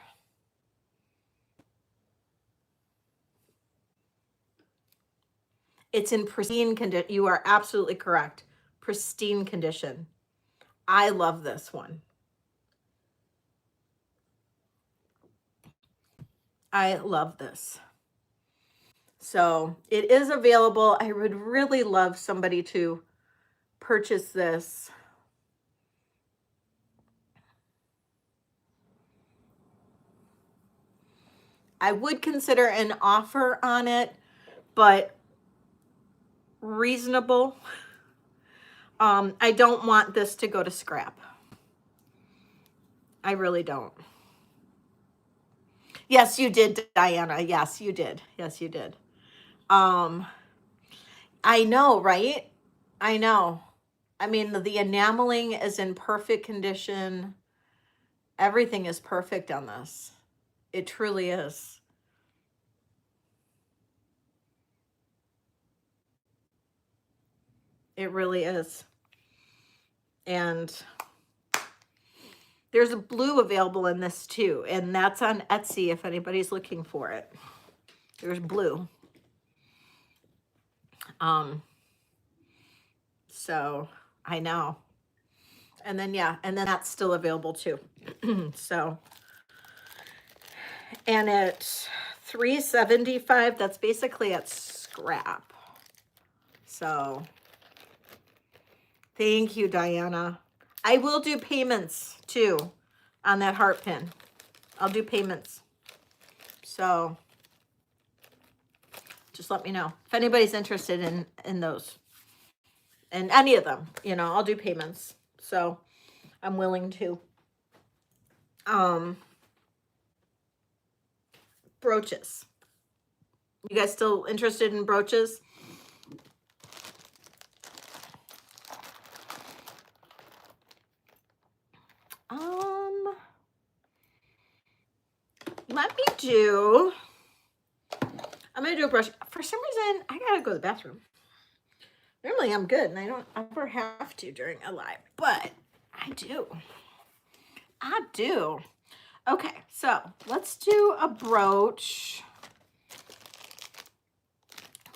It's in pristine condition. You are absolutely correct. Pristine condition. I love this one. I love this. So it is available. I would really love somebody to purchase this. I would consider an offer on it, but reasonable. I don't want this to go to scrap. I really don't. Yes, you did, Diana. Yes, you did. Yes, you did. I know, right? I know. I mean, the enameling is in perfect condition. Everything is perfect on this. It truly is. It really is. And there's a blue available in this too, and that's on Etsy if anybody's looking for it. There's blue. So I know. And then, yeah, and then that's still available too. So, and at $3.75, that's basically at scrap. So thank you, Diana. I will do payments too on that heart pin. I'll do payments. So just let me know if anybody's interested in those. And any of them, you know, I'll do payments. So I'm willing to. Brooches. You guys still interested in brooches? Let me do, I'm going to do a brush. For some reason, I got to go to the bathroom. Normally I'm good and I don't ever have to during a live, but I do. I do. Okay, so let's do a brooch.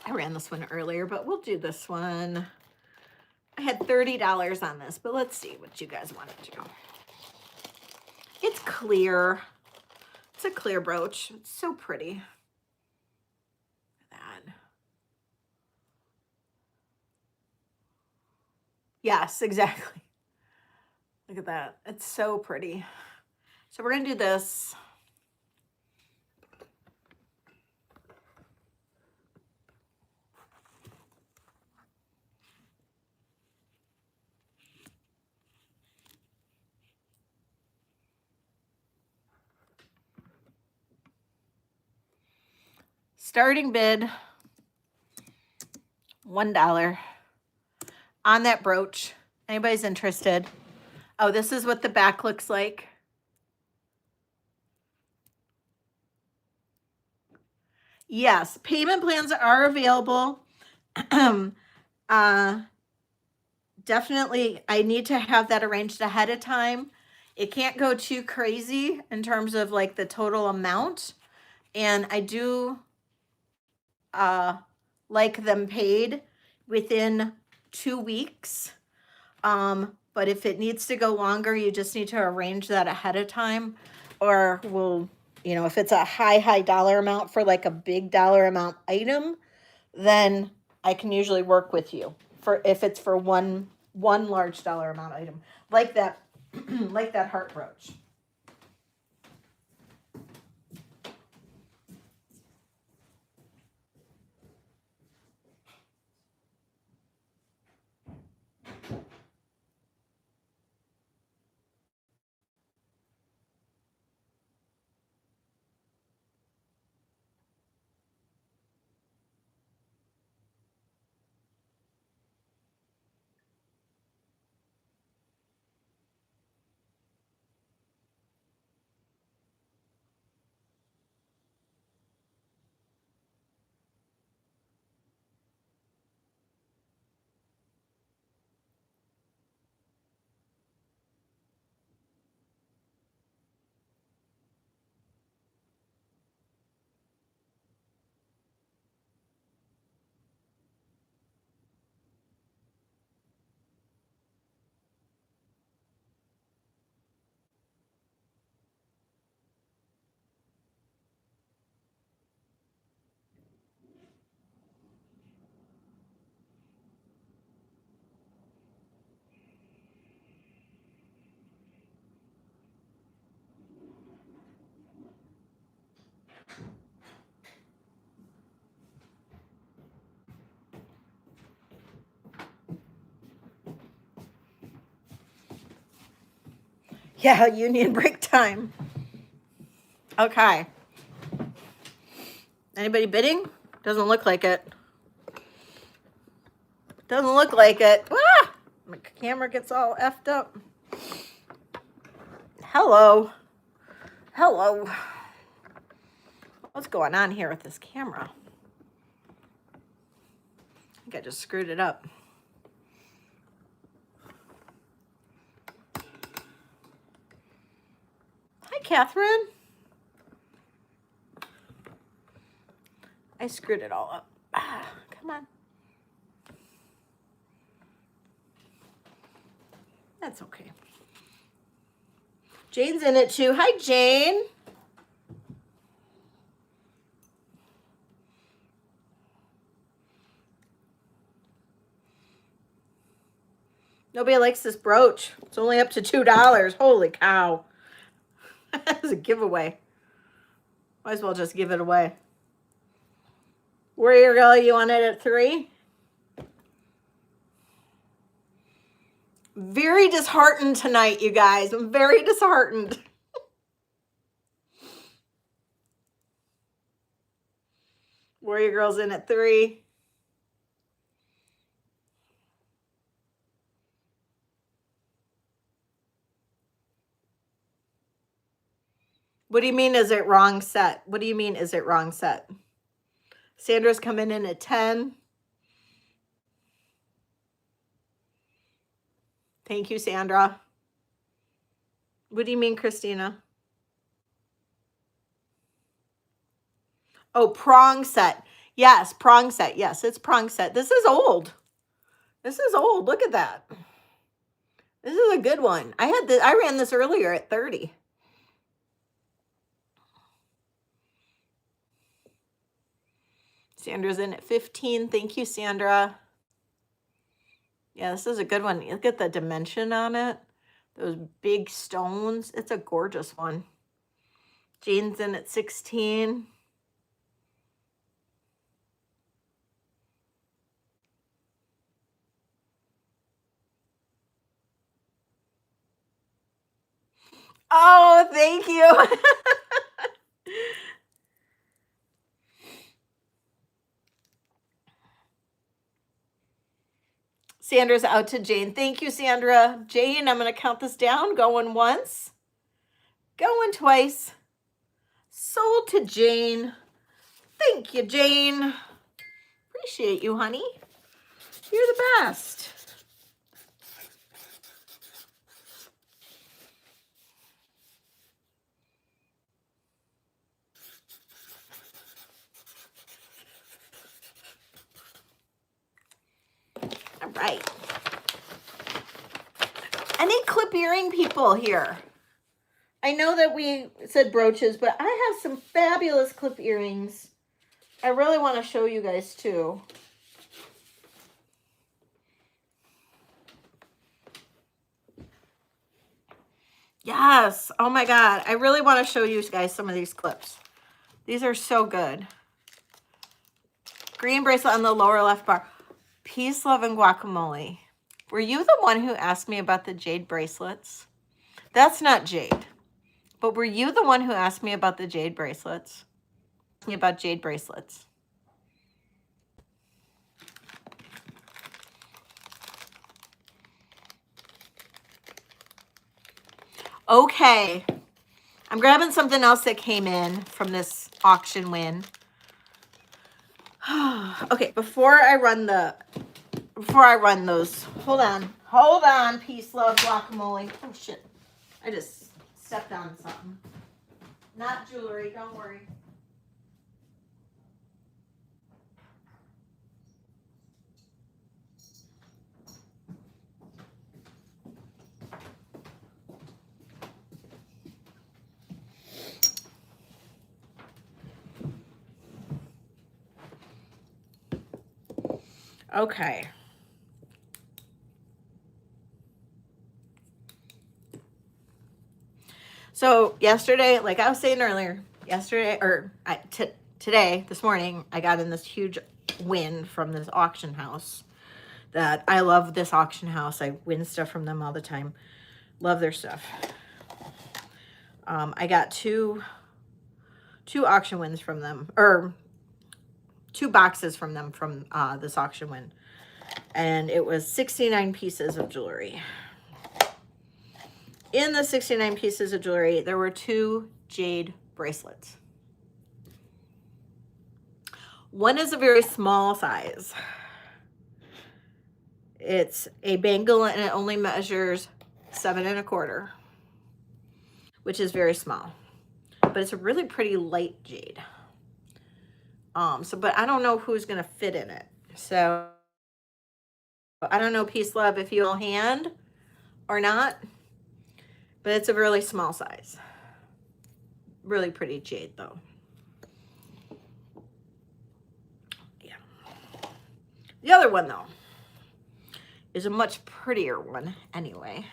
I ran this one earlier, but we'll do this one. I had $30 on this, but let's see what you guys want to do. It's clear. It's a clear brooch. It's so pretty. That. Yes, exactly. Look at that. It's so pretty. So we're going to do this. Starting bid, $1 on that brooch. Anybody's interested? Oh, this is what the back looks like. Yes, payment plans are available. Definitely, I need to have that arranged ahead of time. It can't go too crazy in terms of like the total amount. And I do like them paid within 2 weeks. But if it needs to go longer, you just need to arrange that ahead of time, or we'll, you know, if it's a high dollar amount for like a big dollar amount item, then I can usually work with you for if it's for one large dollar amount item like that, like that heart brooch. Yeah, union break time. Okay. Anybody bidding? Doesn't look like it. Doesn't look like it. Ah! My camera gets all effed up. Hello. Hello. What's going on here with this camera? I think I just screwed it up. Hi, Catherine. I screwed it all up. Ah, come on. That's okay. Jane's in it too. Hi, Jane. Nobody likes this brooch. It's only up to $2. Holy cow. That's a giveaway. Might as well just give it away. Warrior Girl, you want it at 3? Very disheartened tonight, you guys. I'm very disheartened. Warrior Girl's in at 3. What do you mean, is it wrong set? What do you mean, is it wrong set? Sandra's coming in at 10. Thank you, Sandra. What do you mean, Christina? Oh, prong set. Yes, prong set. Yes, it's prong set. This is old. This is old. Look at that. This is a good one. I ran this earlier at 30. Sandra's in at 15. Thank you, Sandra. Yeah, this is a good one. Look at the dimension on it. Those big stones. It's a gorgeous one. Jane's in at 16. Oh, thank you. Sandra's out to Jane. Thank you, Sandra. Jane, I'm going to count this down. Going once. Going twice. Sold to Jane. Thank you, Jane. Appreciate you, honey. You're the best. All right. Any clip earring people here? I know that we said brooches, but I have some fabulous clip earrings. I really want to show you guys too. Yes. Oh my God. I really want to show you guys some of these clips. These are so good. Green bracelet on the lower left bar. Peace, love, and guacamole. Were you the one who asked me about the Jade bracelets? That's not Jade. But were you the one who asked me about the Jade bracelets? About Jade bracelets. Okay. I'm grabbing something else that came in from this auction win. Okay, before I run those, hold on, peace, love, guacamole. Oh shit, I just stepped on something. Not jewelry, don't worry. Okay. So yesterday, like I was saying earlier, today, this morning, I got in this huge win from this auction house that I love this auction house. I win stuff from them all the time. Love their stuff. I got two auction wins from them, or 2 boxes from them from this auction win. And it was 69 pieces of jewelry. In the 69 pieces of jewelry, there were 2 jade bracelets. One is a very small size. It's a bangle and it only measures 7 1/4, which is very small. But it's a really pretty light jade. But I don't know who's gonna fit in it. So I don't know, Peace Love, if you'll hand or not. But it's a really small size. Really pretty jade though. Yeah. The other one though is a much prettier one anyway,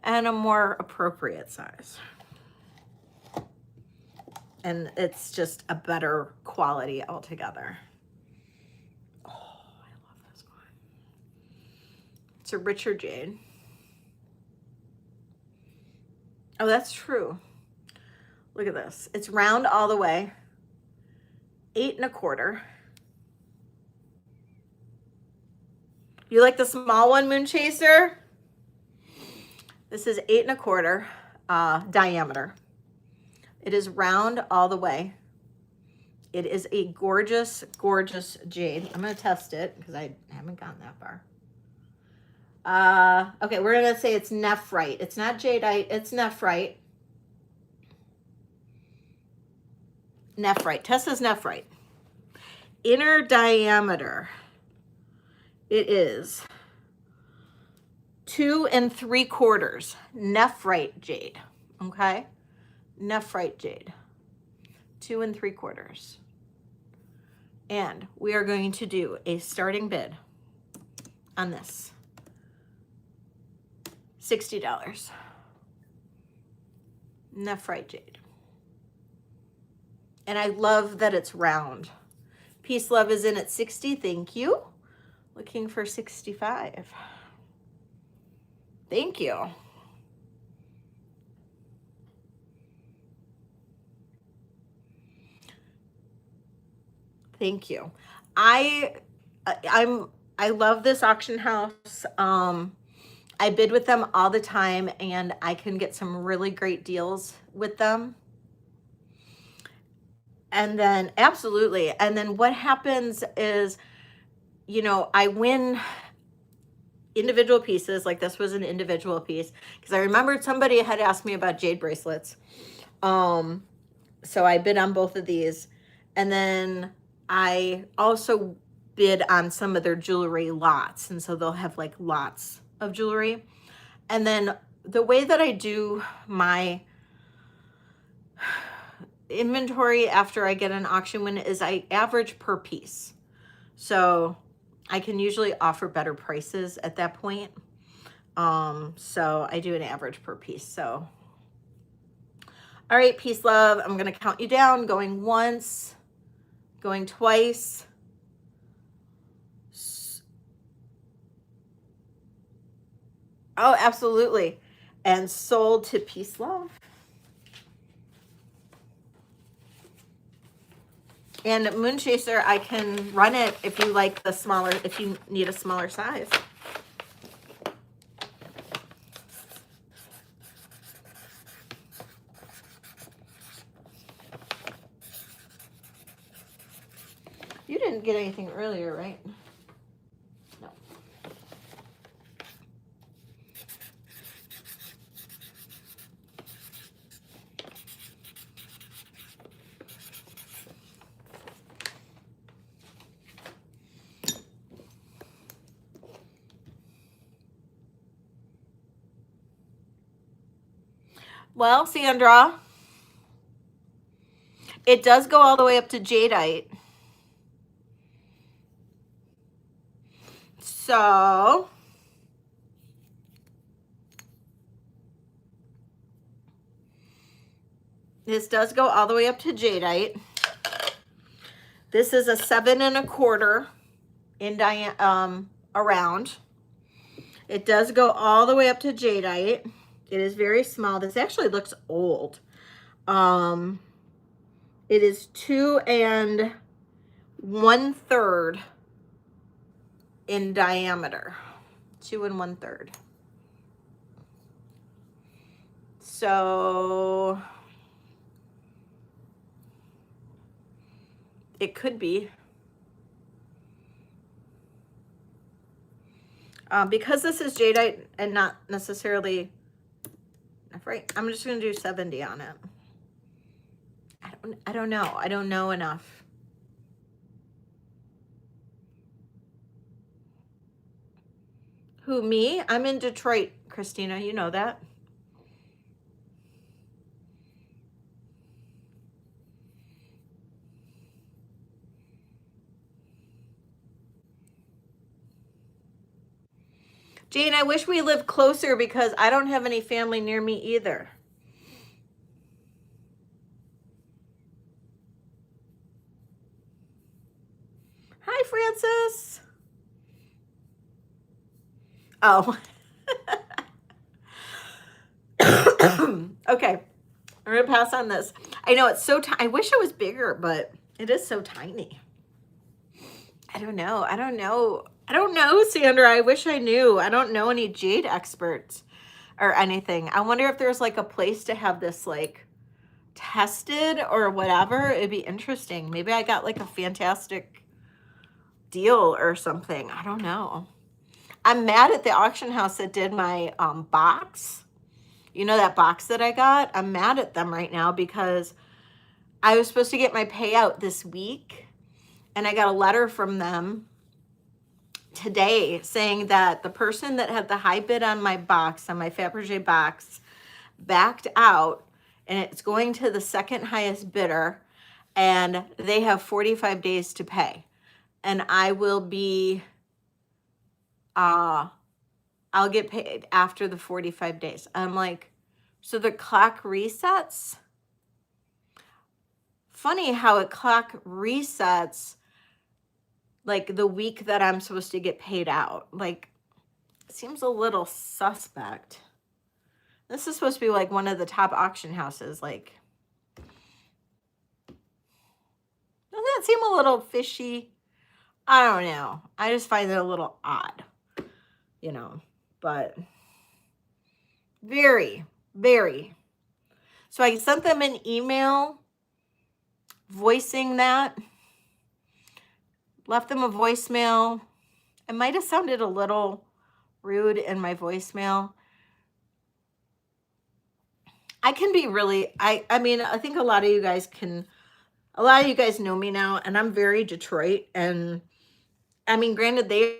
and a more appropriate size. And it's just a better quality altogether. Oh, I love this one. It's a richer jade. Oh, that's true. Look at this. It's round all the way. 8 1/4. You like the small one, Moon Chaser? This is 8 1/4 diameter. It is round all the way. It is a gorgeous, gorgeous jade. I'm going to test it because I haven't gotten that far. Okay, we're going to say it's nephrite. It's not jadeite, it's nephrite. Nephrite. Tessa's nephrite. Inner diameter. It is 2 3/4 nephrite jade. Okay? Nephrite jade. 2 3/4. And we are going to do a starting bid on this. $60. Nephrite jade. And I love that it's round. Peace Love is in at 60. Thank you. Looking for 65. Thank you. Thank you. I love this auction house. I bid with them all the time and I can get some really great deals with them. And then absolutely. And then what happens is, you know, I win individual pieces. Like this was an individual piece because I remembered somebody had asked me about jade bracelets. So I bid on both of these. And then I also bid on some of their jewelry lots. And so they'll have like lots of jewelry. And then the way that I do my inventory after I get an auction win is I average per piece. So I can usually offer better prices at that point. So I do an average per piece. So, all right, Peace Love, I'm going to count you down, going once, going twice. Oh, absolutely. And sold to Peace Love. And Moon Chaser, I can run it if you like the smaller, if you need a smaller size. You didn't get anything earlier, right? No. Well, Sandra, it does go all the way up to jadeite. So this does go all the way up to jadeite. This is a 7 1/4 in around. It does go all the way up to jadeite. It is very small. This actually looks old. It is 2 1/3 in diameter. 2 1/3. So it could be. Because this is jadeite and not necessarily, right? I'm just gonna do 70 on it. I don't know. I don't know enough. Who, me? I'm in Detroit, Christina. You know that. Jane, I wish we lived closer because I don't have any family near me either. Hi, Francis. Oh. Okay. I'm going to pass on this. I know it's so tiny. I wish it was bigger, but it is so tiny. I don't know. I don't know, Sandra. I wish I knew. I don't know any jade experts or anything. I wonder if there's like a place to have this like tested or whatever. It'd be interesting. Maybe I got like a fantastic deal or something. I don't know. I'm mad at the auction house that did my box. You know that box that I got? I'm mad at them right now because I was supposed to get my payout this week, and I got a letter from them today saying that the person that had the high bid on my box, on my Fabergé box, backed out, and it's going to the second highest bidder, and they have 45 days to pay. And I will be, I'll get paid after the 45 days. I'm like, so the clock resets? Funny how a clock resets like the week that I'm supposed to get paid out. Like, it seems a little suspect. This is supposed to be like one of the top auction houses. Like, doesn't that seem a little fishy? I don't know. I just find it a little odd, you know, but very, very. So I sent them an email voicing that, left them a voicemail. It might have sounded a little rude in my voicemail. I can be really, I mean, I think a lot of you guys know me now, and I'm very Detroit. And I mean, granted, they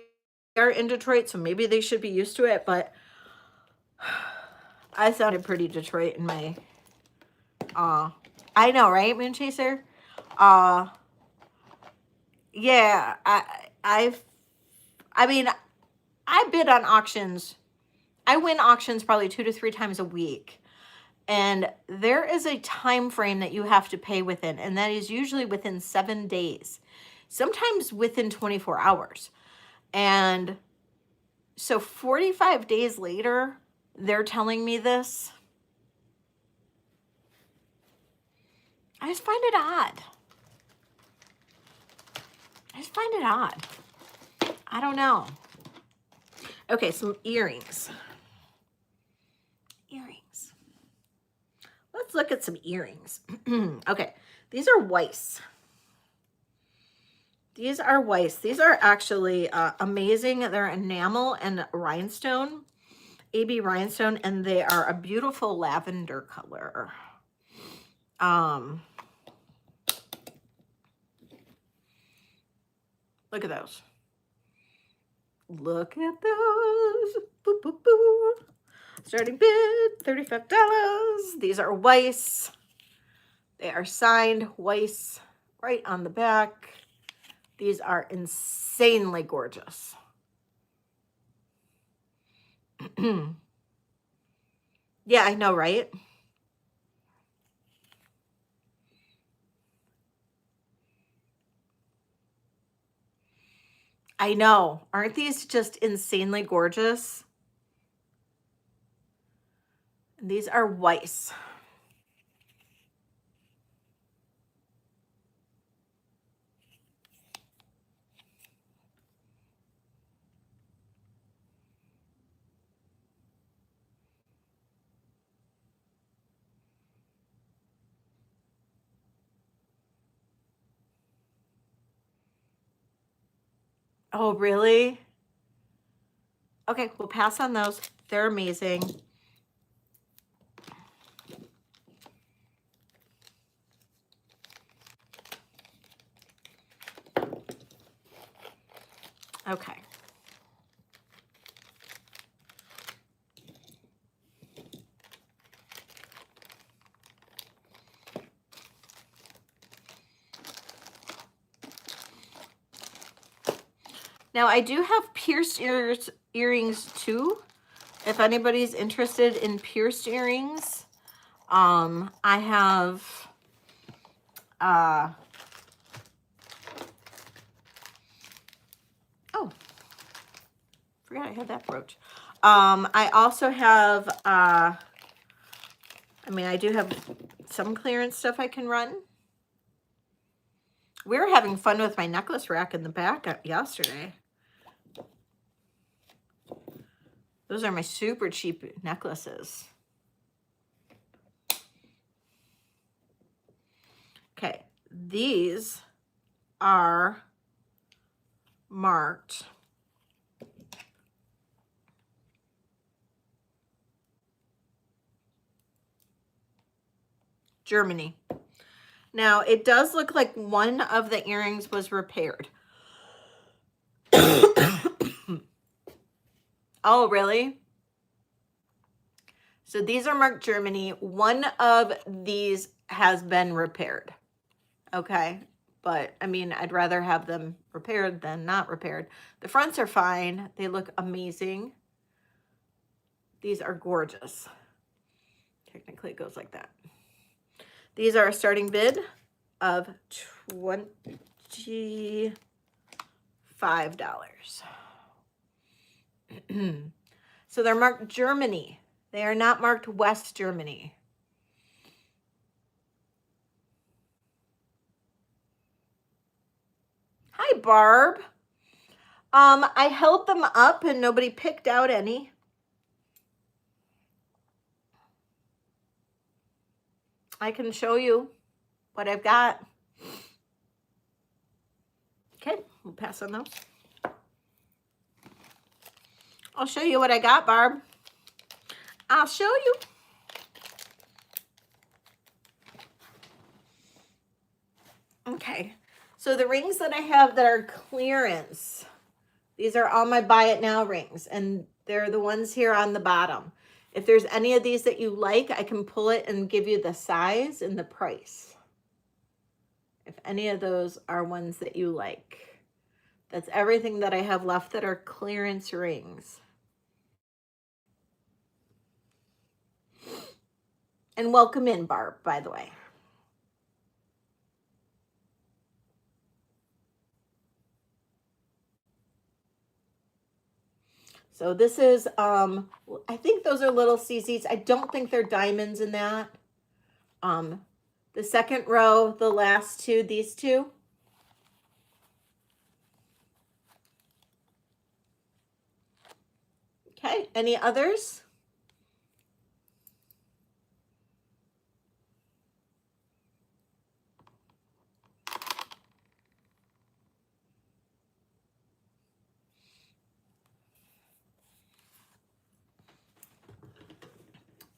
are in Detroit, so maybe they should be used to it, but I sounded pretty Detroit in my, I know, right, Moon Chaser? Yeah, I mean, I bid on auctions. I win auctions probably 2 to 3 times a week. And there is a time frame that you have to pay within, and that is usually within 7 days, sometimes within 24 hours. And so 45 days later, they're telling me this. I just find it odd. I don't know. Okay, some earrings. Let's look at some earrings. Okay, these are Weiss. These are actually amazing. They're enamel and rhinestone, AB rhinestone, and they are a beautiful lavender color. Look at those. Look at those. Boo, boo, boo. Starting bid, $35. These are Weiss. They are signed Weiss right on the back. These are insanely gorgeous. Yeah, I know, right? I know. Aren't these just insanely gorgeous? These are Weiss. Oh, really? Okay, we'll pass on those. They're amazing. Okay. Now I do have pierced earrings too. If anybody's interested in pierced earrings, I have oh, forgot I had that brooch. I also have I mean, I do have some clearance stuff I can run. We were having fun with my necklace rack in the back yesterday. Those are my super cheap necklaces. Okay, these are marked Germany. Now, it does look like one of the earrings was repaired. Oh, really? So these are marked Germany. One of these has been repaired. Okay. But I mean, I'd rather have them repaired than not repaired. The fronts are fine. They look amazing. These are gorgeous. Technically, it goes like that. These are a starting bid of $25. So they're marked Germany. They are not marked West Germany. Hi, Barb. I held them up and nobody picked out any. I can show you what I've got. Okay, we'll pass on those. I'll show you what I got, Barb. I'll show you. Okay, so the rings that I have that are clearance, these are all my buy it now rings, and they're the ones here on the bottom. If there's any of these that you like, I can pull it and give you the size and the price. If any of those are ones that you like. That's everything that I have left that are clearance rings. And welcome in, Barb, by the way. So this is, I think those are little CCs. I don't think they're diamonds in that. The second row, the last two, these two. Okay, any others?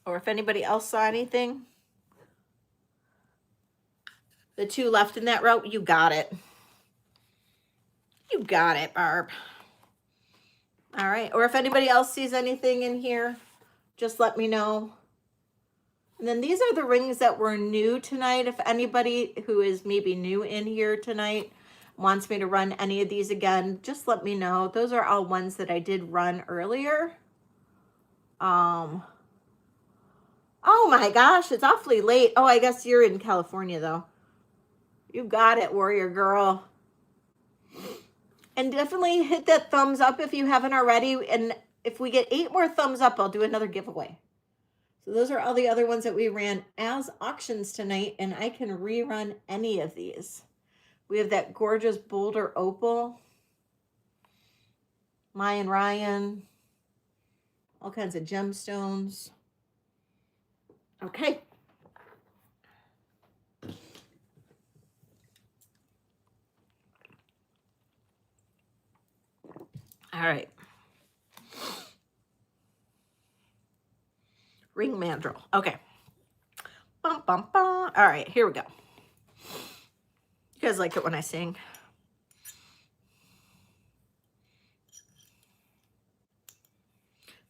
Or if anybody else saw anything. The two left in that row, you got it. You got it, Barb. All right, or if anybody else sees anything in here, just let me know. And then these are the rings that were new tonight. If anybody who is maybe new in here tonight wants me to run any of these again, just let me know. Those are all ones that I did run earlier. Oh my gosh, it's awfully late. Oh, I guess you're in California though. You got it, warrior girl. And definitely hit that thumbs up if you haven't already. And if we get 8 more thumbs up, I'll do another giveaway. So those are all the other ones that we ran as auctions tonight, and I can rerun any of these. We have that gorgeous Boulder Opal, Mayan Ryan, all kinds of gemstones. Okay. All right. Ring mandrel. Okay. Bum, bum, bum. All right, here we go. You guys like it when I sing.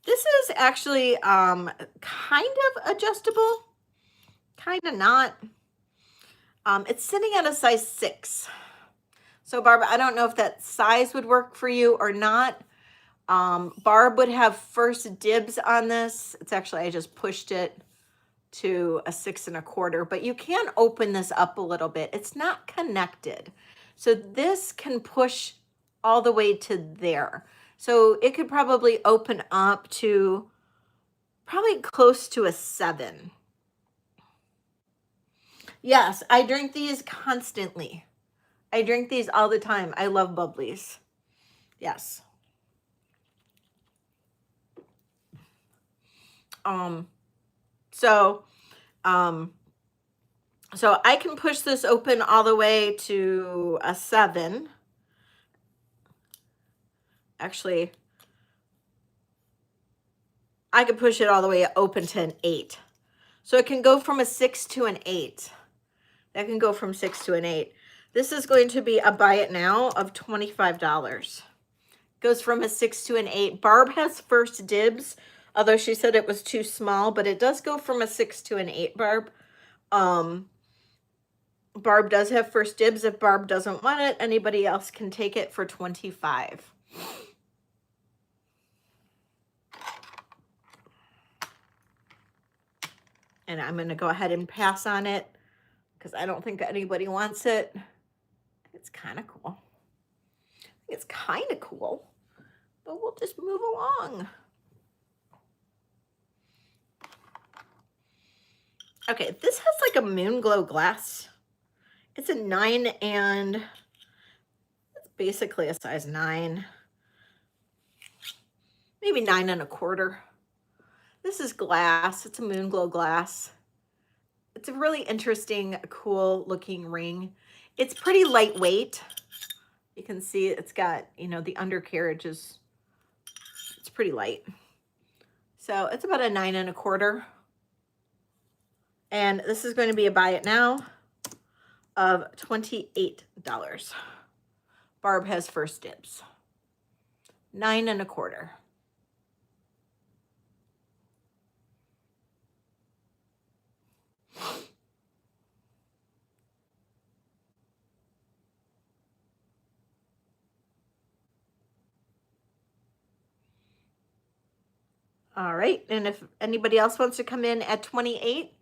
This is actually kind of adjustable, kind of not. It's sitting at a size 6. So Barb, I don't know if that size would work for you or not. Barb would have first dibs on this. It's actually, I just pushed it to a 6 1/4, but you can open this up a little bit. It's not connected. So this can push all the way to there. So it could probably open up to probably close to a 7. Yes, I drink these constantly. I drink these all the time. I love bubblies. Yes. So I can push this open all the way to a 7. Actually, I could push it all the way open to an 8. So it can go from a 6 to an 8. That can go from 6 to an 8. This is going to be a buy it now of $25. Goes from a 6 to an 8. Barb has first dibs, although she said it was too small, but it does go from a 6 to an 8, Barb. Barb does have first dibs. If Barb doesn't want it, anybody else can take it for $25. And I'm going to go ahead and pass on it because I don't think anybody wants it. It's kind of cool. It's kind of cool, but we'll just move along. Okay, this has like a moon glow glass. It's a 9 and it's basically a size 9. Maybe 9 1/4. This is glass. It's a moon glow glass. It's a really interesting, cool looking ring. It's pretty lightweight. You can see it's got, you know, the undercarriage is, it's pretty light. So it's about a 9 1/4. And this is going to be a buy it now of $28. Barb has first dibs. 9 1/4. All right, and if anybody else wants to come in at 28,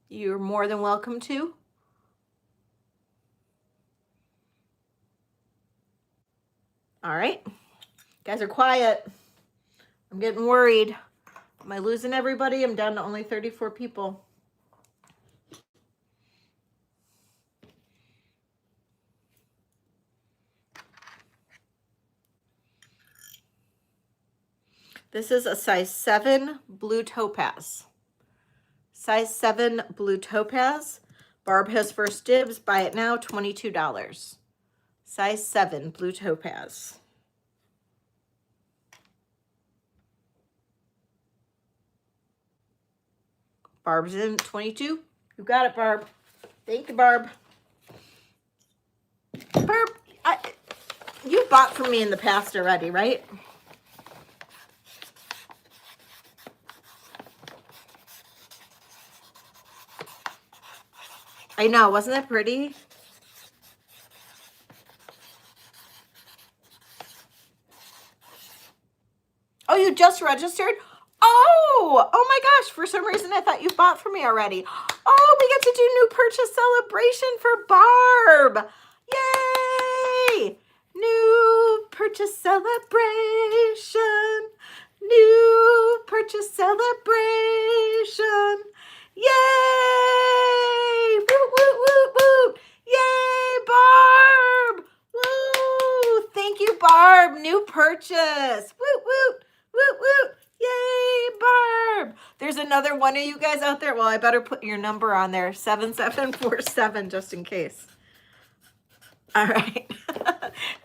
you're more than welcome to. All right, you guys are quiet. I'm getting worried. Am I losing everybody? I'm down to only 34 people. This is a size 7 blue topaz. Size 7 blue topaz. Barb has first dibs. Buy it now, $22. Size 7 blue topaz. Barb's in 22. You got it, Barb. Thank you, Barb. Barb, you bought from me in the past already, right? I know, wasn't that pretty? Oh, you just registered? Oh my gosh, for some reason I thought you bought from me already. Oh, we get to do new purchase celebration for Barb. Yay! New purchase celebration. New purchase celebration. There's another one of you guys out there. Well, I better put your number on there, 7747, just in case. All right.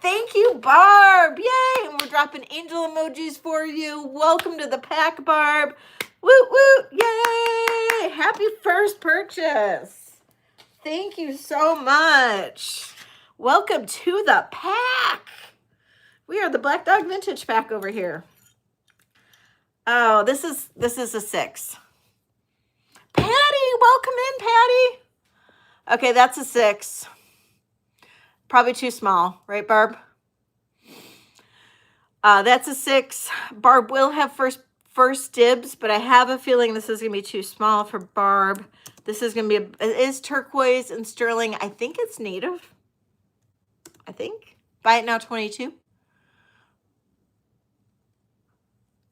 Thank you, Barb. Yay. And we're dropping angel emojis for you. Welcome to the pack, Barb. Woot, woot. Yay. Happy first purchase. Thank you so much. Welcome to the pack. We are the Black Dog Vintage pack over here. Oh, this is a 6. Patty, welcome in, Patty. Okay, that's a 6. Probably too small, right, Barb? That's a 6. Barb will have first dibs, but I have a feeling this is gonna be too small for Barb. This is gonna be it is turquoise and sterling. I think it's native. I think. Buy it now, 22.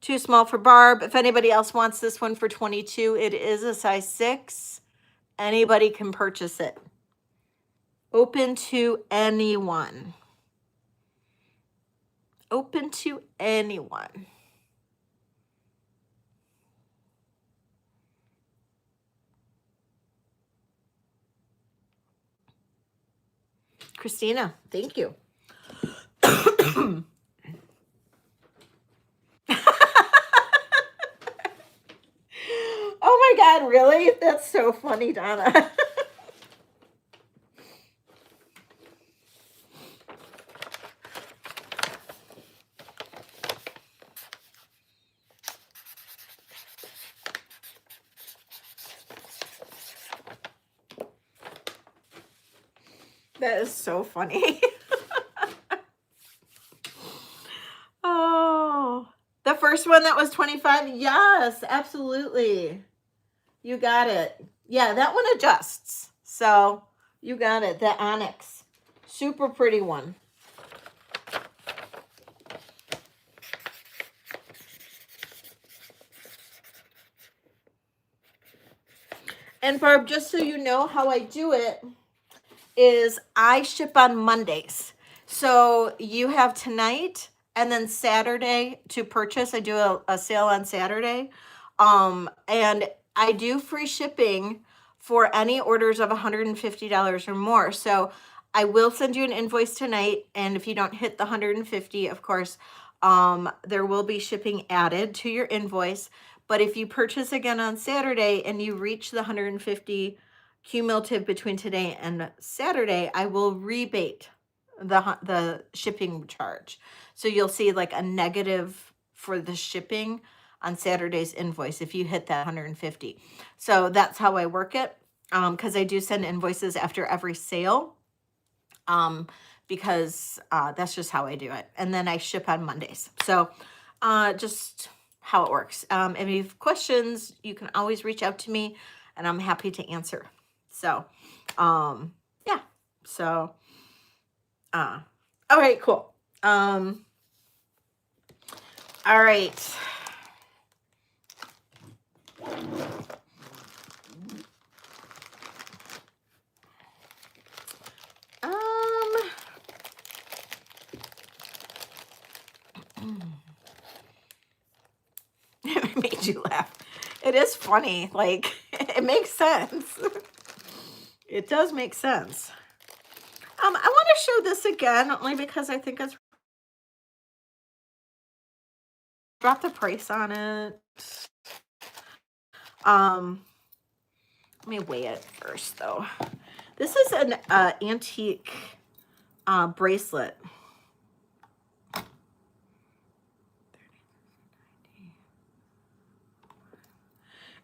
Too small for Barb. If anybody else wants this one for 22, it is a size 6. Anybody can purchase it. Open to anyone. Open to anyone. Christina, thank you. Oh my God, really? That's so funny, Donna. That is so funny. Oh, the first one that was 25. Yes, absolutely. You got it. Yeah, that one adjusts. So you got it. The onyx. Super pretty one. And Barb, just so you know how I do it, is I ship on Mondays. So you have tonight and then Saturday to purchase. I do a sale on Saturday. And I do free shipping for any orders of $150 or more. So I will send you an invoice tonight. And if you don't hit the 150, of course, there will be shipping added to your invoice. But if you purchase again on Saturday and you reach the 150 cumulative between today and Saturday, I will rebate the shipping charge. So you'll see like a negative for the shipping on Saturday's invoice if you hit that 150. So that's how I work it, because I do send invoices after every sale, because that's just how I do it. And then I ship on Mondays. So just how it works. If you have questions, you can always reach out to me and I'm happy to answer. So, yeah, so, all right, cool. All right. It made you laugh. It is funny. Like, it makes sense. It does make sense. I want to show this again, only because I think it's drop the price on it. Let me weigh it first, though. This is an antique bracelet.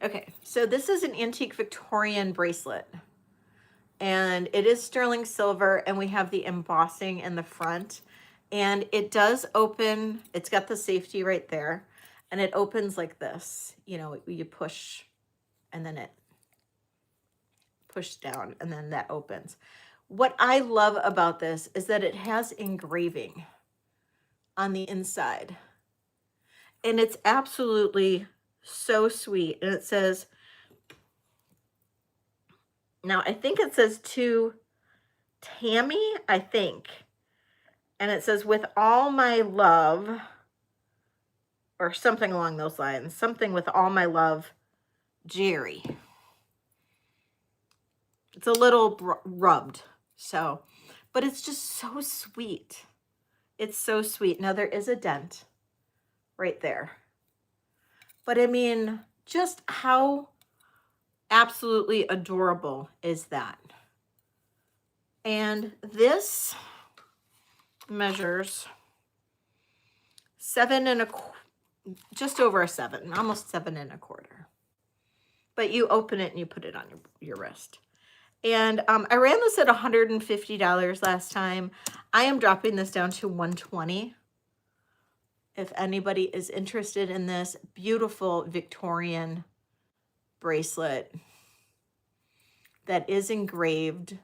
Okay, so this is an antique Victorian bracelet. And it is sterling silver, and we have the embossing in the front. And it does open, it's got the safety right there. And it opens like this. You know, you push, and then it push down, and then that opens. What I love about this is that it has engraving on the inside. And it's absolutely so sweet. And it says, now I think it says to Tammy, I think. And it says, with all my love, or something along those lines. Something with all my love, Jerry. It's a little rubbed, so, but it's just so sweet. It's so sweet. Now there is a dent right there, but I mean, just how absolutely adorable is that? And this measures 7 1/4, just over a 7, almost 7 1/4. But you open it and you put it on your wrist. And I ran this at $150 last time. I am dropping this down to $120. If anybody is interested in this beautiful Victorian bracelet that is engraved,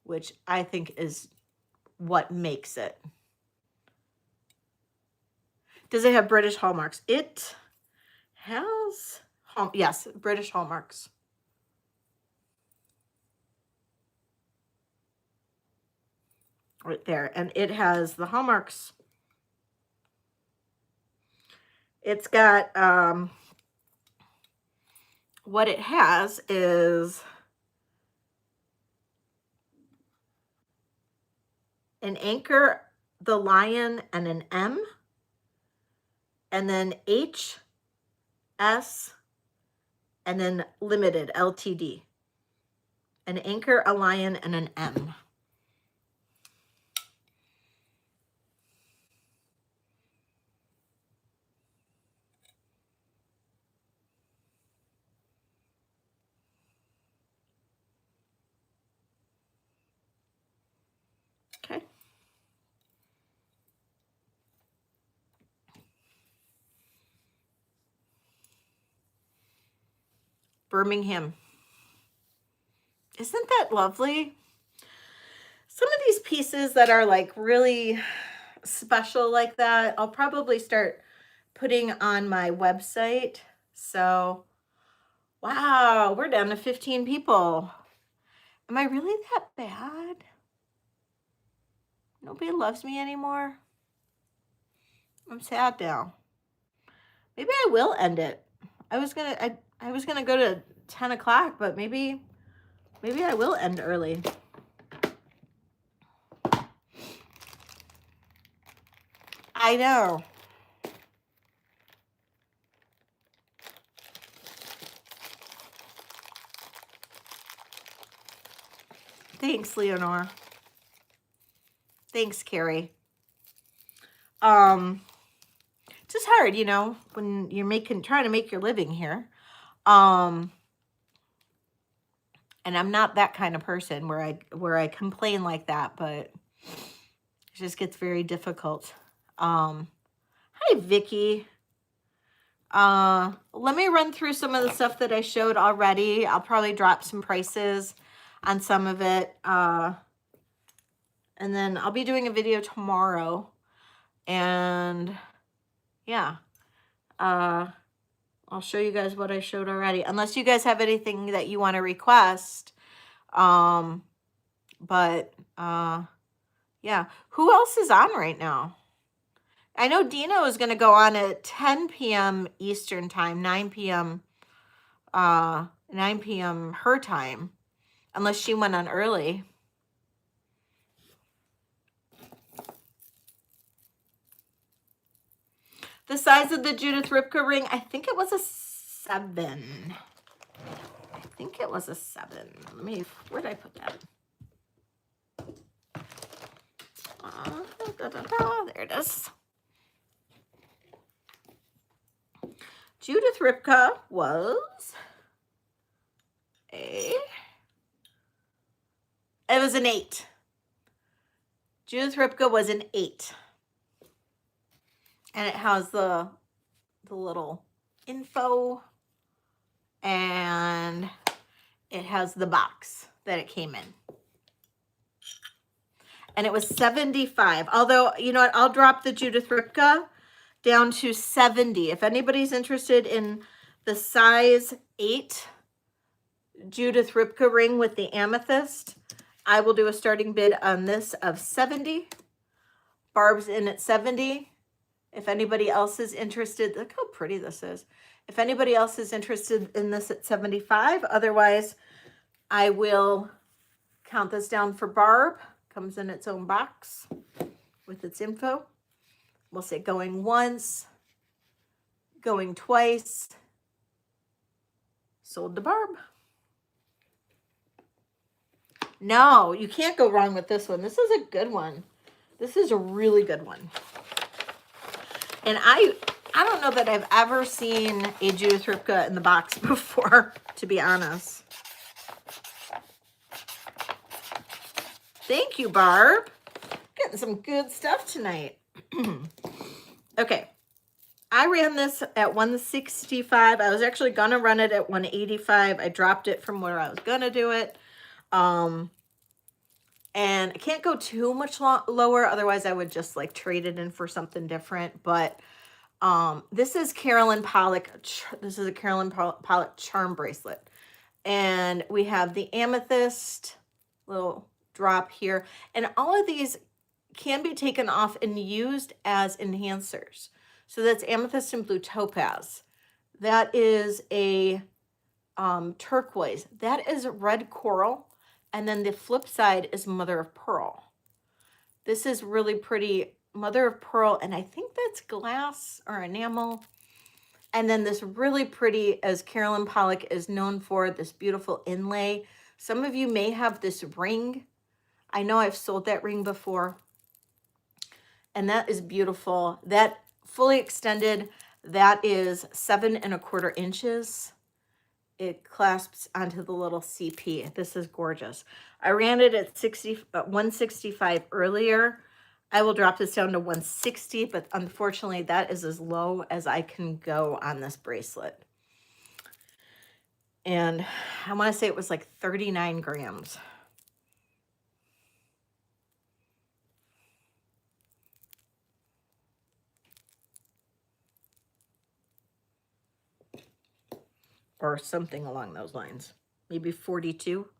which I think is what makes it. Does it have British hallmarks? It has, yes, British hallmarks. Right there. And it has the hallmarks. It's got, what it has is an anchor, the lion, and an M, and then H, S, and then limited, LTD. An anchor, a lion, and an M. Okay. Birmingham. Isn't that lovely? Some of these pieces that are like really special like that, I'll probably start putting on my website. So, wow, we're down to 15 people. Am I really that bad? Nobody loves me anymore? I'm sad now. Maybe I will end it. I was gonna go to 10 o'clock, but maybe I will end early. I know. Thanks, Leonore. Thanks, Carrie. Just hard, you know, when you're trying to make your living here. And I'm not that kind of person where I complain like that, but it just gets very difficult. Hi, Vicky. Let me run through some of the stuff that I showed already. I'll probably drop some prices on some of it. And then I'll be doing a video tomorrow. And yeah, I'll show you guys what I showed already, unless you guys have anything that you want to request. Yeah, who else is on right now? I know Dino is going to go on at 10 p.m. Eastern time, 9 p.m. her time, unless she went on early. The size of the Judith Ripka ring, I think it was a 7. I think it was a 7. Where did I put that? There it is. Judith Ripka was it was an 8. Judith Ripka was an 8. And it has the little info, and it has the box that it came in. And it was $75. Although, you know what, I'll drop the Judith Ripka down to $70. If anybody's interested in the size 8 Judith Ripka ring with the amethyst, I will do a starting bid on this of $70. Barb's in at $70. If anybody else is interested, look how pretty this is. If anybody else is interested in this at 75, otherwise I will count this down for Barb. Comes in its own box with its info. We'll say going once, going twice, sold to Barb. No, you can't go wrong with this one. This is a good one. This is a really good one. And I don't know that I've ever seen a Judith Ripka in the box before, to be honest. Thank you, Barb. Getting some good stuff tonight. Okay. I ran this at 165. I was actually going to run it at 185. I dropped it from where I was going to do it. And I can't go too much lower. Otherwise, I would just like trade it in for something different. But this is Carolyn Pollock. This is a Carolyn Pollock charm bracelet. And we have the amethyst little drop here. And all of these can be taken off and used as enhancers. So that's amethyst and blue topaz. That is a turquoise. That is red coral. And then the flip side is mother of pearl. This is really pretty, mother of pearl. And I think that's glass or enamel. And then this really pretty, as Carolyn Pollock is known for, this beautiful inlay. Some of you may have this ring. I know I've sold that ring before. And that is beautiful. That fully extended, that is 7 1/4 inches. It clasps onto the little CP. This is gorgeous. I ran it at 165 earlier. I will drop this down to 160, but unfortunately that is as low as I can go on this bracelet. And I want to say it was like 39 grams. Or something along those lines. Maybe 42,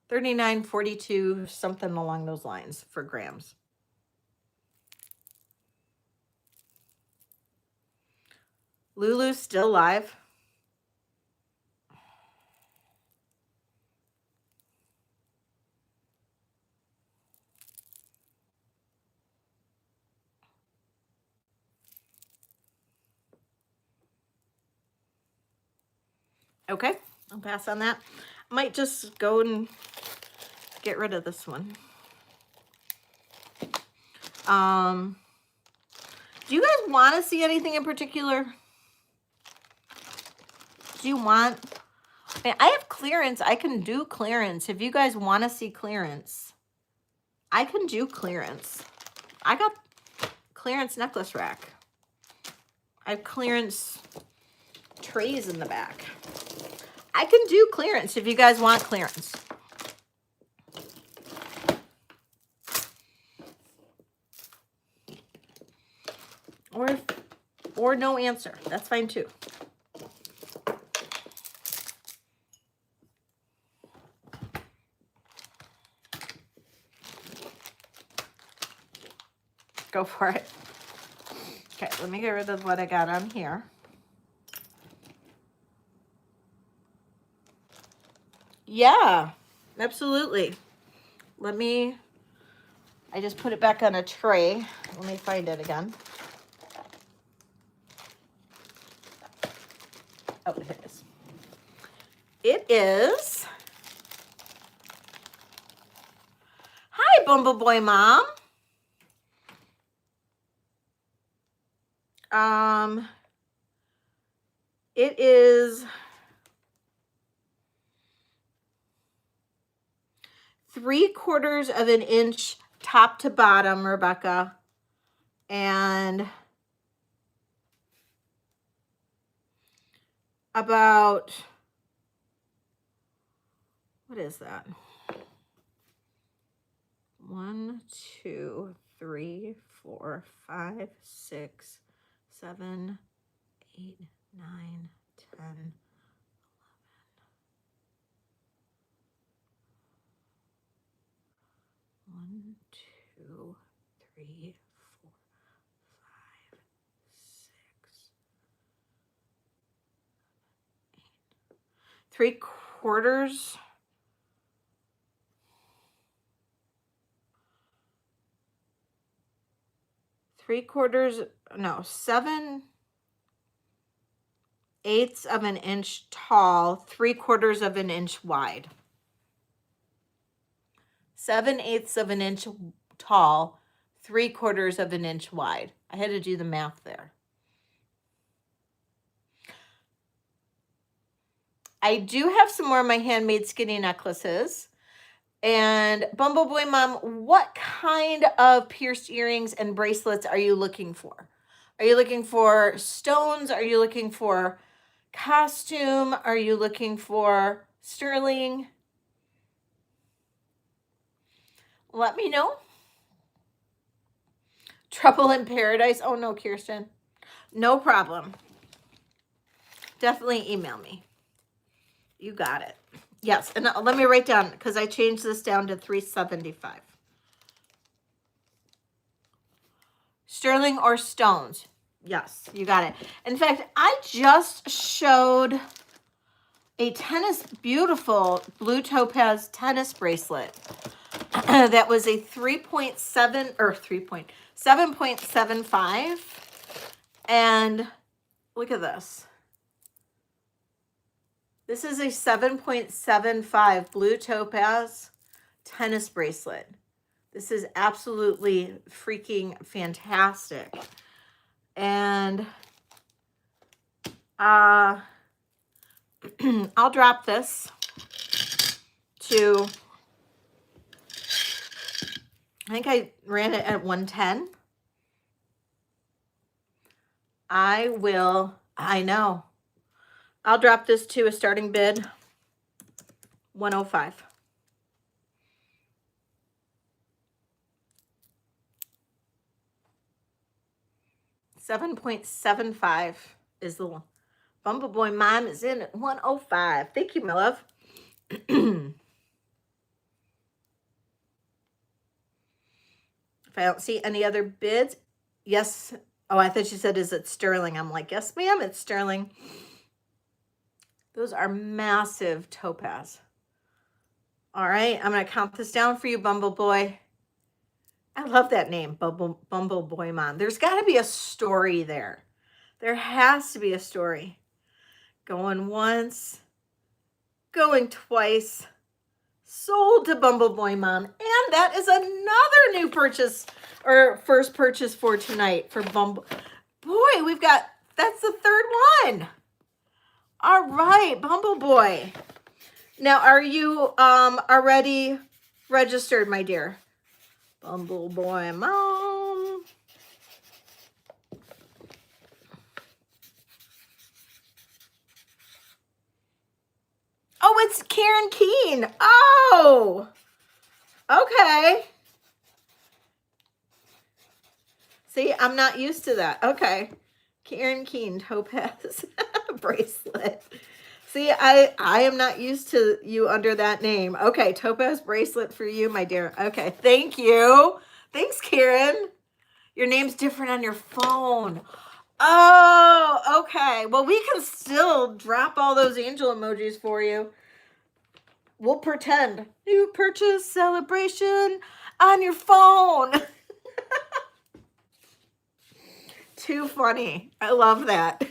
39, 42, something along those lines for grams. Lulu's still alive. Okay, I'll pass on that. Might just go and get rid of this one. Do you guys want to see anything in particular? Do you want? I have clearance. I can do clearance. If you guys want to see clearance, I can do clearance. I got clearance necklace rack. I have clearance trays in the back. I can do clearance if you guys want clearance. Or no answer. That's fine too. Go for it. Okay, let me get rid of what I got on here. Yeah, absolutely. I just put it back on a tray. Let me find it again. Oh, here it is. It is. Hi, Bumbleboy Mom. It is 3/4 of an inch top to bottom, Rebecca, and about, what is that? 1, 2, 3, 4, 5, 6, 7, 8, 9, 10, 1, 2, 3, 4, 5, 3/4. No, 7/8 of an inch tall, 3/4 of an inch wide. 7/8 of an inch tall, 3/4 of an inch wide. I had to do the math there. I do have some more of my handmade skinny necklaces. And Bumbleboy Mom, what kind of pierced earrings and bracelets are you looking for? Are you looking for stones? Are you looking for costume? Are you looking for sterling? Let me know. Trouble in Paradise. Oh no, Kirsten. No problem. Definitely email me. You got it. Yes, and let me write down, because I changed this down to $375. Sterling or stones. Yes, you got it. In fact, I just showed a beautiful blue topaz tennis bracelet. That was a 7.75. And look at this. This is a 7.75 blue topaz tennis bracelet. This is absolutely freaking fantastic. And I'll drop this to, I think I ran it at 110. I know. I'll drop this to a starting bid, 105. $7.75 is the one. Bumbleboy Mom is in at 105. Thank you, my love. If I don't see any other bids, yes. Oh, I thought you said, is it sterling? I'm like, yes, ma'am, it's sterling. Those are massive topaz. All right, I'm going to count this down for you, Bumbleboy. I love that name, Bumbleboy Mom. There's got to be a story there. There has to be a story. Going once, going twice, sold to Bumbleboy Mom. And that is another new purchase, or first purchase for tonight for Boy, that's the third one. All right, Bumbleboy. Now, are you already registered, my dear? Bumbleboy Mom. Oh, it's Karen Keene. Oh, okay. See, I'm not used to that. Okay. Karen Keene topaz bracelet. See, I am not used to you under that name. Okay, topaz bracelet for you, my dear. Okay, thank you. Thanks, Karen. Your name's different on your phone. Oh, okay. Well, we can still drop all those angel emojis for you. We'll pretend. New purchase celebration on your phone. Too funny. I love that.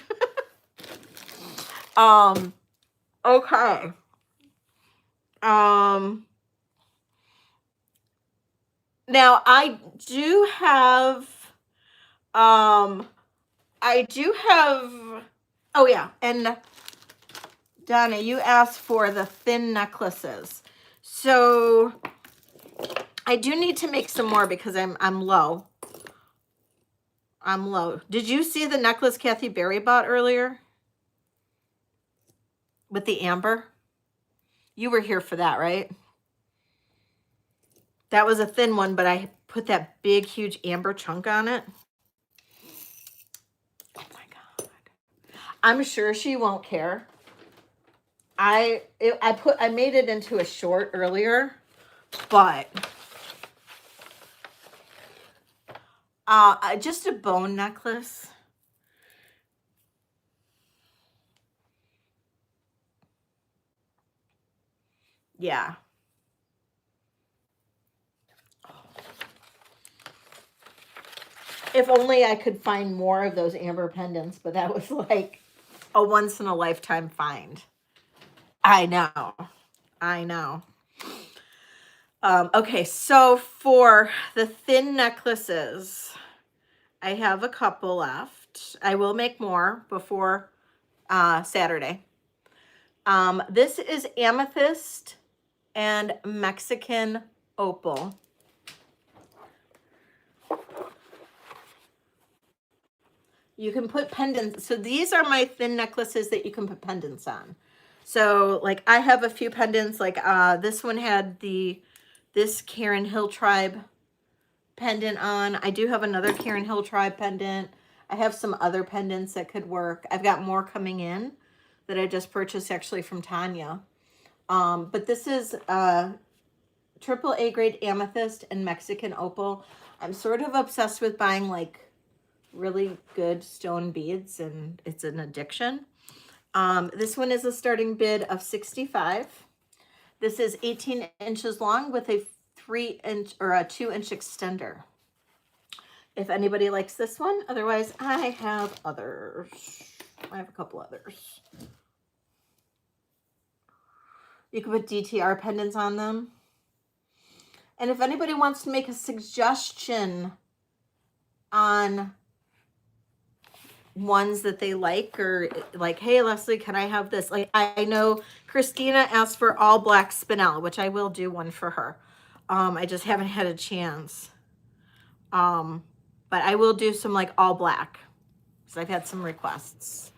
Okay. Now I do have, oh yeah, and Donna, you asked for the thin necklaces. So I do need to make some more because I'm low. I'm low. Did you see the necklace Kathy Berry bought earlier? With the amber? You were here for that, right? That was a thin one, but I put that big, huge amber chunk on it. Oh my God. I'm sure she won't care. I made it into a short earlier, but just a bone necklace. Yeah. If only I could find more of those amber pendants, but that was like a once in a lifetime find. I know. I know. Okay, so for the thin necklaces, I have a couple left. I will make more before Saturday. This is amethyst and Mexican opal. You can put pendants. So these are my thin necklaces that you can put pendants on. So like I have a few pendants, like this one had this Karen Hill Tribe pendant on. I do have another Karen Hill Tribe pendant. I have some other pendants that could work. I've got more coming in that I just purchased actually from Tanya. But this is AAA grade amethyst and Mexican opal. I'm sort of obsessed with buying like really good stone beads, and it's an addiction. This one is a starting bid of $65. This is 18 inches long with a 3-inch or a 2-inch extender. If anybody likes this one, otherwise I have others. I have a couple others. You can put DTR pendants on them. And if anybody wants to make a suggestion on ones that they like, or like, hey Leslie, can I have this? Like I know Christina asked for all black spinel, which I will do one for her. I just haven't had a chance. But I will do some like all black because I've had some requests.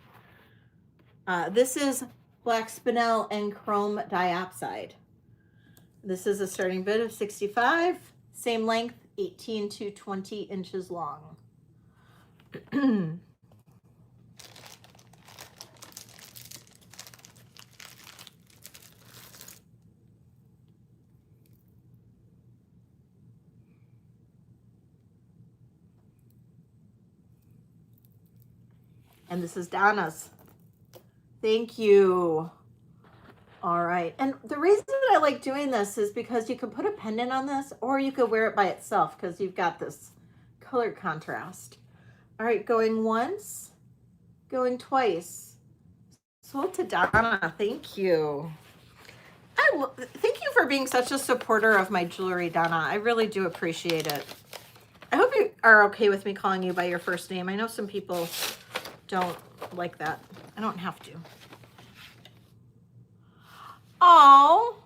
This is black spinel and chrome diopside. This is a starting bid of 65, same length, 18 to 20 inches long. And this is Donna's. Thank you. All right. And the reason I like doing this is because you can put a pendant on this, or you could wear it by itself because you've got this color contrast. All right, going once, going twice. Sold to Donna. Thank you. Thank you for being such a supporter of my jewelry, Donna. I really do appreciate it. I hope you are okay with me calling you by your first name. I know some people don't like that. I don't have to. Oh,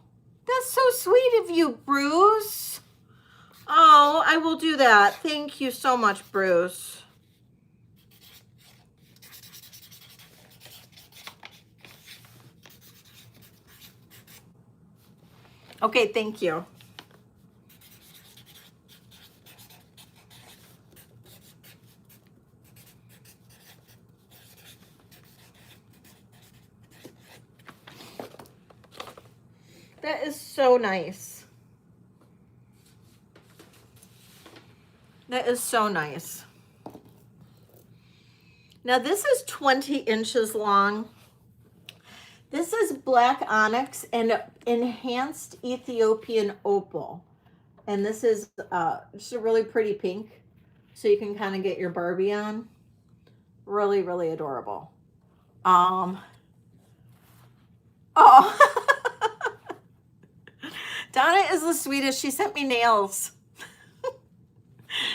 that's so sweet of you, Bruce. Oh, I will do that. Thank you so much, Bruce. Okay, thank you. That is so nice. That is so nice. Now this is 20 inches long. This is black onyx and enhanced Ethiopian opal. And this is just a really pretty pink. So you can kind of get your Barbie on. Really, really adorable. Oh. Donna is the sweetest. She sent me nails.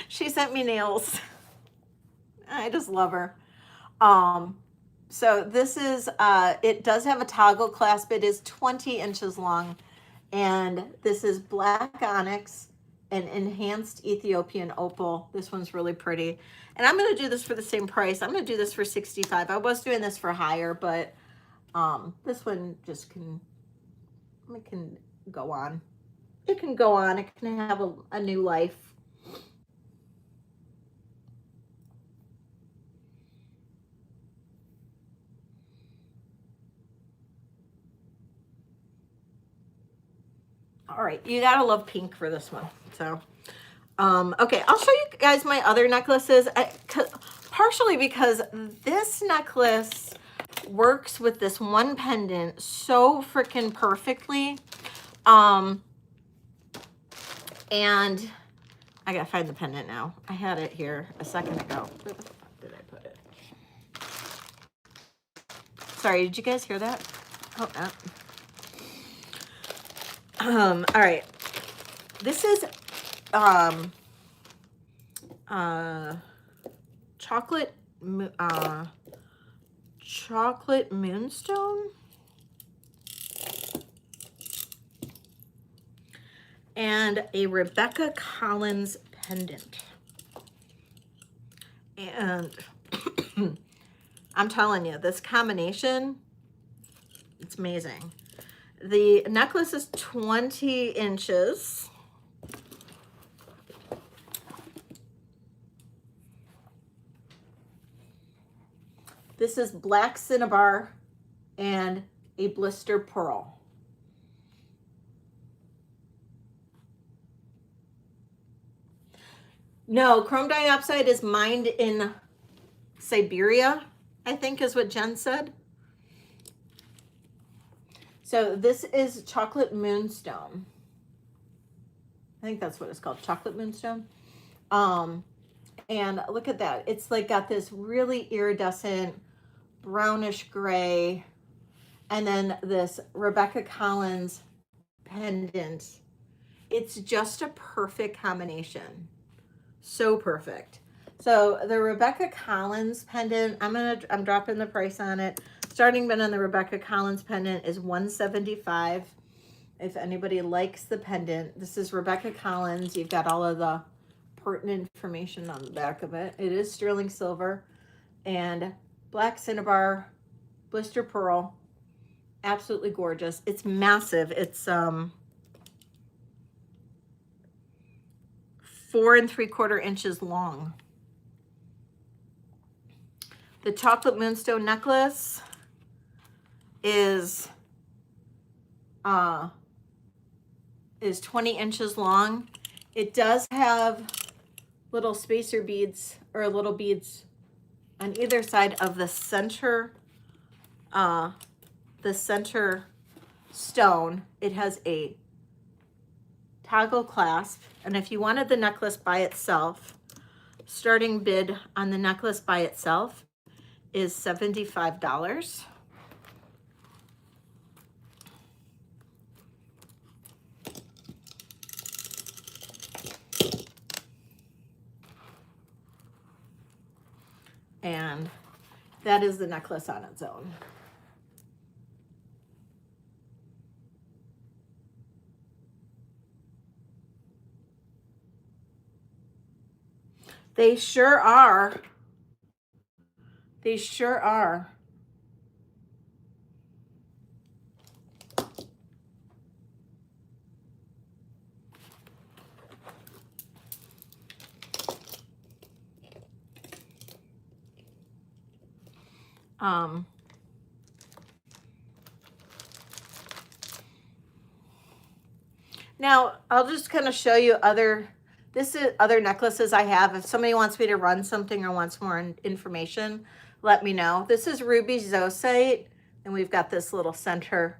She sent me nails. I just love her. So this is, it does have a toggle clasp. It is 20 inches long. And this is black onyx and enhanced Ethiopian opal. This one's really pretty. And I'm going to do this for the same price. I'm going to do this for 65. I was doing this for higher, but this one just can go on. It can go on. It can have a new life. All right, you gotta love pink for this one. So, okay, I'll show you guys my other necklaces. Partially because this necklace works with this one pendant so freaking perfectly. And I gotta find the pendant now. I had it here a second ago. Where the fuck did I put it? Sorry, did you guys hear that? Oh, no. All right. This is chocolate moonstone and a Rebecca Collins pendant. And I'm telling you, this combination, it's amazing. The necklace is 20 inches. This is black cinnabar and a blister pearl. No, chrome diopside is mined in Siberia, I think is what Jen said. So this is chocolate moonstone. I think that's what it's called, chocolate moonstone. And look at that. It's like got this really iridescent brownish gray, and then this Rebecca Collins pendant. It's just a perfect combination. So perfect. So the Rebecca Collins pendant, I'm dropping the price on it. Starting bid on the Rebecca Collins pendant is $175. If anybody likes the pendant, this is Rebecca Collins. You've got all of the pertinent information on the back of it. It is sterling silver and black cinnabar, blister pearl. Absolutely gorgeous. It's massive. It's 4 3/4 inches long. The chocolate moonstone necklace is 20 inches long. It does have little spacer beads or little beads on either side of the center stone. It has a toggle clasp, and if you wanted the necklace by itself, starting bid on the necklace by itself is $75. And that is the necklace on its own. They sure are. They sure are. Now I'll just kind of show you other necklaces I have. If somebody wants me to run something or wants more information, let me know. This is ruby zoisite, and we've got this little center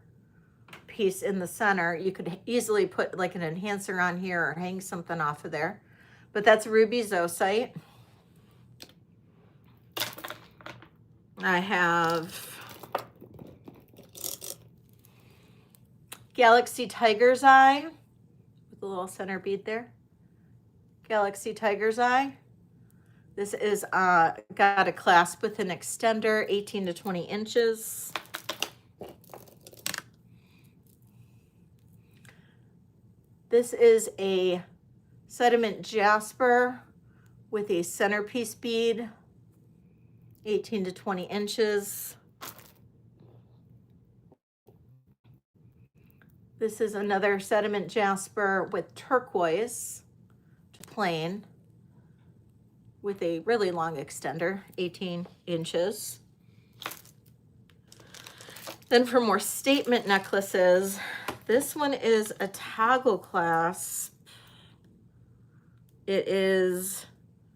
piece in the center. You could easily put like an enhancer on here or hang something off of there, but that's ruby zoisite. I have Galaxy Tiger's Eye with a little center bead there. Galaxy Tiger's Eye. This is got a clasp with an extender, 18 to 20 inches. This is a sediment jasper with a centerpiece bead, 18 to 20 inches. This is another sediment jasper with turquoise to plain with a really long extender, 18 inches. Then for more statement necklaces, this one is a toggle clasp. It is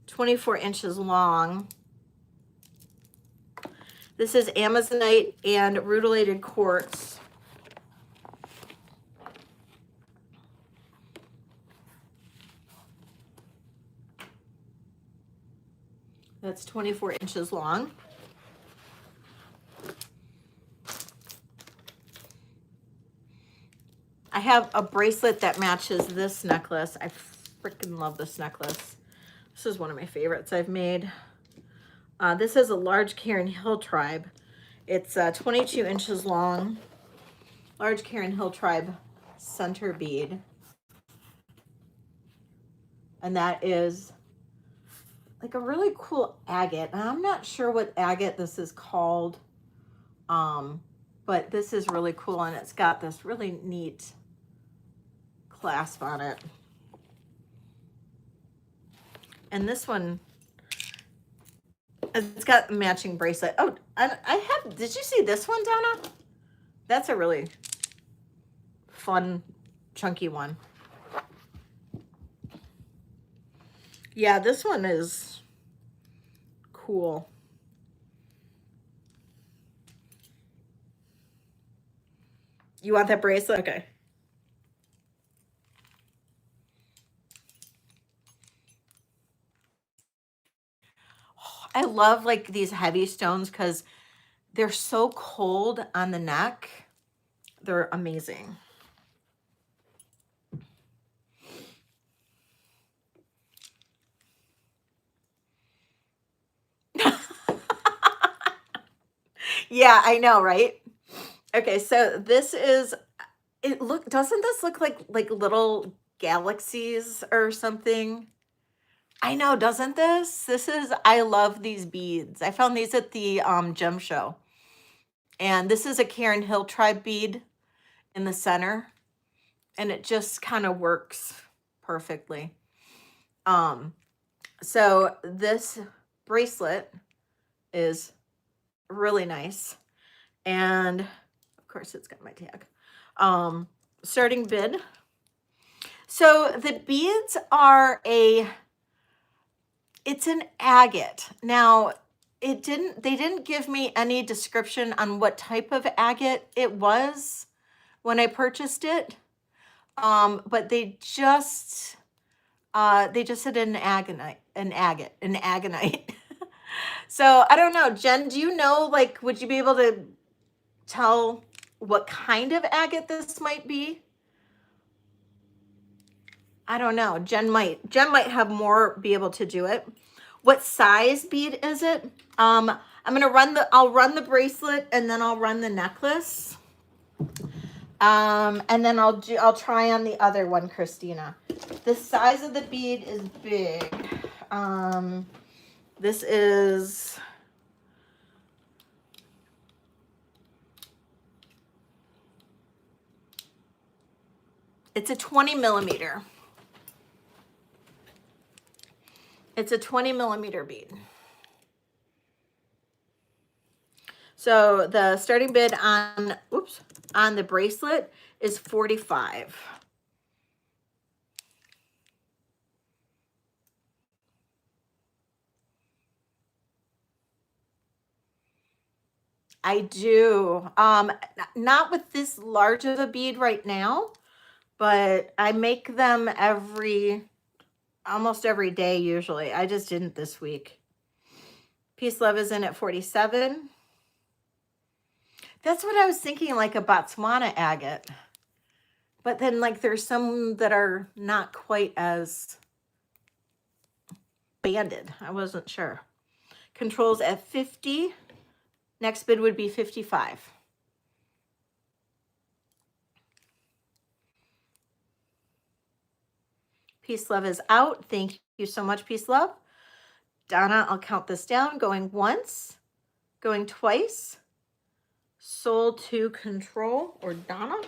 24 inches long. This is Amazonite and rutilated quartz. That's 24 inches long. I have a bracelet that matches this necklace. I freaking love this necklace. This is one of my favorites I've made. This is a large Karen Hill tribe. It's 22 inches long. Large Karen Hill tribe center bead. And that is like a really cool agate. And I'm not sure what agate this is called. But this is really cool, and it's got this really neat clasp on it. And this one, it's got a matching bracelet. Oh, I have, did you see this one, Donna? That's a really fun, chunky one. Yeah, this one is cool. You want that bracelet? Okay. Oh, I love like these heavy stones because they're so cold on the neck. They're amazing. Yeah, I know, right? Okay, so this is, doesn't this look like little galaxies or something? I know, doesn't this? I love these beads. I found these at the gem show. And this is a Karen Hill tribe bead in the center. And it just kind of works perfectly. So this bracelet is really nice. And of course it's got my tag. Starting bid. So the beads are it's an agate. Now, they didn't give me any description on what type of agate it was when I purchased it. But they just said an agonite. So I don't know, Jen, do you know, like, would you be able to tell what kind of agate this might be? I don't know. Jen might have more, be able to do it. What size bead is it? I'll run the bracelet and then I'll run the necklace. And then I'll try on the other one, Christina. The size of the bead is big. This is, it's a 20 millimeter. It's a 20 millimeter bead. So the starting bid on the bracelet is $45. I do. Not with this large of a bead right now, but I make them almost every day usually. I just didn't this week. Peace Love is in at 47. That's what I was thinking, like a Botswana agate. But then like there's some that are not quite as banded. I wasn't sure. Controls at 50. Next bid would be 55. Peace Love is out. Thank you so much, Peace Love. Donna, I'll count this down. Going once, going twice. Sold to Control or Donna.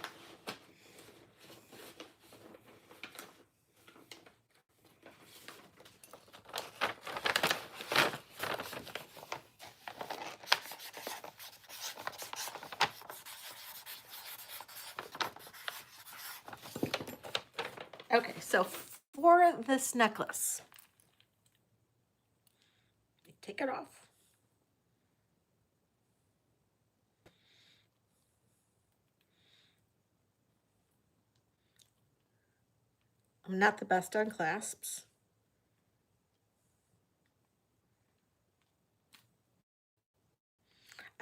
Okay, so for this necklace, take it off. I'm not the best on clasps.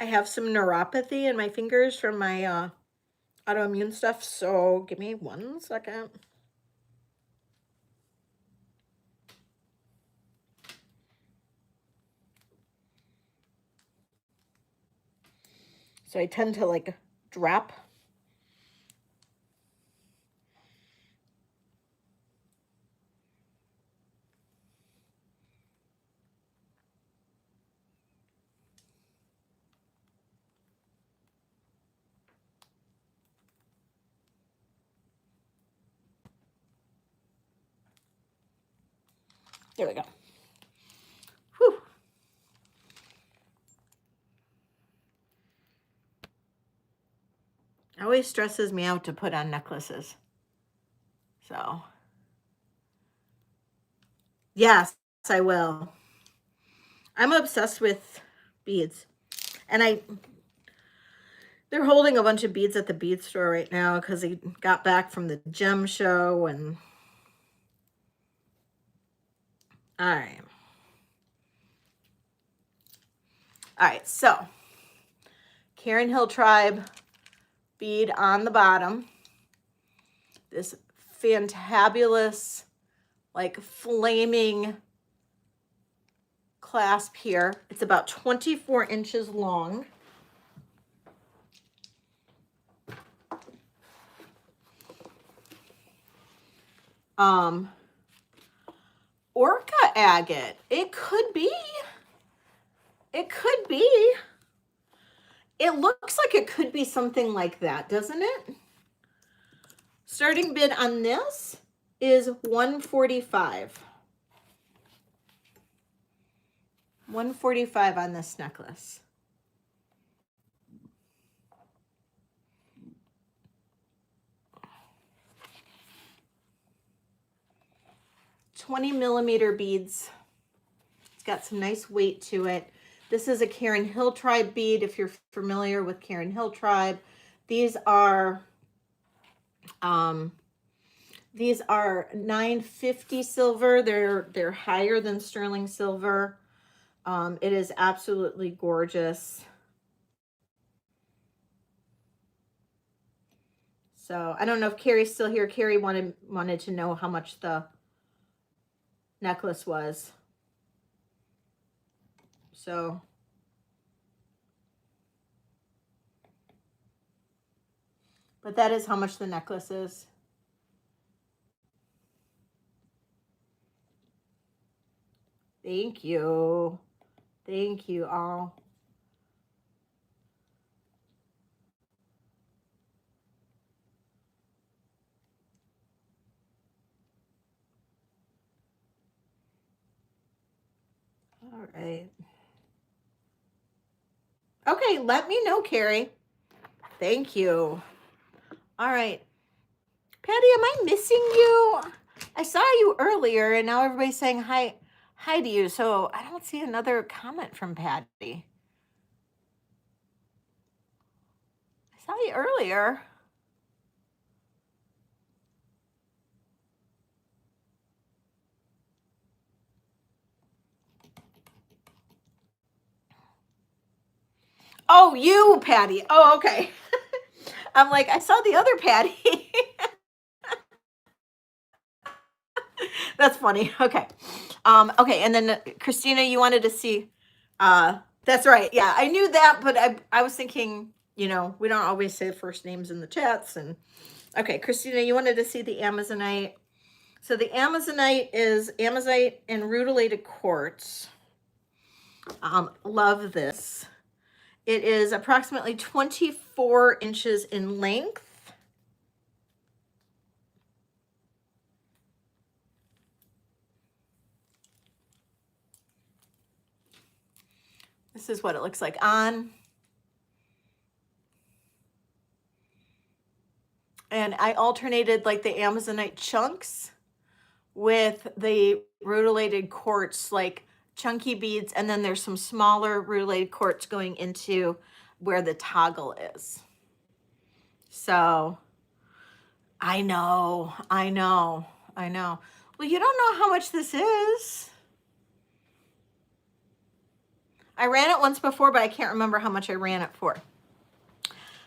I have some neuropathy in my fingers from my autoimmune stuff, so give me 1 second. So I tend to like drop. There we go. Whew. It always stresses me out to put on necklaces. So, yes, I will. I'm obsessed with beads. And they're holding a bunch of beads at the bead store right now because they got back from the gem show. And all right. All right, so Karen Hill Tribe bead on the bottom. This fantabulous, like flaming clasp here. It's about 24 inches long. Orca agate. It could be. It could be. It looks like it could be something like that, doesn't it? Starting bid on this is $145. $145 on this necklace. $20mm beads. It's got some nice weight to it. This is a Karen Hill Tribe bead, if you're familiar with Karen Hill Tribe. These are $950 silver. They're higher than sterling silver. It is absolutely gorgeous. So I don't know if Carrie's still here. Carrie wanted to know how much the necklace was. So but that is how much the necklace is. Thank you. Thank you all. All right. Okay, let me know, Carrie. Thank you. All right. Patty, am I missing you? I saw you earlier and now everybody's saying hi to you. So I don't see another comment from Patty. I saw you earlier. Oh, you, Patty. Oh, okay. I'm like, I saw the other Patty. That's funny. Okay. Okay. And then Christina, you wanted to see, that's right. Yeah, I knew that, but I was thinking, you know, we don't always say first names in the chats. And okay, Christina, you wanted to see the Amazonite. So the Amazonite is Amazonite and rutilated quartz. Love this. It is approximately 24 inches in length. This is what it looks like on. And I alternated like the Amazonite chunks with the rutilated quartz, like chunky beads. And then there's some smaller rutilated quartz going into where the toggle is. So I know. Well, you don't know how much this is. I ran it once before, but I can't remember how much I ran it for.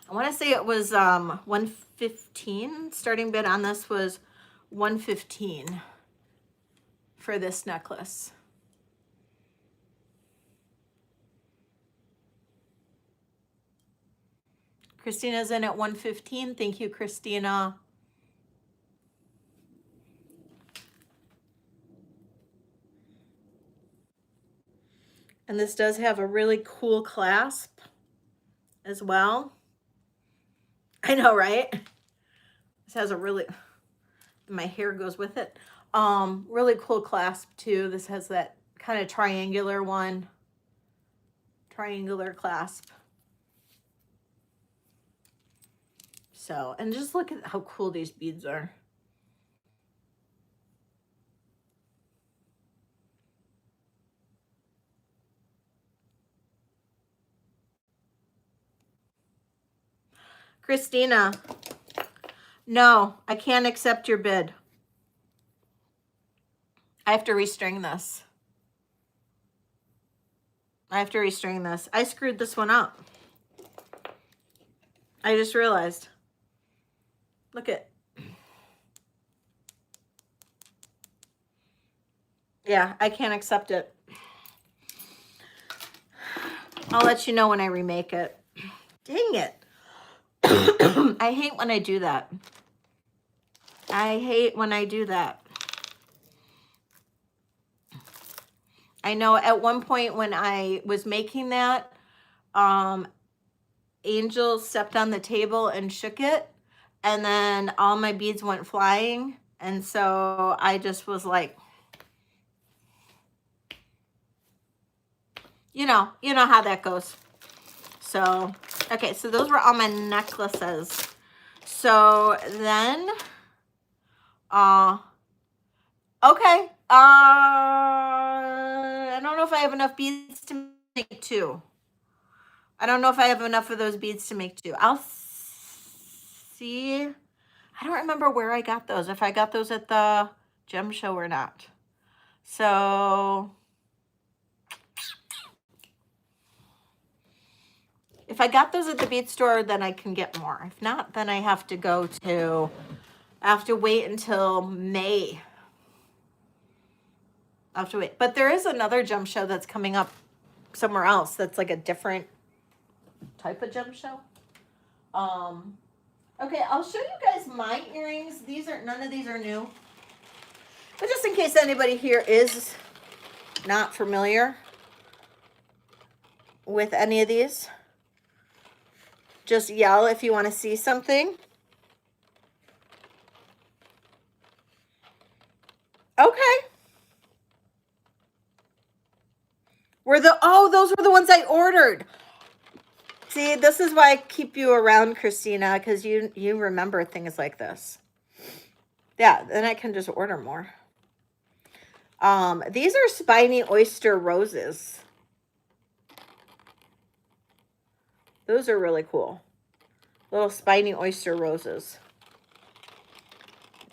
I want to say it was 115. Starting bid on this was 115 for this necklace. Christina's in at 115. Thank you, Christina. And this does have a really cool clasp as well. I know, right? This has a really, my hair goes with it. Really cool clasp too. This has that kind of triangular one. Triangular clasp. So, and just look at how cool these beads are. Christina, no, I can't accept your bid. I have to restring this. I have to restring this. I screwed this one up. I just realized. Look at. Yeah, I can't accept it. I'll let you know when I remake it. Dang it. I hate when I do that. I hate when I do that. I know at one point when I was making that, Angel stepped on the table and shook it, and then all my beads went flying, and so I just was like, you know how that goes. So, okay, so those were all my necklaces. So then, okay, I don't know if I have enough beads to make two. I don't know if I have enough of those beads to make two. I'll see. I don't remember where I got those, if I got those at the gem show or not. So if I got those at the bead store, then I can get more. If not, then I have to go to, I have to wait until May. I have to wait. But there is another gem show that's coming up somewhere else that's like a different type of gem show. Okay, I'll show you guys my earrings. None of these are new. But just in case anybody here is not familiar with any of these, just yell if you want to see something. Okay. Those were the ones I ordered. See, this is why I keep you around, Christina, because you remember things like this. Yeah, then I can just order more. These are spiny oyster roses. Those are really cool. Little spiny oyster roses.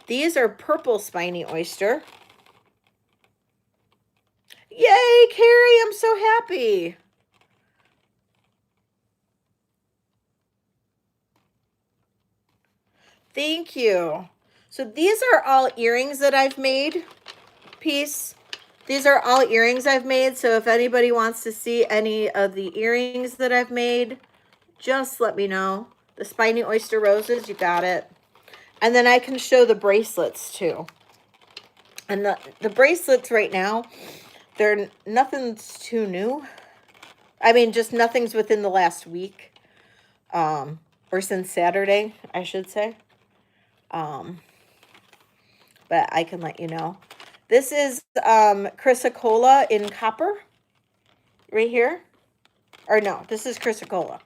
These are purple spiny oyster. Yay, Carrie, I'm so happy. Thank you. So these are all earrings that I've made. Peace. These are all earrings I've made. So if anybody wants to see any of the earrings that I've made, just let me know. The spiny oyster roses, you got it. And then I can show the bracelets too. And the bracelets right now, nothing's too new. I mean, just nothing's within the last week. Or since Saturday, I should say. But I can let you know. This is chrysocolla in copper. Right here. Or no, this is chrysocolla.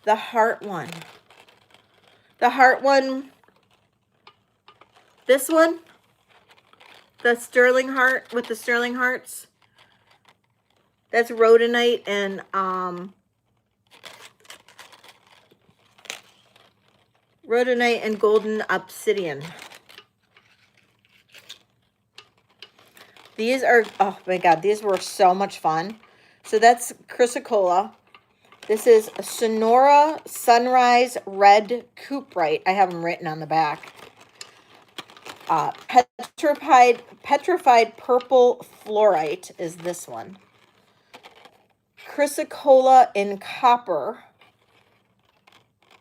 The heart one. The heart one. This one. The sterling heart with the sterling hearts. That's rhodonite and golden obsidian. These are, oh my God, these were so much fun. So that's Chrysocolla. This is Sonora Sunrise Red Cooperite. I have them written on the back. Petrified Purple Fluorite is this one. Chrysocolla in Copper.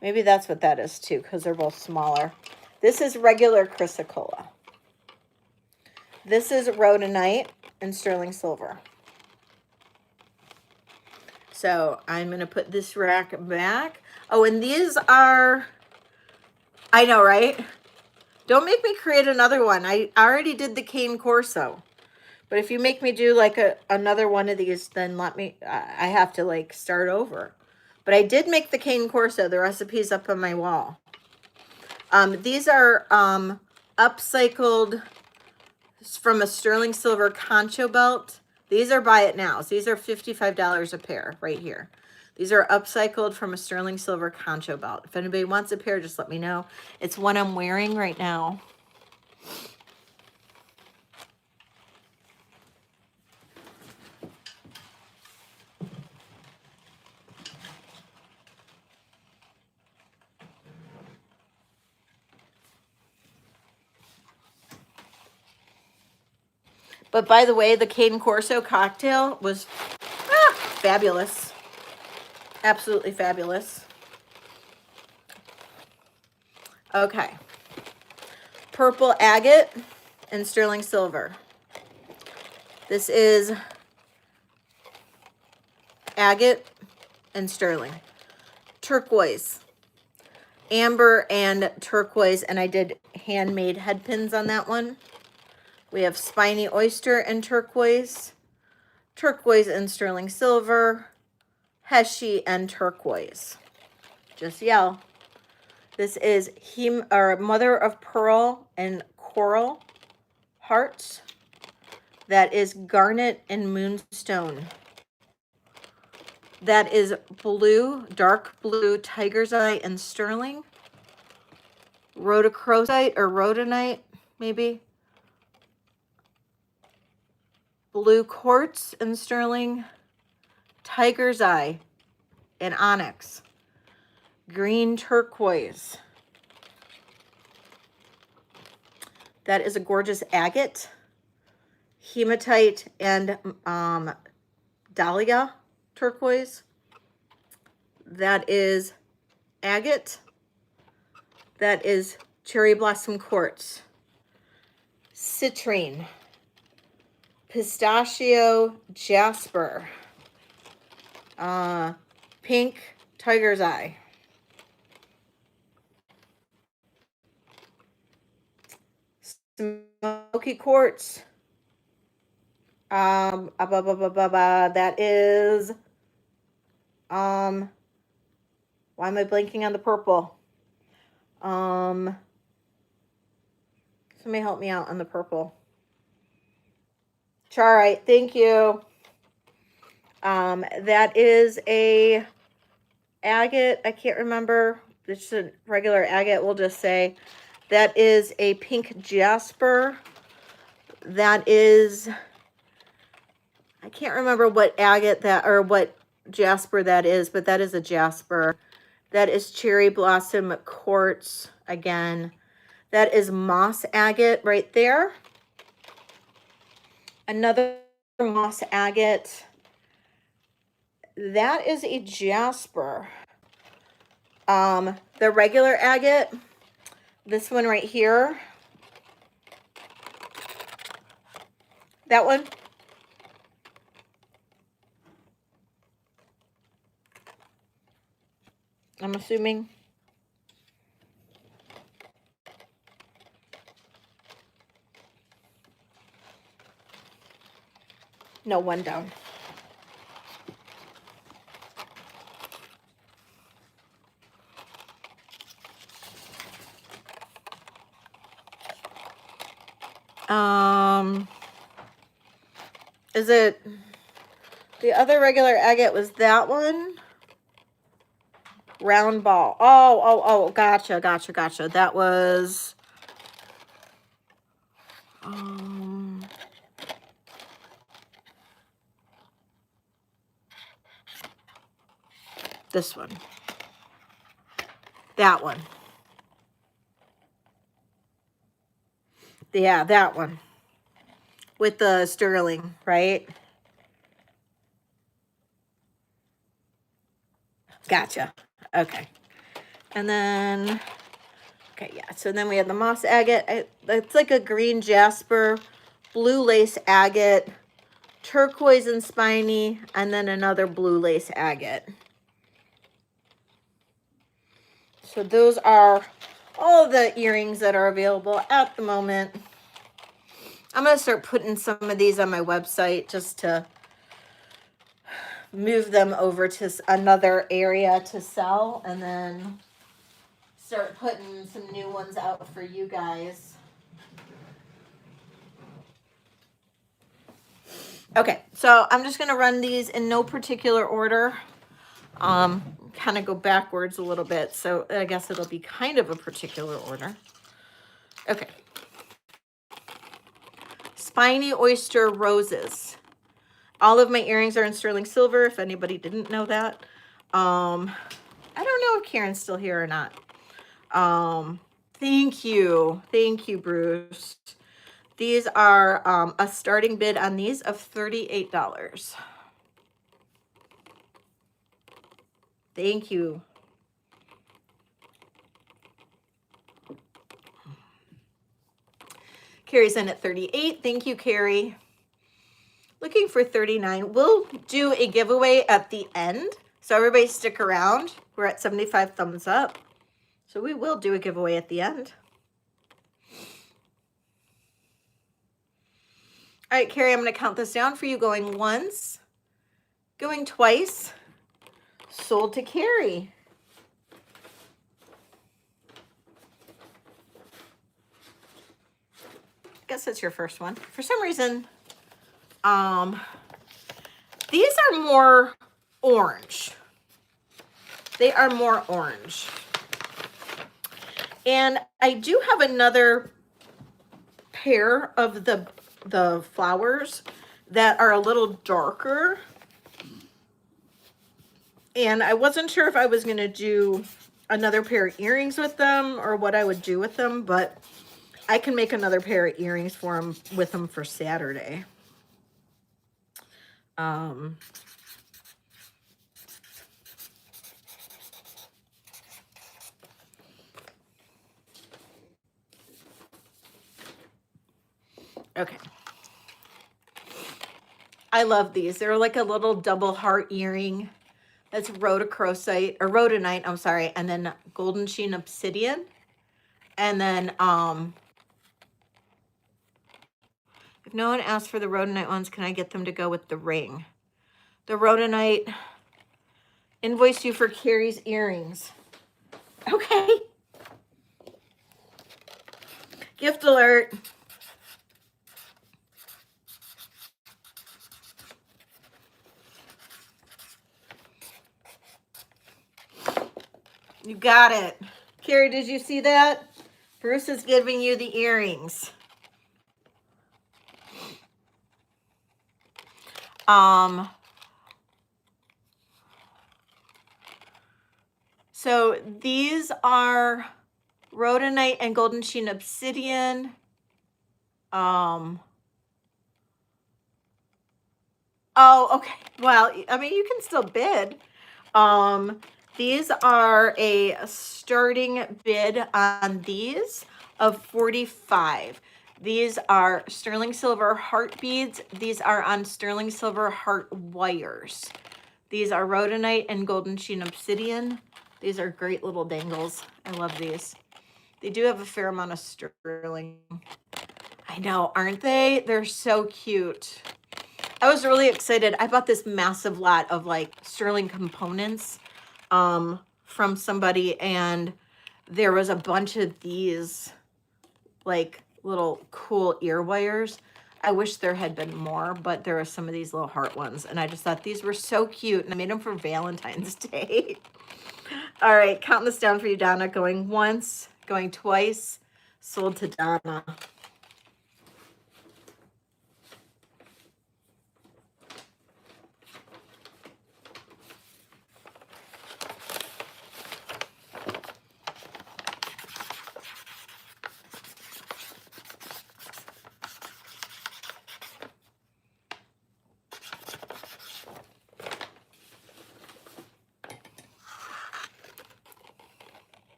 Maybe that's what that is too, because they're both smaller. This is regular Chrysocolla. This is rhodonite and sterling silver. So I'm going to put this rack back. Oh, and these are, I know, right? Don't make me create another one. I already did the cane corso. But if you make me do like another one of these, then let me, I have to like start over. But I did make the cane corso. The recipe's up on my wall. These are upcycled from a sterling silver concho belt. These are buy it nows. These are $55 a pair right here. These are upcycled from a sterling silver concho belt. If anybody wants a pair, just let me know. It's one I'm wearing right now. But by the way, the Cane Corso cocktail was fabulous. Absolutely fabulous. Okay. Purple agate and sterling silver. This is agate and sterling. Turquoise. Amber and turquoise, and I did handmade head pins on that one. We have spiny oyster and turquoise, turquoise and sterling silver, heshy and turquoise. Just yell. This is mother of pearl and coral hearts. That is garnet and moonstone. That is blue, dark blue, tiger's eye and sterling. Rhodochrosite or rhodonite, maybe. Blue quartz and sterling, tiger's eye and onyx, green turquoise. That is a gorgeous agate, hematite and dahlia turquoise. That is agate. That is cherry blossom quartz, citrine, pistachio jasper, pink tiger's eye, smoky quartz, that is, why am I blanking on the purple? Somebody help me out on the purple. Charite, thank you. That is a agate. I can't remember. It's a regular agate, we'll just say. That is a pink jasper. That is, I can't remember what agate that, or what jasper that is, but that is a jasper. That is cherry blossom quartz again. That is moss agate right there. Another moss agate. That is a jasper. The regular agate, this one right here. That one. I'm assuming. No, one down. Is it the other regular agate was that one? Round ball. Oh, gotcha. That was this one, that one. Yeah, that one with the sterling, right? Gotcha. Okay. And then, okay, yeah. So then we have the moss agate. It's like a green jasper, blue lace agate, turquoise and spiny, and then another blue lace agate. So those are all the earrings that are available at the moment. I'm going to start putting some of these on my website just to move them over to another area to sell, and then start putting some new ones out for you guys. Okay, so I'm just going to run these in no particular order. Kind of go backwards a little bit, so I guess it'll be kind of a particular order. Okay. Spiny oyster roses. All of my earrings are in sterling silver, if anybody didn't know that. I don't know if Karen's still here or not. Thank you. Thank you, Bruce. These are a starting bid on these of $38. Thank you. Carrie's in at 38. Thank you, Carrie. Looking for 39. We'll do a giveaway at the end, so everybody stick around. We're at 75 thumbs up, so we will do a giveaway at the end. All right, Carrie, I'm going to count this down for you. Going once, going twice. Sold to Carrie. I guess that's your first one. For some reason, these are more orange. They are more orange. And I do have another pair of the flowers that are a little darker. And I wasn't sure if I was going to do another pair of earrings with them or what I would do with them, but I can make another pair of earrings for them with them for Saturday. Okay. I love these. They're like a little double heart earring. That's rhodochrosite or rhodonite, I'm sorry, and then golden sheen obsidian. And then if no one asks for the rhodonite ones, can I get them to go with the ring? The rhodonite invoice you for Carrie's earrings. Okay. Gift alert. You got it. Carrie, did you see that? Bruce is giving you the earrings. So these are rhodonite and golden sheen obsidian. Oh, okay. Well, I mean, you can still bid. These are a starting bid on these of $45. These are sterling silver heart beads. These are on sterling silver heart wires. These are rhodonite and golden sheen obsidian. These are great little dangles. I love these. They do have a fair amount of sterling. I know, aren't they? They're so cute. I was really excited. I bought this massive lot of like sterling components from somebody, and there was a bunch of these like little cool ear wires. I wish there had been more, but there are some of these little heart ones, and I just thought these were so cute, and I made them for Valentine's Day. All right, counting this down for you, Donna. Going once, going twice. Sold to Donna.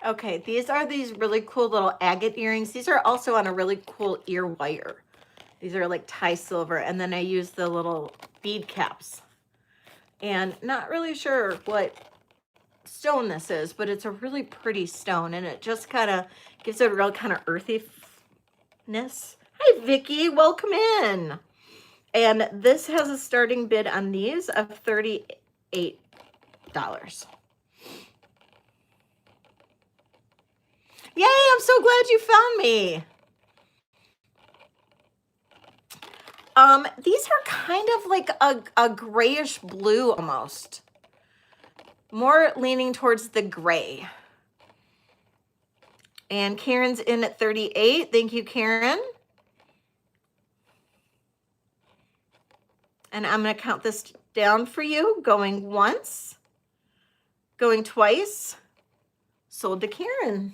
Okay, these are these really cool little agate earrings. These are also on a really cool ear wire. These are like Thai silver, and then I use the little bead caps. And not really sure what stone this is, but it's a really pretty stone, and it just kind of gives it a real kind of earthiness. Hi, Vicky, welcome in. And this has a starting bid on these of $38. Yay, I'm so glad you found me. These are kind of like a grayish blue almost. More leaning towards the gray. And Karen's in at 38. Thank you, Karen. And I'm going to count this down for you. Going once, going twice, sold to Karen.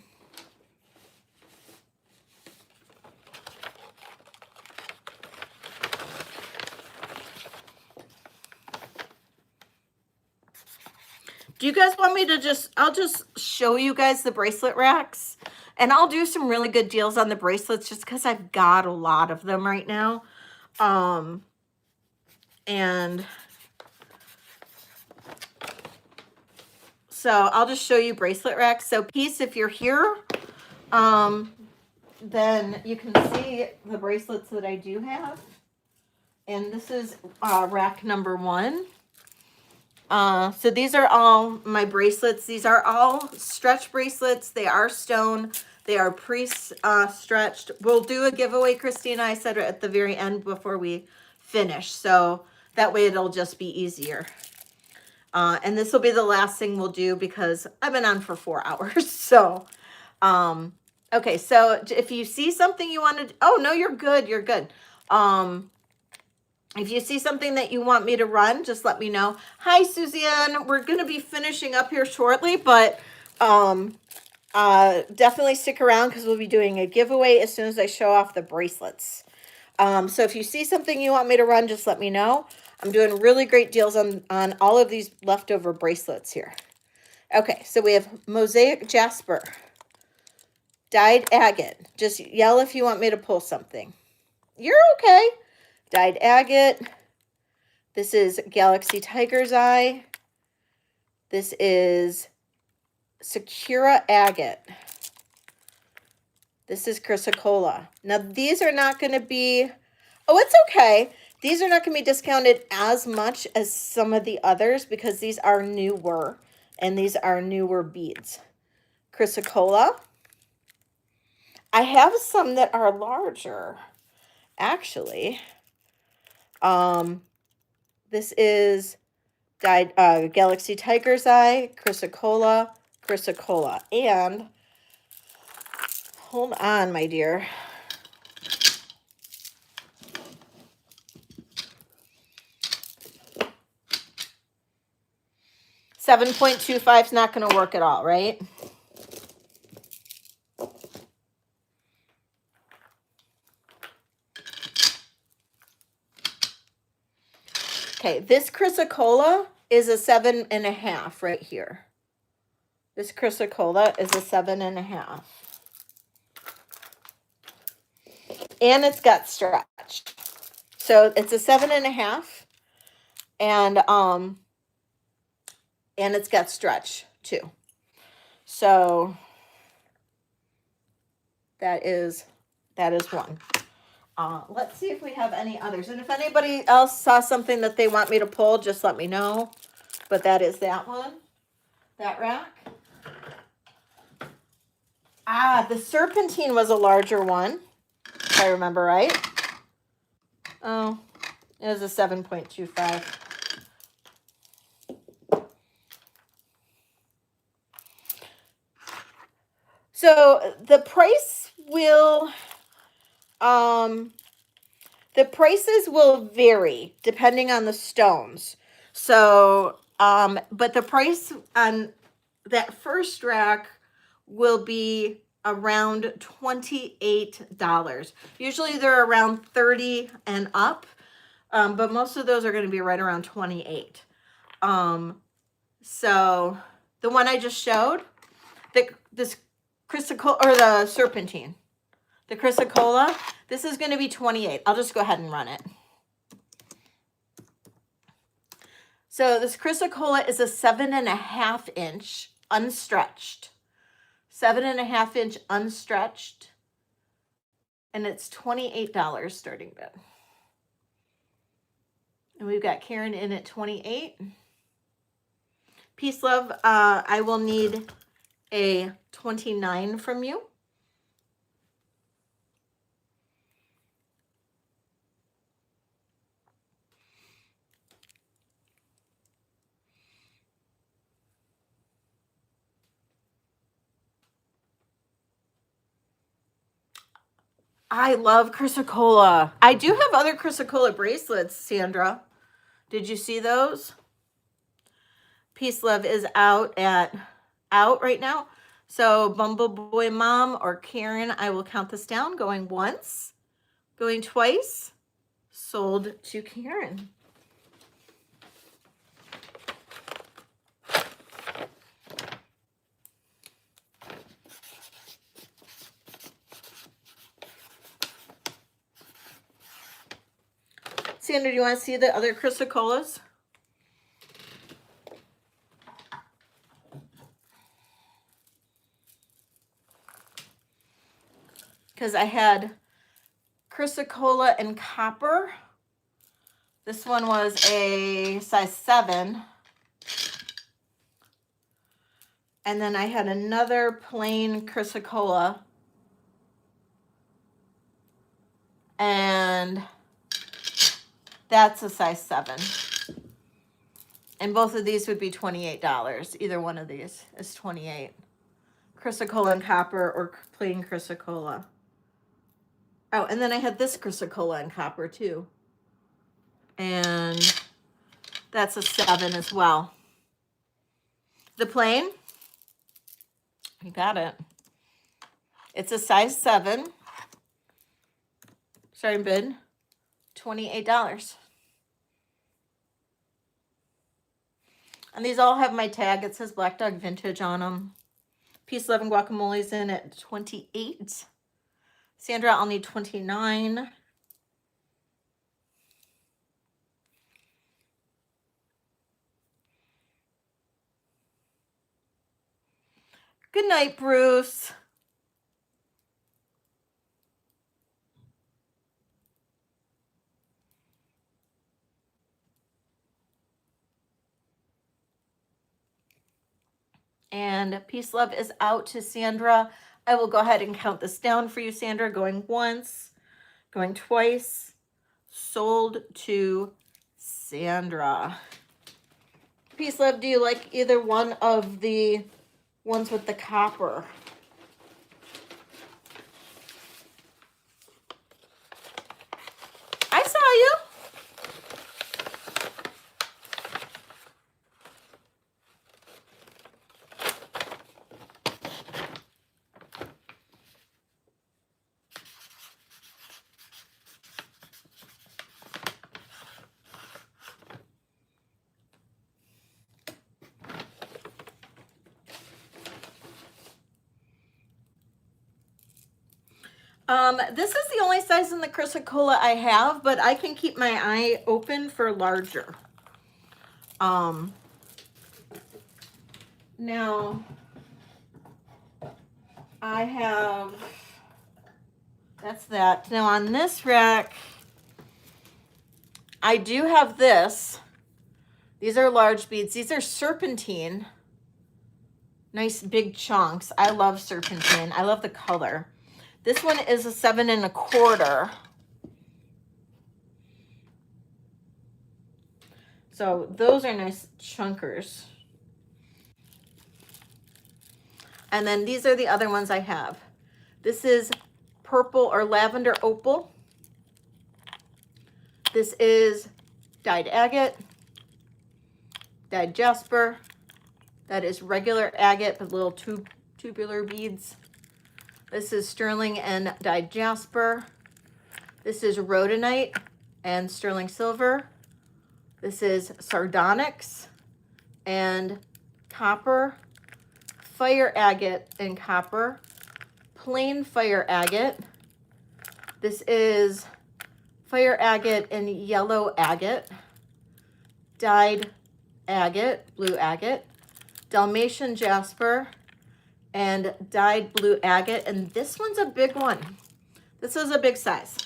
Do you guys want me to I'll just show you guys the bracelet racks, and I'll do some really good deals on the bracelets just because I've got a lot of them right now. And so I'll just show you bracelet racks. So Peace, if you're here, then you can see the bracelets that I do have. And this is rack number 1. So these are all my bracelets. These are all stretch bracelets. They are stone. They are pre-stretched. We'll do a giveaway, Christina. I said at the very end before we finish. So that way it'll just be easier. And this will be the last thing we'll do because I've been on for 4 hours. So, okay. So if you see something you want to, oh no, you're good. You're good. If you see something that you want me to run, just let me know. Hi, Suzanne. We're going to be finishing up here shortly, but definitely stick around because we'll be doing a giveaway as soon as I show off the bracelets. So if you see something you want me to run, just let me know. I'm doing really great deals on all of these leftover bracelets here. Okay, so we have Mosaic Jasper, Dyed Agate. Just yell if you want me to pull something. You're okay. Dyed Agate. This is Galaxy Tiger's Eye. This is Sakura Agate. This is Chrysocolla. Now, these are not going to be, oh, it's okay. These are not going to be discounted as much as some of the others because these are newer, and these are newer beads. Chrysocolla. I have some that are larger, actually. This is Dyed Galaxy Tiger's Eye, Chrysocolla, Chrysocolla. And hold on, my dear. $7.25 is not going to work at all, right? Okay, this Chrysocolla is a 7.5 right here. This Chrysocolla is a 7.5. And it's got stretch. So it's a 7.5. And it's got stretch too. So that is one. Let's see if we have any others. And if anybody else saw something that they want me to pull, just let me know. But that is that one, that rack. The serpentine was a larger one, if I remember right. Oh, it was a 7.25. So the price will... the prices will vary depending on the stones. So, but the price on that first rack will be around $28. Usually they're around 30 and up, but most of those are going to be right around 28. So the one I just showed, this chrysocolla, or the serpentine, the chrysocolla, this is going to be 28. I'll just go ahead and run it. So this chrysocolla is a 7.5 inch unstretched, 7.5 inch unstretched, and it's $28 starting bid. And we've got Karen in at 28. Peace, love. I will need a 29 from you. I love chrysocolla. I do have other chrysocolla bracelets, Sandra. Did you see those? Peace, love is out right now. So Bumbleboy Mom or Karen, I will count this down. Going once, going twice. Sold to Karen. Sandra, do you want to see the other chrysocollas? Because I had chrysocolla in copper. This one was a size 7. And then I had another plain chrysocolla. And that's a size 7. And both of these would be $28. Either one of these is 28. Chrysocolla in copper or plain chrysocolla. Oh, and then I had this chrysocolla in copper too. And that's a 7 as well. The plain, you got it. It's a size 7. Starting bid, $28. And these all have my tag. It says Black Dog Vintage on them. Peace, love, and guacamole's in at 28. Sandra, I'll need 29. Good night, Bruce. And peace, love is out to Sandra. I will go ahead and count this down for you, Sandra. Going once, going twice. Sold to Sandra. Peace, love, do you like either one of the ones with the copper? I saw you. This is the only size in the chrysocolla I have, but I can keep my eye open for larger. Now, I have, that's that. Now on this rack, I do have this. These are large beads. These are serpentine. Nice big chunks. I love serpentine. I love the color. This one is a 7 1/4. So those are nice chunkers. And then these are the other ones I have. This is purple or lavender opal. This is dyed agate, dyed jasper. That is regular agate with little tubular beads. This is sterling and dyed jasper. This is rhodonite and sterling silver. This is sardonyx and copper, fire agate in copper, plain fire agate. This is fire agate in yellow agate, dyed agate, blue agate, Dalmatian jasper, and dyed blue agate. And this one's a big one. This is a big size.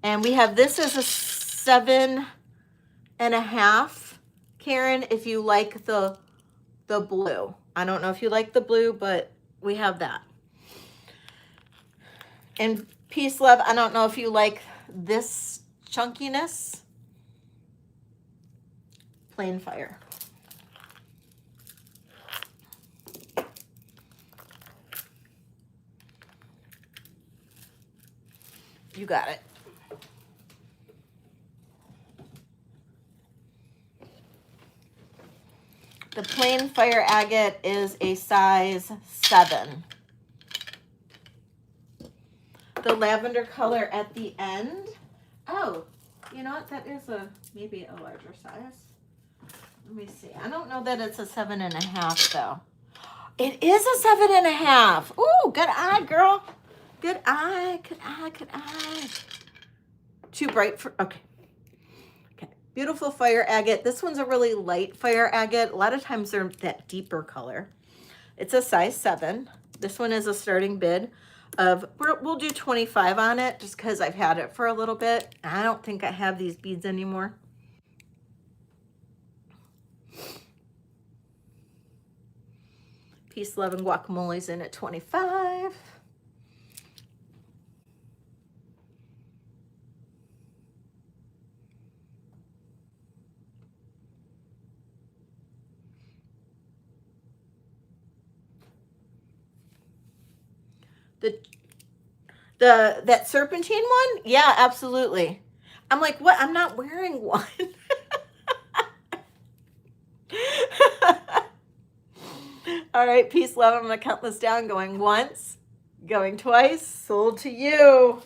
And we have this as a 7.5. Karen, if you like the blue. I don't know if you like the blue, but we have that. And Peace Love, I don't know if you like this chunkiness. Plain fire. You got it. The plain fire agate is a size 7. The lavender color at the end. Oh, you know what? That is maybe a larger size. Let me see. I don't know that it's a 7.5 though. It is a 7.5. Ooh, good eye, girl. Good eye, good eye, good eye. Too bright for, okay. Okay, beautiful fire agate. This one's a really light fire agate. A lot of times they're that deeper color. It's a size 7. This one is a starting bid of, we'll do 25 on it just because I've had it for a little bit. I don't think I have these beads anymore. Peace, Love, and Guacamole's in at 25. That serpentine one? Yeah, absolutely. I'm like, what? I'm not wearing one. All right, Peace, Love. I'm going to count this down. Going once, going twice. Sold to you.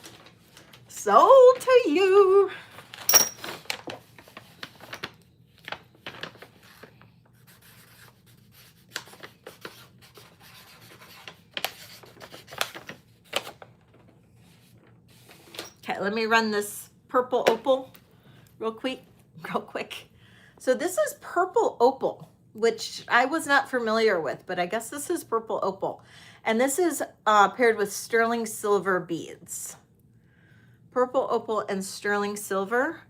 Sold to you. Okay, let me run this purple opal real quick. So this is purple opal, which I was not familiar with, but I guess this is purple opal. And this is paired with sterling silver beads. Purple opal and sterling silver.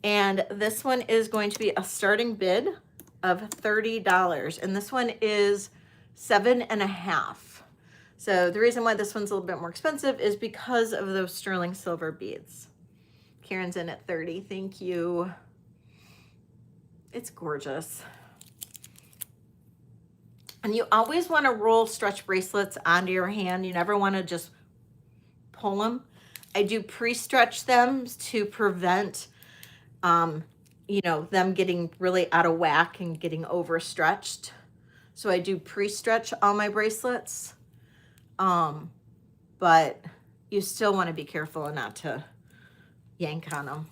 And this one is going to be a starting bid of $30. And this one is 7.5. So the reason why this one's a little bit more expensive is because of those sterling silver beads. Karen's in at 30. Thank you. It's gorgeous. And you always want to roll stretch bracelets onto your hand. You never want to just pull them. I do pre-stretch them to prevent, you know, them getting really out of whack and getting overstretched. So I do pre-stretch all my bracelets. But you still want to be careful not to yank on them.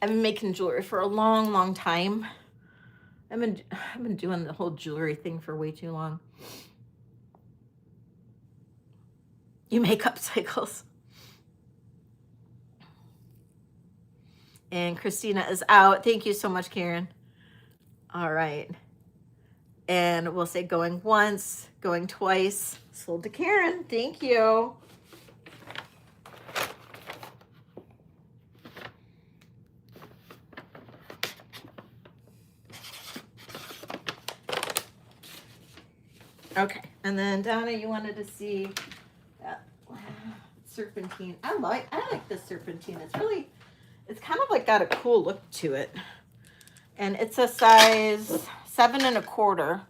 I've been making jewelry for a long, long time. I've been doing the whole jewelry thing for way too long. You make up cycles. And Christina is out. Thank you so much, Karen. All right. And we'll say going once, going twice. Sold to Karen. Thank you. Okay. And then Donna, you wanted to see that serpentine. I like this serpentine. It's kind of like got a cool look to it. And it's a size 7.25.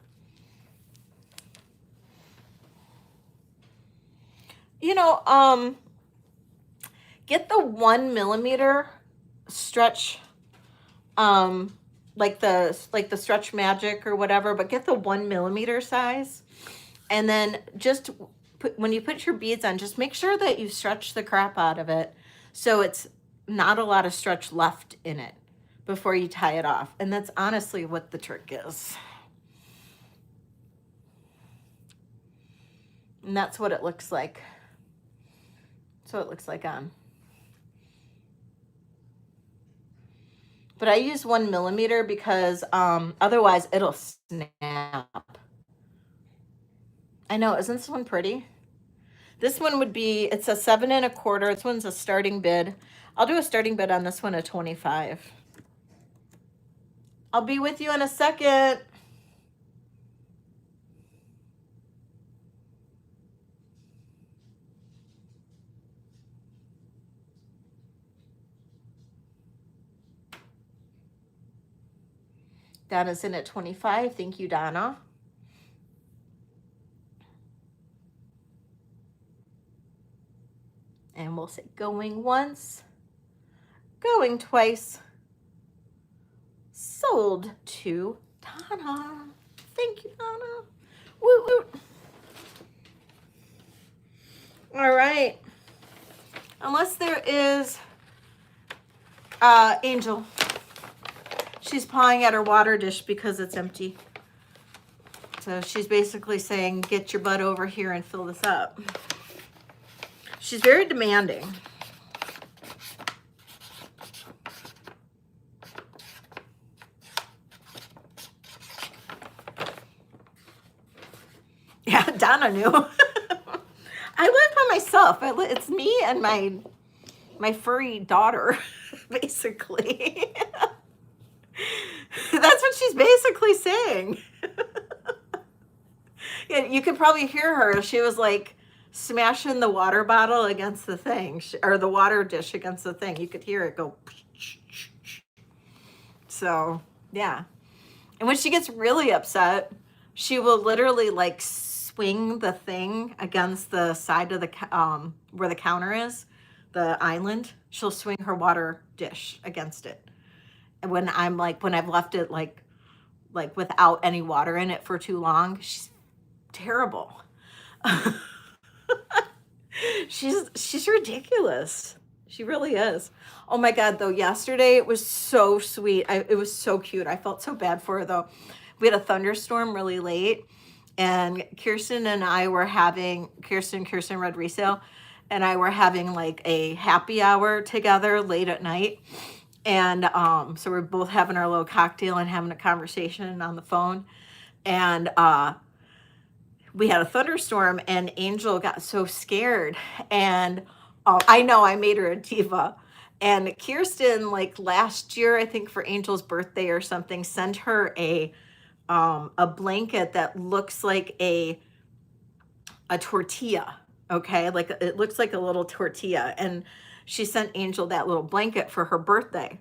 You know, get the 1 millimeter stretch, like the Stretch Magic or whatever, but get the 1 millimeter size. And then just when you put your beads on, just make sure that you stretch the crap out of it so it's not a lot of stretch left in it before you tie it off. And that's honestly what the trick is. And that's what it looks like. So it looks like on. But I use 1 millimeter because otherwise it'll snap. I know, isn't this one pretty? This one would be, it's a 7 1/4. This one's a starting bid. I'll do a starting bid on this one at 25. I'll be with you in a second. Donna's in at 25. Thank you, Donna. And we'll say going once, going twice. Sold to Donna. Thank you, Donna. Woo woo. All right. Unless there is Angel. She's pawing at her water dish because it's empty. So she's basically saying, get your butt over here and fill this up. She's very demanding. Yeah, Donna knew. I live by myself. It's me and my furry daughter, basically. That's what she's basically saying. Yeah, you could probably hear her. She was like smashing the water bottle against the thing, or the water dish against the thing. You could hear it go. So, yeah. And when she gets really upset, she will literally like swing the thing against the side of the where the counter is, the island. She'll swing her water dish against it. And when I've left it like without any water in it for too long, she's terrible. She's ridiculous. She really is. Oh my God, though, yesterday it was so sweet. It was so cute. I felt so bad for her, though. We had a thunderstorm really late, and Kirsten Red Resale, and I were having like a happy hour together late at night. And so we're both having our little cocktail and having a conversation on the phone. And we had a thunderstorm, and Angel got so scared. And I know I made her a diva. And Kirsten, like last year, I think for Angel's birthday or something, sent her a blanket that looks like a tortilla. Okay, like it looks like a little tortilla. And she sent Angel that little blanket for her birthday.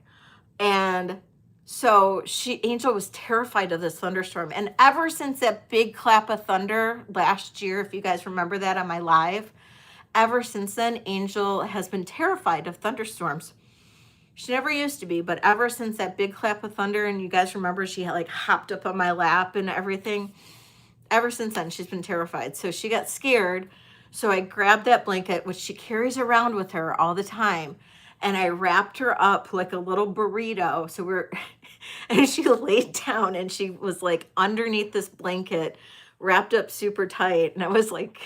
And so Angel was terrified of this thunderstorm. And ever since that big clap of thunder last year, if you guys remember that on my live, ever since then, Angel has been terrified of thunderstorms. She never used to be, but ever since that big clap of thunder, and you guys remember she had like hopped up on my lap and everything, ever since then, she's been terrified. So she got scared. So I grabbed that blanket, which she carries around with her all the time, and I wrapped her up like a little burrito. So and she laid down, and she was like underneath this blanket, wrapped up super tight. And I was like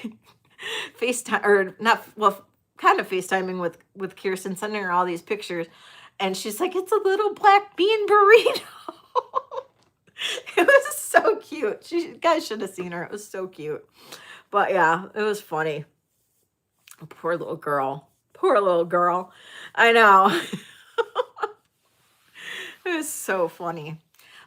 FaceTime, or not, well, kind of FaceTiming with Kirsten, sending her all these pictures. And she's like, it's a little black bean burrito. It was so cute. You guys should have seen her. It was so cute. But yeah, it was funny. Poor little girl. Poor little girl. I know. It was so funny.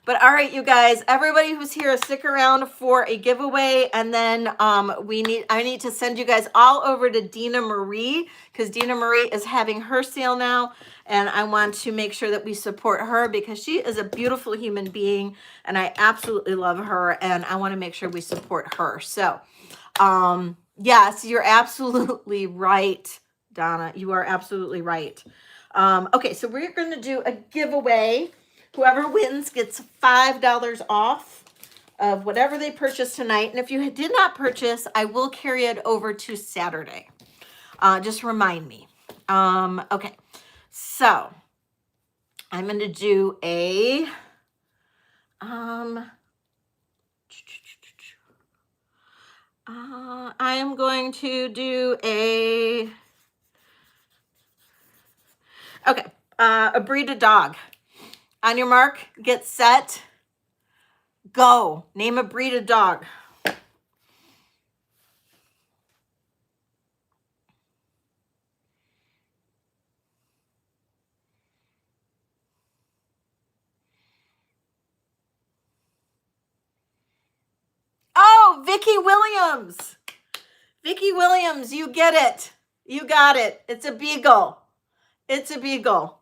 But all right, you guys, everybody who's here, stick around for a giveaway. And then I need to send you guys all over to Dina Marie, because Dina Marie is having her sale now. And I want to make sure that we support her, because she is a beautiful human being, and I absolutely love her. And I want to make sure we support her. So yes, you're absolutely right, Donna. You are absolutely right. Okay, so we're going to do a giveaway. Whoever wins gets $5 off of whatever they purchase tonight. And if you did not purchase, I will carry it over to Saturday. Just remind me. Okay, so I'm going to do a, I am going to do a breed of dog. On your mark, get set, go. Name a breed of dog. Oh, Vicky Williams. Vicky Williams, you get it. You got it. It's a beagle. It's a beagle.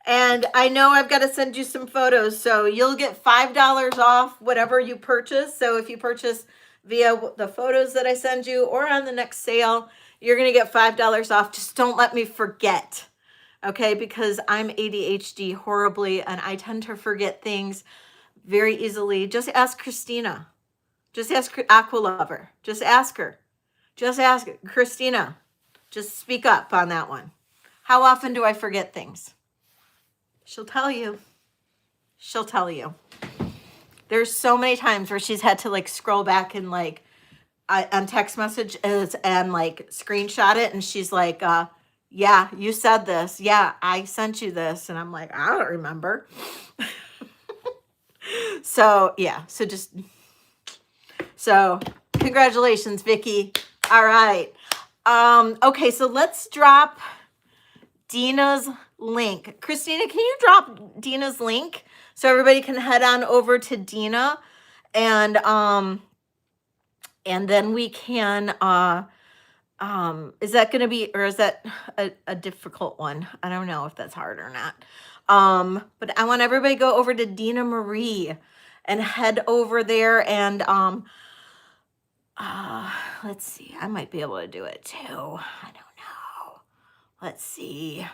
And I know I've got to send you some photos, so you'll get $5 off whatever you purchase. So if you purchase via the photos that I send you or on the next sale, you're going to get $5 off. Just don't let me forget, okay? Because I'm ADHD horribly, and I tend to forget things very easily. Just ask Christina. Just ask Aqua Lover. Just ask her. Just ask Christina. Just speak up on that one. How often do I forget things? She'll tell you. She'll tell you. There's so many times where she's had to like scroll back and like on text messages and like screenshot it. And she's like, yeah, you said this. Yeah, I sent you this. And I'm like, I don't remember. So yeah, so congratulations, Vicky. All right. Okay, so let's drop Dina's link. Christina, can you drop Dina's link so everybody can head on over to Dina, and then we can is that going to be, or is that a difficult one? I don't know if that's hard or not. But I want everybody to go over to Dina Marie and head over there, and let's see, I might be able to do it too. I don't know. Let's see.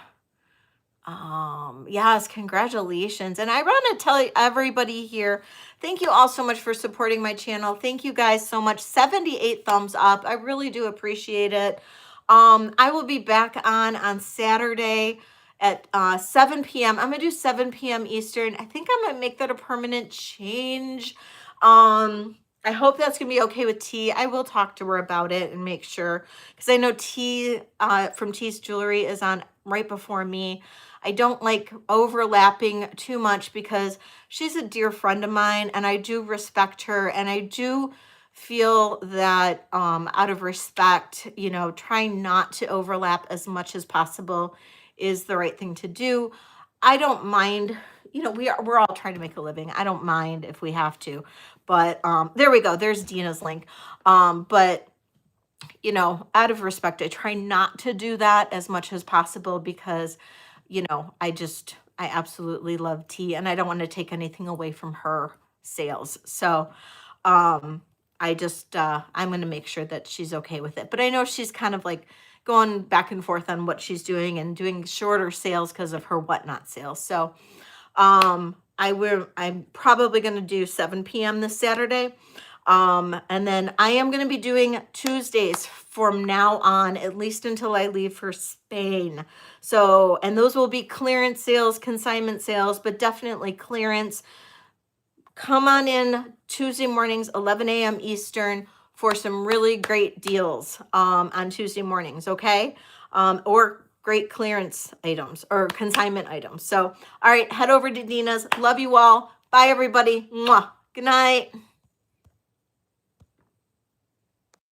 Yes, congratulations. And I want to tell everybody here, thank you all so much for supporting my channel. Thank you guys so much. 78 thumbs up. I really do appreciate it. I will be back on Saturday at 7 p.m. I'm going to do 7 p.m. Eastern. I think I might make that a permanent change. I hope that's going to be okay with T. I will talk to her about it and make sure, because I know T from T's Jewelry is on right before me. I don't like overlapping too much because she's a dear friend of mine, and I do respect her, and I do feel that out of respect, you know, trying not to overlap as much as possible is the right thing to do. I don't mind, you know, we're all trying to make a living. I don't mind if we have to, but there we go. There's Dina's link. But you know, out of respect, I try not to do that as much as possible because, you know, I absolutely love T, and I don't want to take anything away from her sales. So, I'm going to make sure that she's okay with it. But I know she's kind of like going back and forth on what she's doing and doing shorter sales because of her whatnot sales. So, I'm probably going to do 7 p.m. this Saturday. And then I am going to be doing Tuesdays from now on, at least until I leave for Spain. So, and those will be clearance sales, consignment sales, but definitely clearance. Come on in Tuesday mornings, 11 a.m. Eastern, for some really great deals on Tuesday mornings, okay? Or great clearance items or consignment items. So, all right, head over to Dina's. Love you all. Bye, everybody. Mwah. Good night.